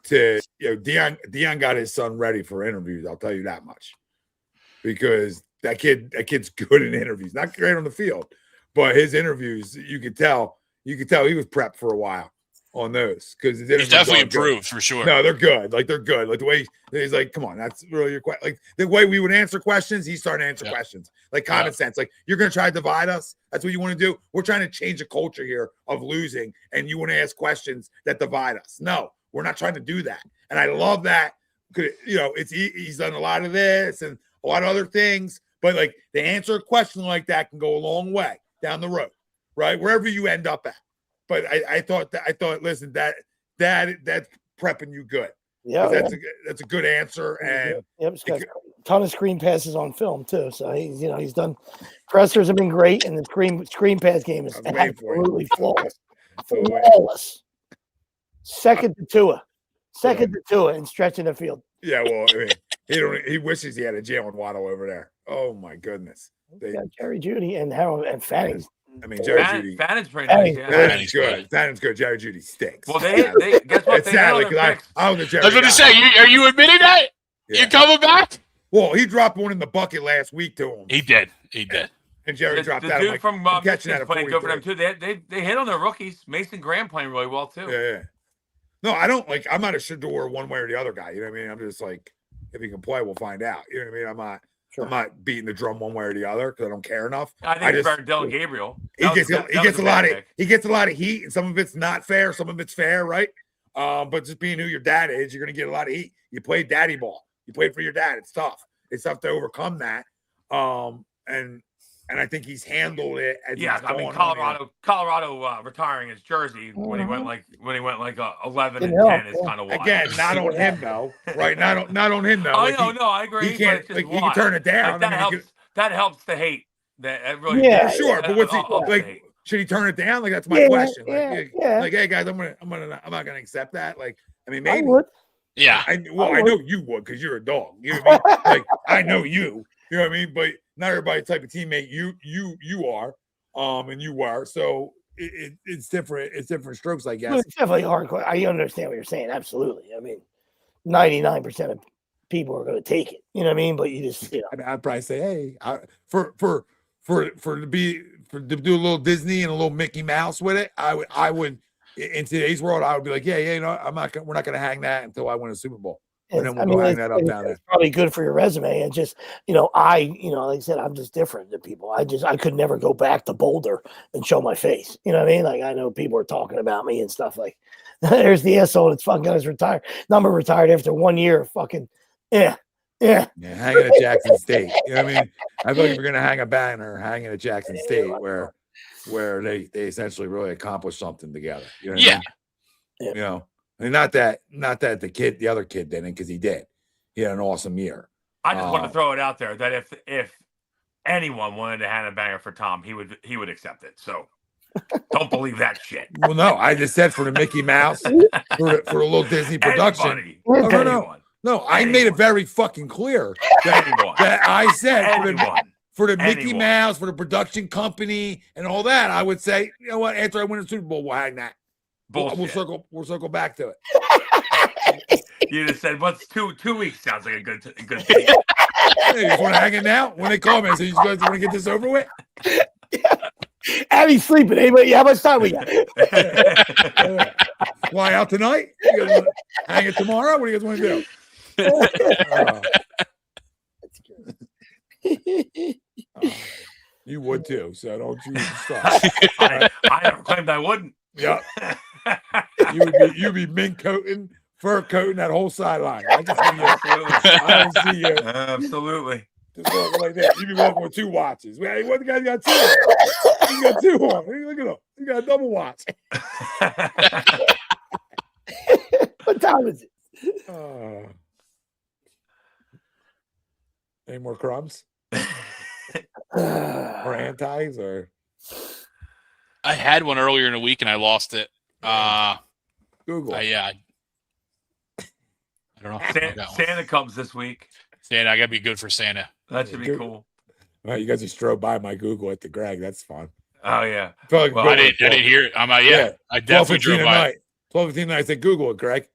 to Dion got his son ready for interviews. I'll tell you that much, because that kid's good in interviews. Not great on the field, but his interviews, you could tell he was prepped for a while on those, because he's definitely improved for sure. No, they're good. Like, they're good. Like the way he's like, come on, that's really your question. Like the way we would answer questions, he's starting to answer questions. Like common sense. Like, you're gonna try to divide us. That's what you want to do. We're trying to change a culture here of losing, and you want to ask questions that divide us. No, we're not trying to do that. And I love that. He's done a lot of this and a lot of other things, but like, to answer a question like that can go a long way down the road, right? Wherever you end up at. But I thought, listen, that's prepping you good. Yeah, that's a good answer, and he's got a ton of screen passes on film too. So he's done. Pressers have been great, and the screen pass game is absolutely flawless. Flawless. Second to Tua in stretching the field. Yeah, well, I mean, he wishes he had a Jalen Waddle over there. Oh my goodness. Jerry Jeudy and Harold and Fanning. I mean, Jerry Jeudy. Fannon's pretty nice. Yeah. Fannon's good. Fannon's good. Jerry Jeudy stinks. Well, they guess what? It's sad. Like, I was going to say, are you admitting that? Yeah. You coming back? Well, he dropped one in the bucket last week to him. He did. And Jerry dropped that. The dude from catching that playing good for them too. They hit on their rookies. Mason Graham playing really well too. Yeah. No, I don't like. I'm not a Shador one way or the other guy. You know what I mean? I'm just like, if he can play, we'll find out. You know what I mean? I'm not beating the drum one way or the other because I don't care enough. I think it's better than Dylan Gabriel. He gets a lot of heat, and some of it's not fair, some of it's fair, right? But just being who your dad is, you're gonna get a lot of heat. You played daddy ball. You played for your dad. It's tough. It's tough to overcome that. And I think he's handled it. Colorado retiring his jersey when he went like 11 and 10 is kind of wild. Again, not on him though, right? Not on him though. I agree. He can't. He can turn it down. Like, that helps the hate. That really. Yeah, for sure. But what's he like? Should he turn it down? Like, that's my question. Like, hey guys, I'm not gonna accept that. Like, I mean, maybe. I would. Yeah. I know you would, because you're a dog. You know what I mean? Like, I know you. You know what I mean? But not everybody type of teammate you are, and you are. So it's different. It's different strokes, I guess. It's definitely hardcore. I understand what you're saying. Absolutely. I mean, 99% of people are going to take it. You know what I mean? But you just, I'd probably say, hey, to do a little Disney and a little Mickey Mouse with it. I would in today's world, I would be like, we're not going to hang that until I win a Super Bowl. And then we'll hang that up down there. It's probably good for your resume. And just, like I said, I'm just different than people. I could never go back to Boulder and show my face. You know what I mean? Like, I know people are talking about me and stuff like, there's the asshole that's fucking gonna retired. Number retired after 1 year. Fucking, yeah. Hanging at Jackson State. You know what I mean? I feel like if you're gonna hang a banner, hanging at Jackson State, where they essentially really accomplished something together. You know what I mean? And not that the other kid didn't, because he did. He had an awesome year. I just want to throw it out there that if anyone wanted to hand a banger for Tom, he would accept it. So don't believe that shit. Well, no, I just said for the Mickey Mouse, for a little Disney production. No, I made it very fucking clear that I said for the Mickey Mouse, for the production company and all that, I would say, you know what, after I win the Super Bowl, we'll hang that. Bullshit. We'll circle back to it. You just said, "What's 2 weeks?" Sounds like a good thing. Hey, you just want to hang it now? When they call me, I say, "You guys want to get this over with?" And he's sleeping. Anybody? How much time we got? Fly out tonight? You guys want to hang it tomorrow? What do you guys want to do? You would too, so don't you stop. I never claimed I wouldn't. Yeah, you'd be mink coating, fur coating that whole sideline. I can see you. I don't see you. Absolutely. Just walking like that. You'd be walking with 2 watches. Hey, what the guy's got 2? He's got 2 on. Hey, look at him. He got a double watch. What time is it? Any more crumbs? Or antis? Or I had one earlier in the week and I lost it. Google. Yeah. I don't know. Santa comes this week. Santa, I gotta be good for Santa. That should be cool. All right, you guys just drove by my Google at the Greg. That's fun. Oh yeah. Well, I didn't hear it. I definitely drove by. 12:15 I said Google it, Greg.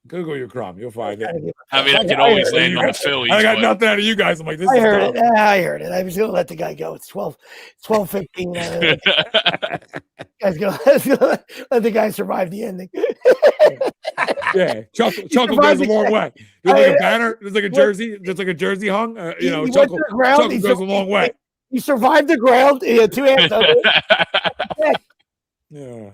Google your crumb. You'll find it. I mean, I can always land on the Phillies. I got nothing out of you guys. I'm like, this I is heard dumb. it. I heard it. I was going to let the guy go. It's 12:15. Guys, let the guy survive the ending. Yeah, Chuckle goes a long way. There's like a banner. There's like a jersey. There's like a jersey hung. Chuckle goes a long way. He survived the ground. He had 2 hands up. Yeah.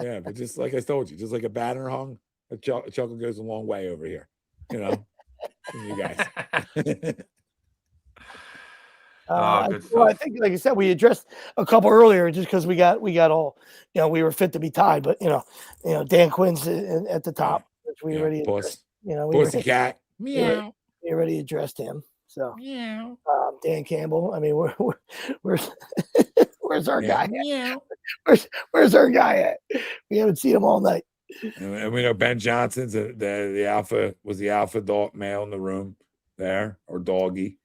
Yeah, but just like I told you, just like a banner hung, a chuckle goes a long way over here. You guys. Good well, I stuff. think, like I said, we addressed a couple earlier just because we got all, we were fit to be tied. But Dan Quinn's at the top, which we already addressed. Pussycat. Meow. We already addressed him. So Meow. Dan Campbell. I mean, where's our guy? Meow. Where's our guy at? We haven't seen him all night. And we know Ben Johnson's the alpha dog male in the room there, or doggy.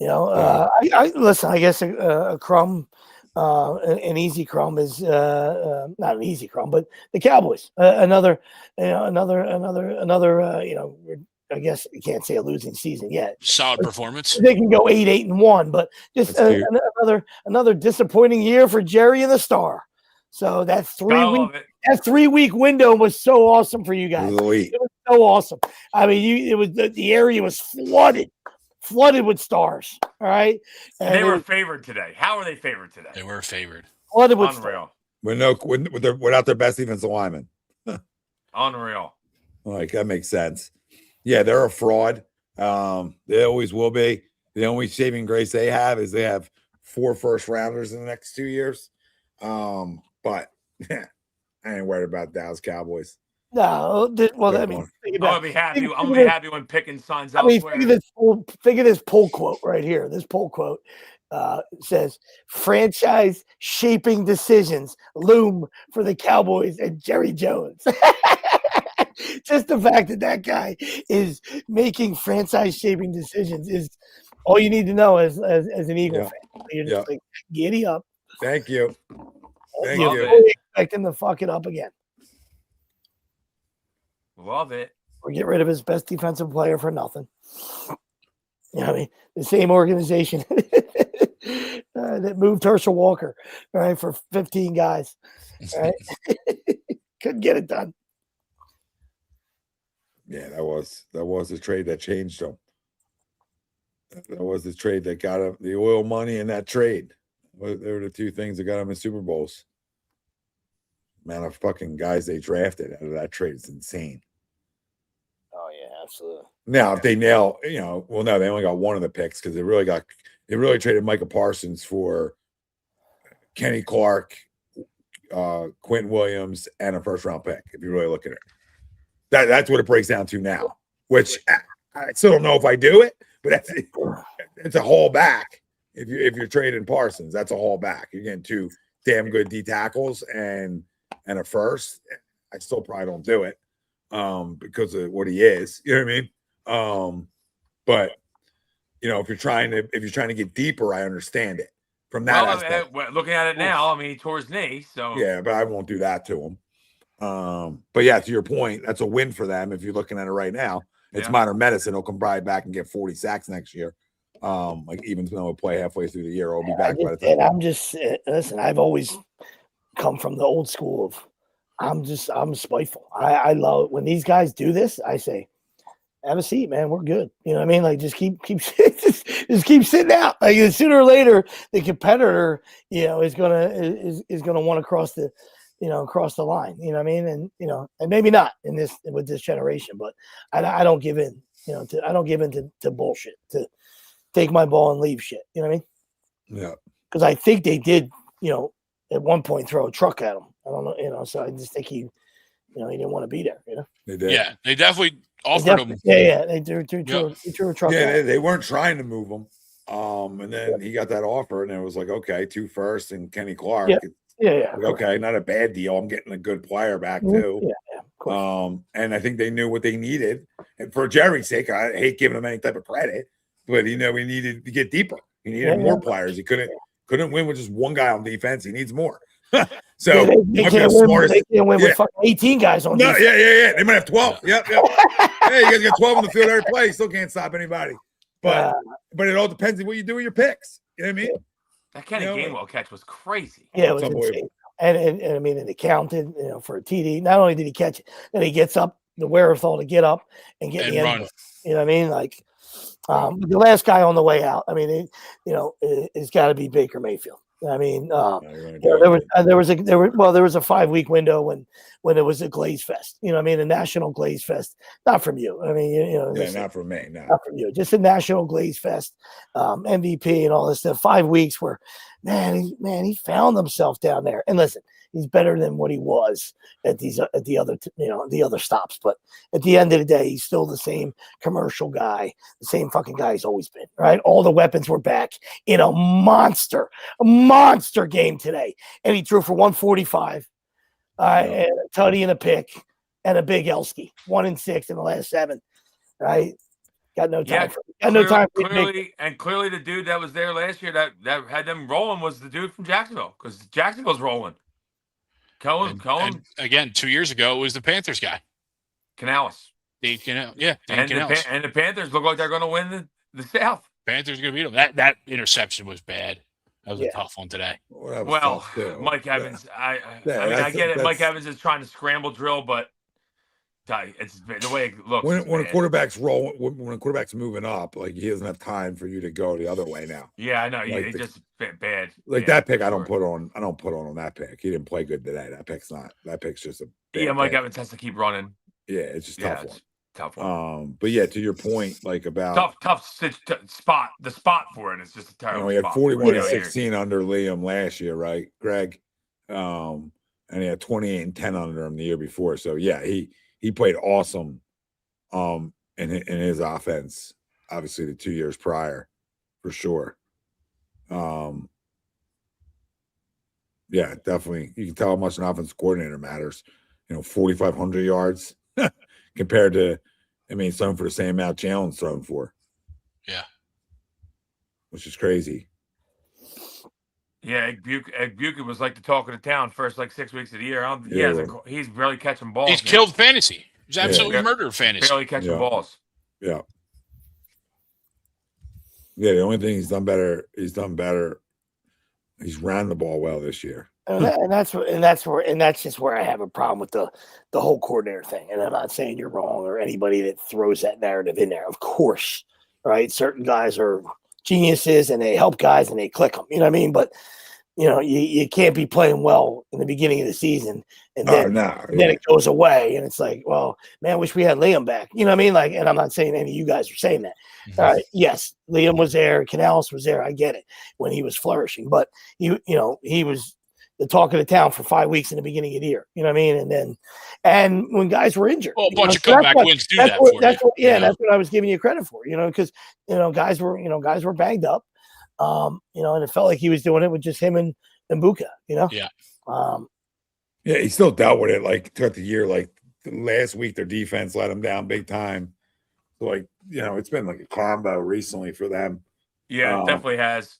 I listen. I guess a crumb, an easy crumb is not an easy crumb, but the Cowboys. Another. I guess you can't say a losing season yet. Solid performance. They can go 8-1, but just another disappointing year for Jerry and the Star. So that 3-week window was so awesome for you guys. It was so awesome. I mean, it was the area was flooded with stars. All right, and they were favored today. How are they favored today? They were favored. Flooded with Unreal. Without their best defensive lineman. Unreal. Like, that makes sense. Yeah, they're a fraud. They always will be. The only saving grace they have is they have 4 first-rounders in the next 2 years. But I ain't worried about Dallas Cowboys. No, well, I mean, I'm gonna be happy. I'm gonna be happy when Pickens signs elsewhere. Figure this poll quote right here. This poll quote says, "Franchise shaping decisions loom for the Cowboys and Jerry Jones." Just the fact that guy is making franchise shaping decisions is all you need to know as an Eagle fan. You're just like, giddy up. Thank you. Thank you. you. Expect him to fuck it up again. Love it. Or get rid of his best defensive player for nothing. I mean, the same organization that moved Herschel Walker, right, for 15 guys. Right? Couldn't get it done. Yeah, that was the trade that changed them. That was the trade that got him the oil money in that trade. They were the 2 things that got him in Super Bowls. Man, of fucking guys they drafted out of that trade is insane. Oh yeah, absolutely. Now, if they nail, they only got 1 of the picks because they really traded Micah Parsons for Kenny Clark, Quentin Williams, and a first-round pick. If you really look at it. That's what it breaks down to now, which I still don't know if I do it, but it's a haul back. If you're trading Parsons, that's a haul back. You're getting 2 damn good D tackles and a first. I still probably don't do it because of what he is. You know what I mean? But if you're trying to get deeper, I understand it. from that Well, aspect. looking at it now, I mean, he tore his knee, so Yeah, but I won't do that to him. But yeah, to your point, that's a win for them. If you're looking at it right now, it's modern medicine. He'll come right back and get 40 sacks next year. Like even though he'll play halfway through the year, I'll be back by the time. And I'm just listen. I've always come from the old school of I'm spiteful. I love when these guys do this. I say, have a seat, man. We're good. You know what I mean? Like just keep just keep sitting out. Like sooner or later, the competitor, is gonna want to cross the line. You know what I mean? And and maybe not with this generation, but I don't give in. I don't give in to bullshit. To take my ball and leave shit. You know what I mean? Yeah. Because I think they did. At one point throw a truck at him. I don't know. So I just think he didn't want to be there. They did. Yeah, they definitely offered him. Yeah. They threw a truck. Yeah, they weren't trying to move him. And then he got that offer, and it was like, okay, 2 firsts and Kenny Clark. Yeah. Like, okay, not a bad deal. I'm getting a good player back too. Yeah. And I think they knew what they needed. And for Jerry's sake, I hate giving him any type of credit, but he needed to get deeper. He needed more players. He couldn't win with just one guy on defense. He needs more. So they can't win with fucking 18 guys on defense. Yeah. They might have 12. Yep. Hey, you guys got 12 on the field every play. Still can't stop anybody. But it all depends on what you do with your picks. You know what I mean? That Kenny Gainwell catch was crazy. Yeah, it was insane. And I mean, and it counted, for a TD. Not only did he catch it, then he gets up, the wherewithal to get up and get the end zone. You know what I mean? Like the last guy on the way out. I mean, it's got to be Baker Mayfield. I mean, there was a 5-week window when it was a Glaze Fest. You know what I mean? A national Glaze Fest, not from you. I mean, not from me, not from you. Just a national Glaze Fest, MVP and all this stuff. 5 weeks where, he found himself down there. And listen, he's better than what he was at the other stops. But at the end of the day, he's still the same commercial guy, the same fucking guy he's always been. Right? All the weapons were back in a monster game today, and he threw for 145, and a tutty and a pick, and a big Elsky, 1 and 6 in the last 7. Right? Got no time. Clearly, the dude that was there last year that had them rolling was the dude from Jacksonville, because Jacksonville's rolling. Cohen. Again, 2 years ago, it was the Panthers guy. Canales. And the Panthers look like they're going to win the South. Panthers are going to beat them. That interception was bad. That was a tough one today. Well, Mike Evans, I get it. Mike Evans is trying to scramble drill, but it's the way it looks. When a quarterback's rolling, when a quarterback's moving up, like he doesn't have time for you to go the other way now. Yeah, I know. Like it's just bad. Like that pick, I don't put on that pick. He didn't play good today. That pick's just a bad Mike pick. Evans has to keep running. Yeah, it's just tough one. Tough one. But yeah, to your point, like about tough spot. The spot for it is just a terrible. He had 41 and 16 under Liam last year, right, Greg? And he had 28 and 10 under him the year before. So yeah, he played awesome in his offense, obviously the 2 years prior, for sure. Yeah, definitely. You can tell how much an offensive coordinator matters. 4,500 yards compared to, throwing for the same amount Jalen's thrown for. Yeah. Which is crazy. Yeah, Bukin was like the talk of the town first 6 weeks of the year. He's barely catching balls. He's killed fantasy. He's absolutely murdered fantasy. Barely catching balls. Yeah. Yeah, the only thing he's done better. He's ran the ball well this year. And that's just where I have a problem with the whole coordinator thing. And I'm not saying you're wrong or anybody that throws that narrative in there. Of course, right? Certain guys are geniuses and they help guys and they click them. You know what I mean? But you can't be playing well in the beginning of the season and then it goes away and it's like, well, man, I wish we had Liam back. You know what I mean? And I'm not saying any of you guys are saying that. Mm-hmm. Yes, Liam was there, Canales was there. I get it when he was flourishing, but he was the talk of the town for 5 weeks in the beginning of the year. You know what I mean? And when guys were injured, a bunch of comeback wins do that. That's what I was giving you credit for. Because guys were banged up. And it felt like he was doing it with just him and Buka. Yeah. Yeah, he still dealt with it throughout the year. Last week, their defense let him down big time. So it's been a combo recently for them. Yeah, it definitely has.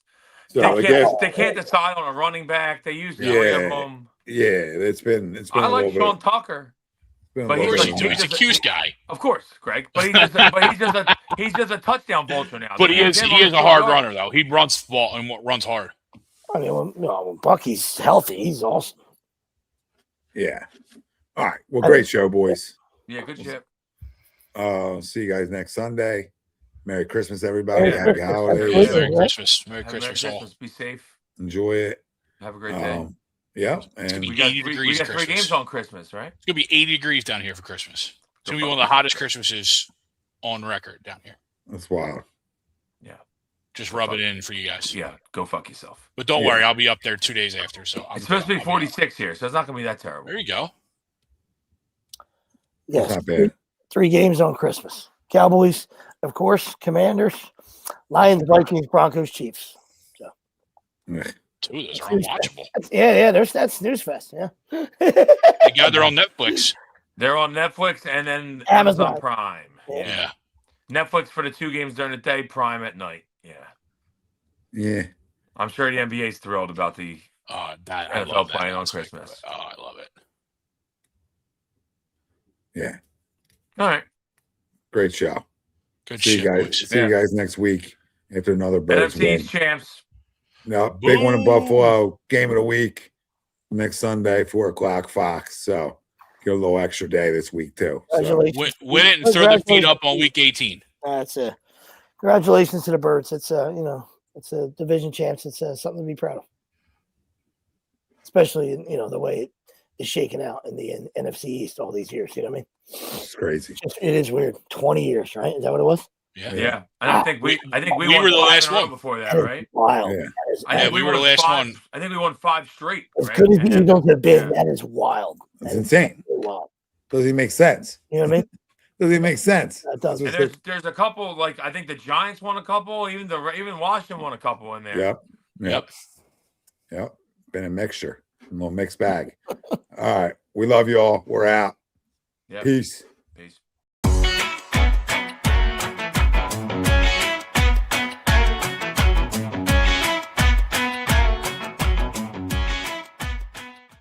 So they can't decide on a running back. They use 3 of them. Yeah, it's been I a like little Sean bit. Tucker, Been a but little he's bit like more. He's a Q's guy. Of course, Greg. But he's just a touchdown vulture now. But They he use is him on the a 4 hard yard. runner though. He runs the ball and runs hard. I mean, when Bucky's healthy, he's awesome. Yeah. All right. Well, great show, boys. Yeah, good shit. See you guys next Sunday. Merry Christmas, everybody. Merry Happy Christmas. holidays. Merry Christmas. Merry Have Christmas, Merry all. Christmas. Be safe. Enjoy it. Have a great day. Yeah. It's gonna And be We got 80 three, degrees we got 3 Christmas. games on Christmas, right? It's gonna be 80 degrees down here for Christmas. It's gonna be one of the hottest Christmases on record down here. that's wild. Yeah. Just rub it in for you guys. Yeah. Go fuck yourself. But don't Yeah. worry, I'll be up there 2 days after. So It's supposed to be I'll 46 here, so it's not going to be that terrible. There you go. Yes, That's not bad. 3 games on Christmas. Cowboys, of course. Commanders, Lions, Vikings, Broncos, Chiefs. Yeah. 2 of those are unwatchable. Yeah. That's Snooze Fest. Yeah. They got their own Netflix. They're on Netflix and then Amazon. Amazon Prime. Yeah. Netflix for the 2 games during the day, Prime at night. Yeah. Yeah. I'm sure the NBA's thrilled about the I NFL love that playing on aspect of Christmas. it. Oh, I love it. Yeah. All right. Great show. Good See shit, you guys. boys. See you guys next week after another Birds NFC win. East champs. No, big one in Boom. Buffalo. Game of the week next Sunday, 4:00 Fox. So get a little extra day this week too. So, Congratulations. Win it and throw the feet up on week 18. That's it. Congratulations to the Birds. It's it's a division champs. It's something to be proud of, especially in the way it is shaken out in the NFC East all these years. You know what I mean? it's crazy. It is weird. 20 years, right? Is that what it was? Yeah. Yeah. And I think we we won were the 5 last in a row one. before that, That is right? wild. Yeah. That is I think we were won the last 5 one. I think we won 5 straight. as right? good as And the then- Eagles have been. yeah. That is wild. It's That is insane. really wild. Doesn't even make sense. You know what I mean? Doesn't even make sense. That does. And there's a couple, like I think the Giants won a couple, even Washington won a couple in there. Yep. Been a mixture. A little mixed bag. All right. We love you all. We're out. Yep. Peace.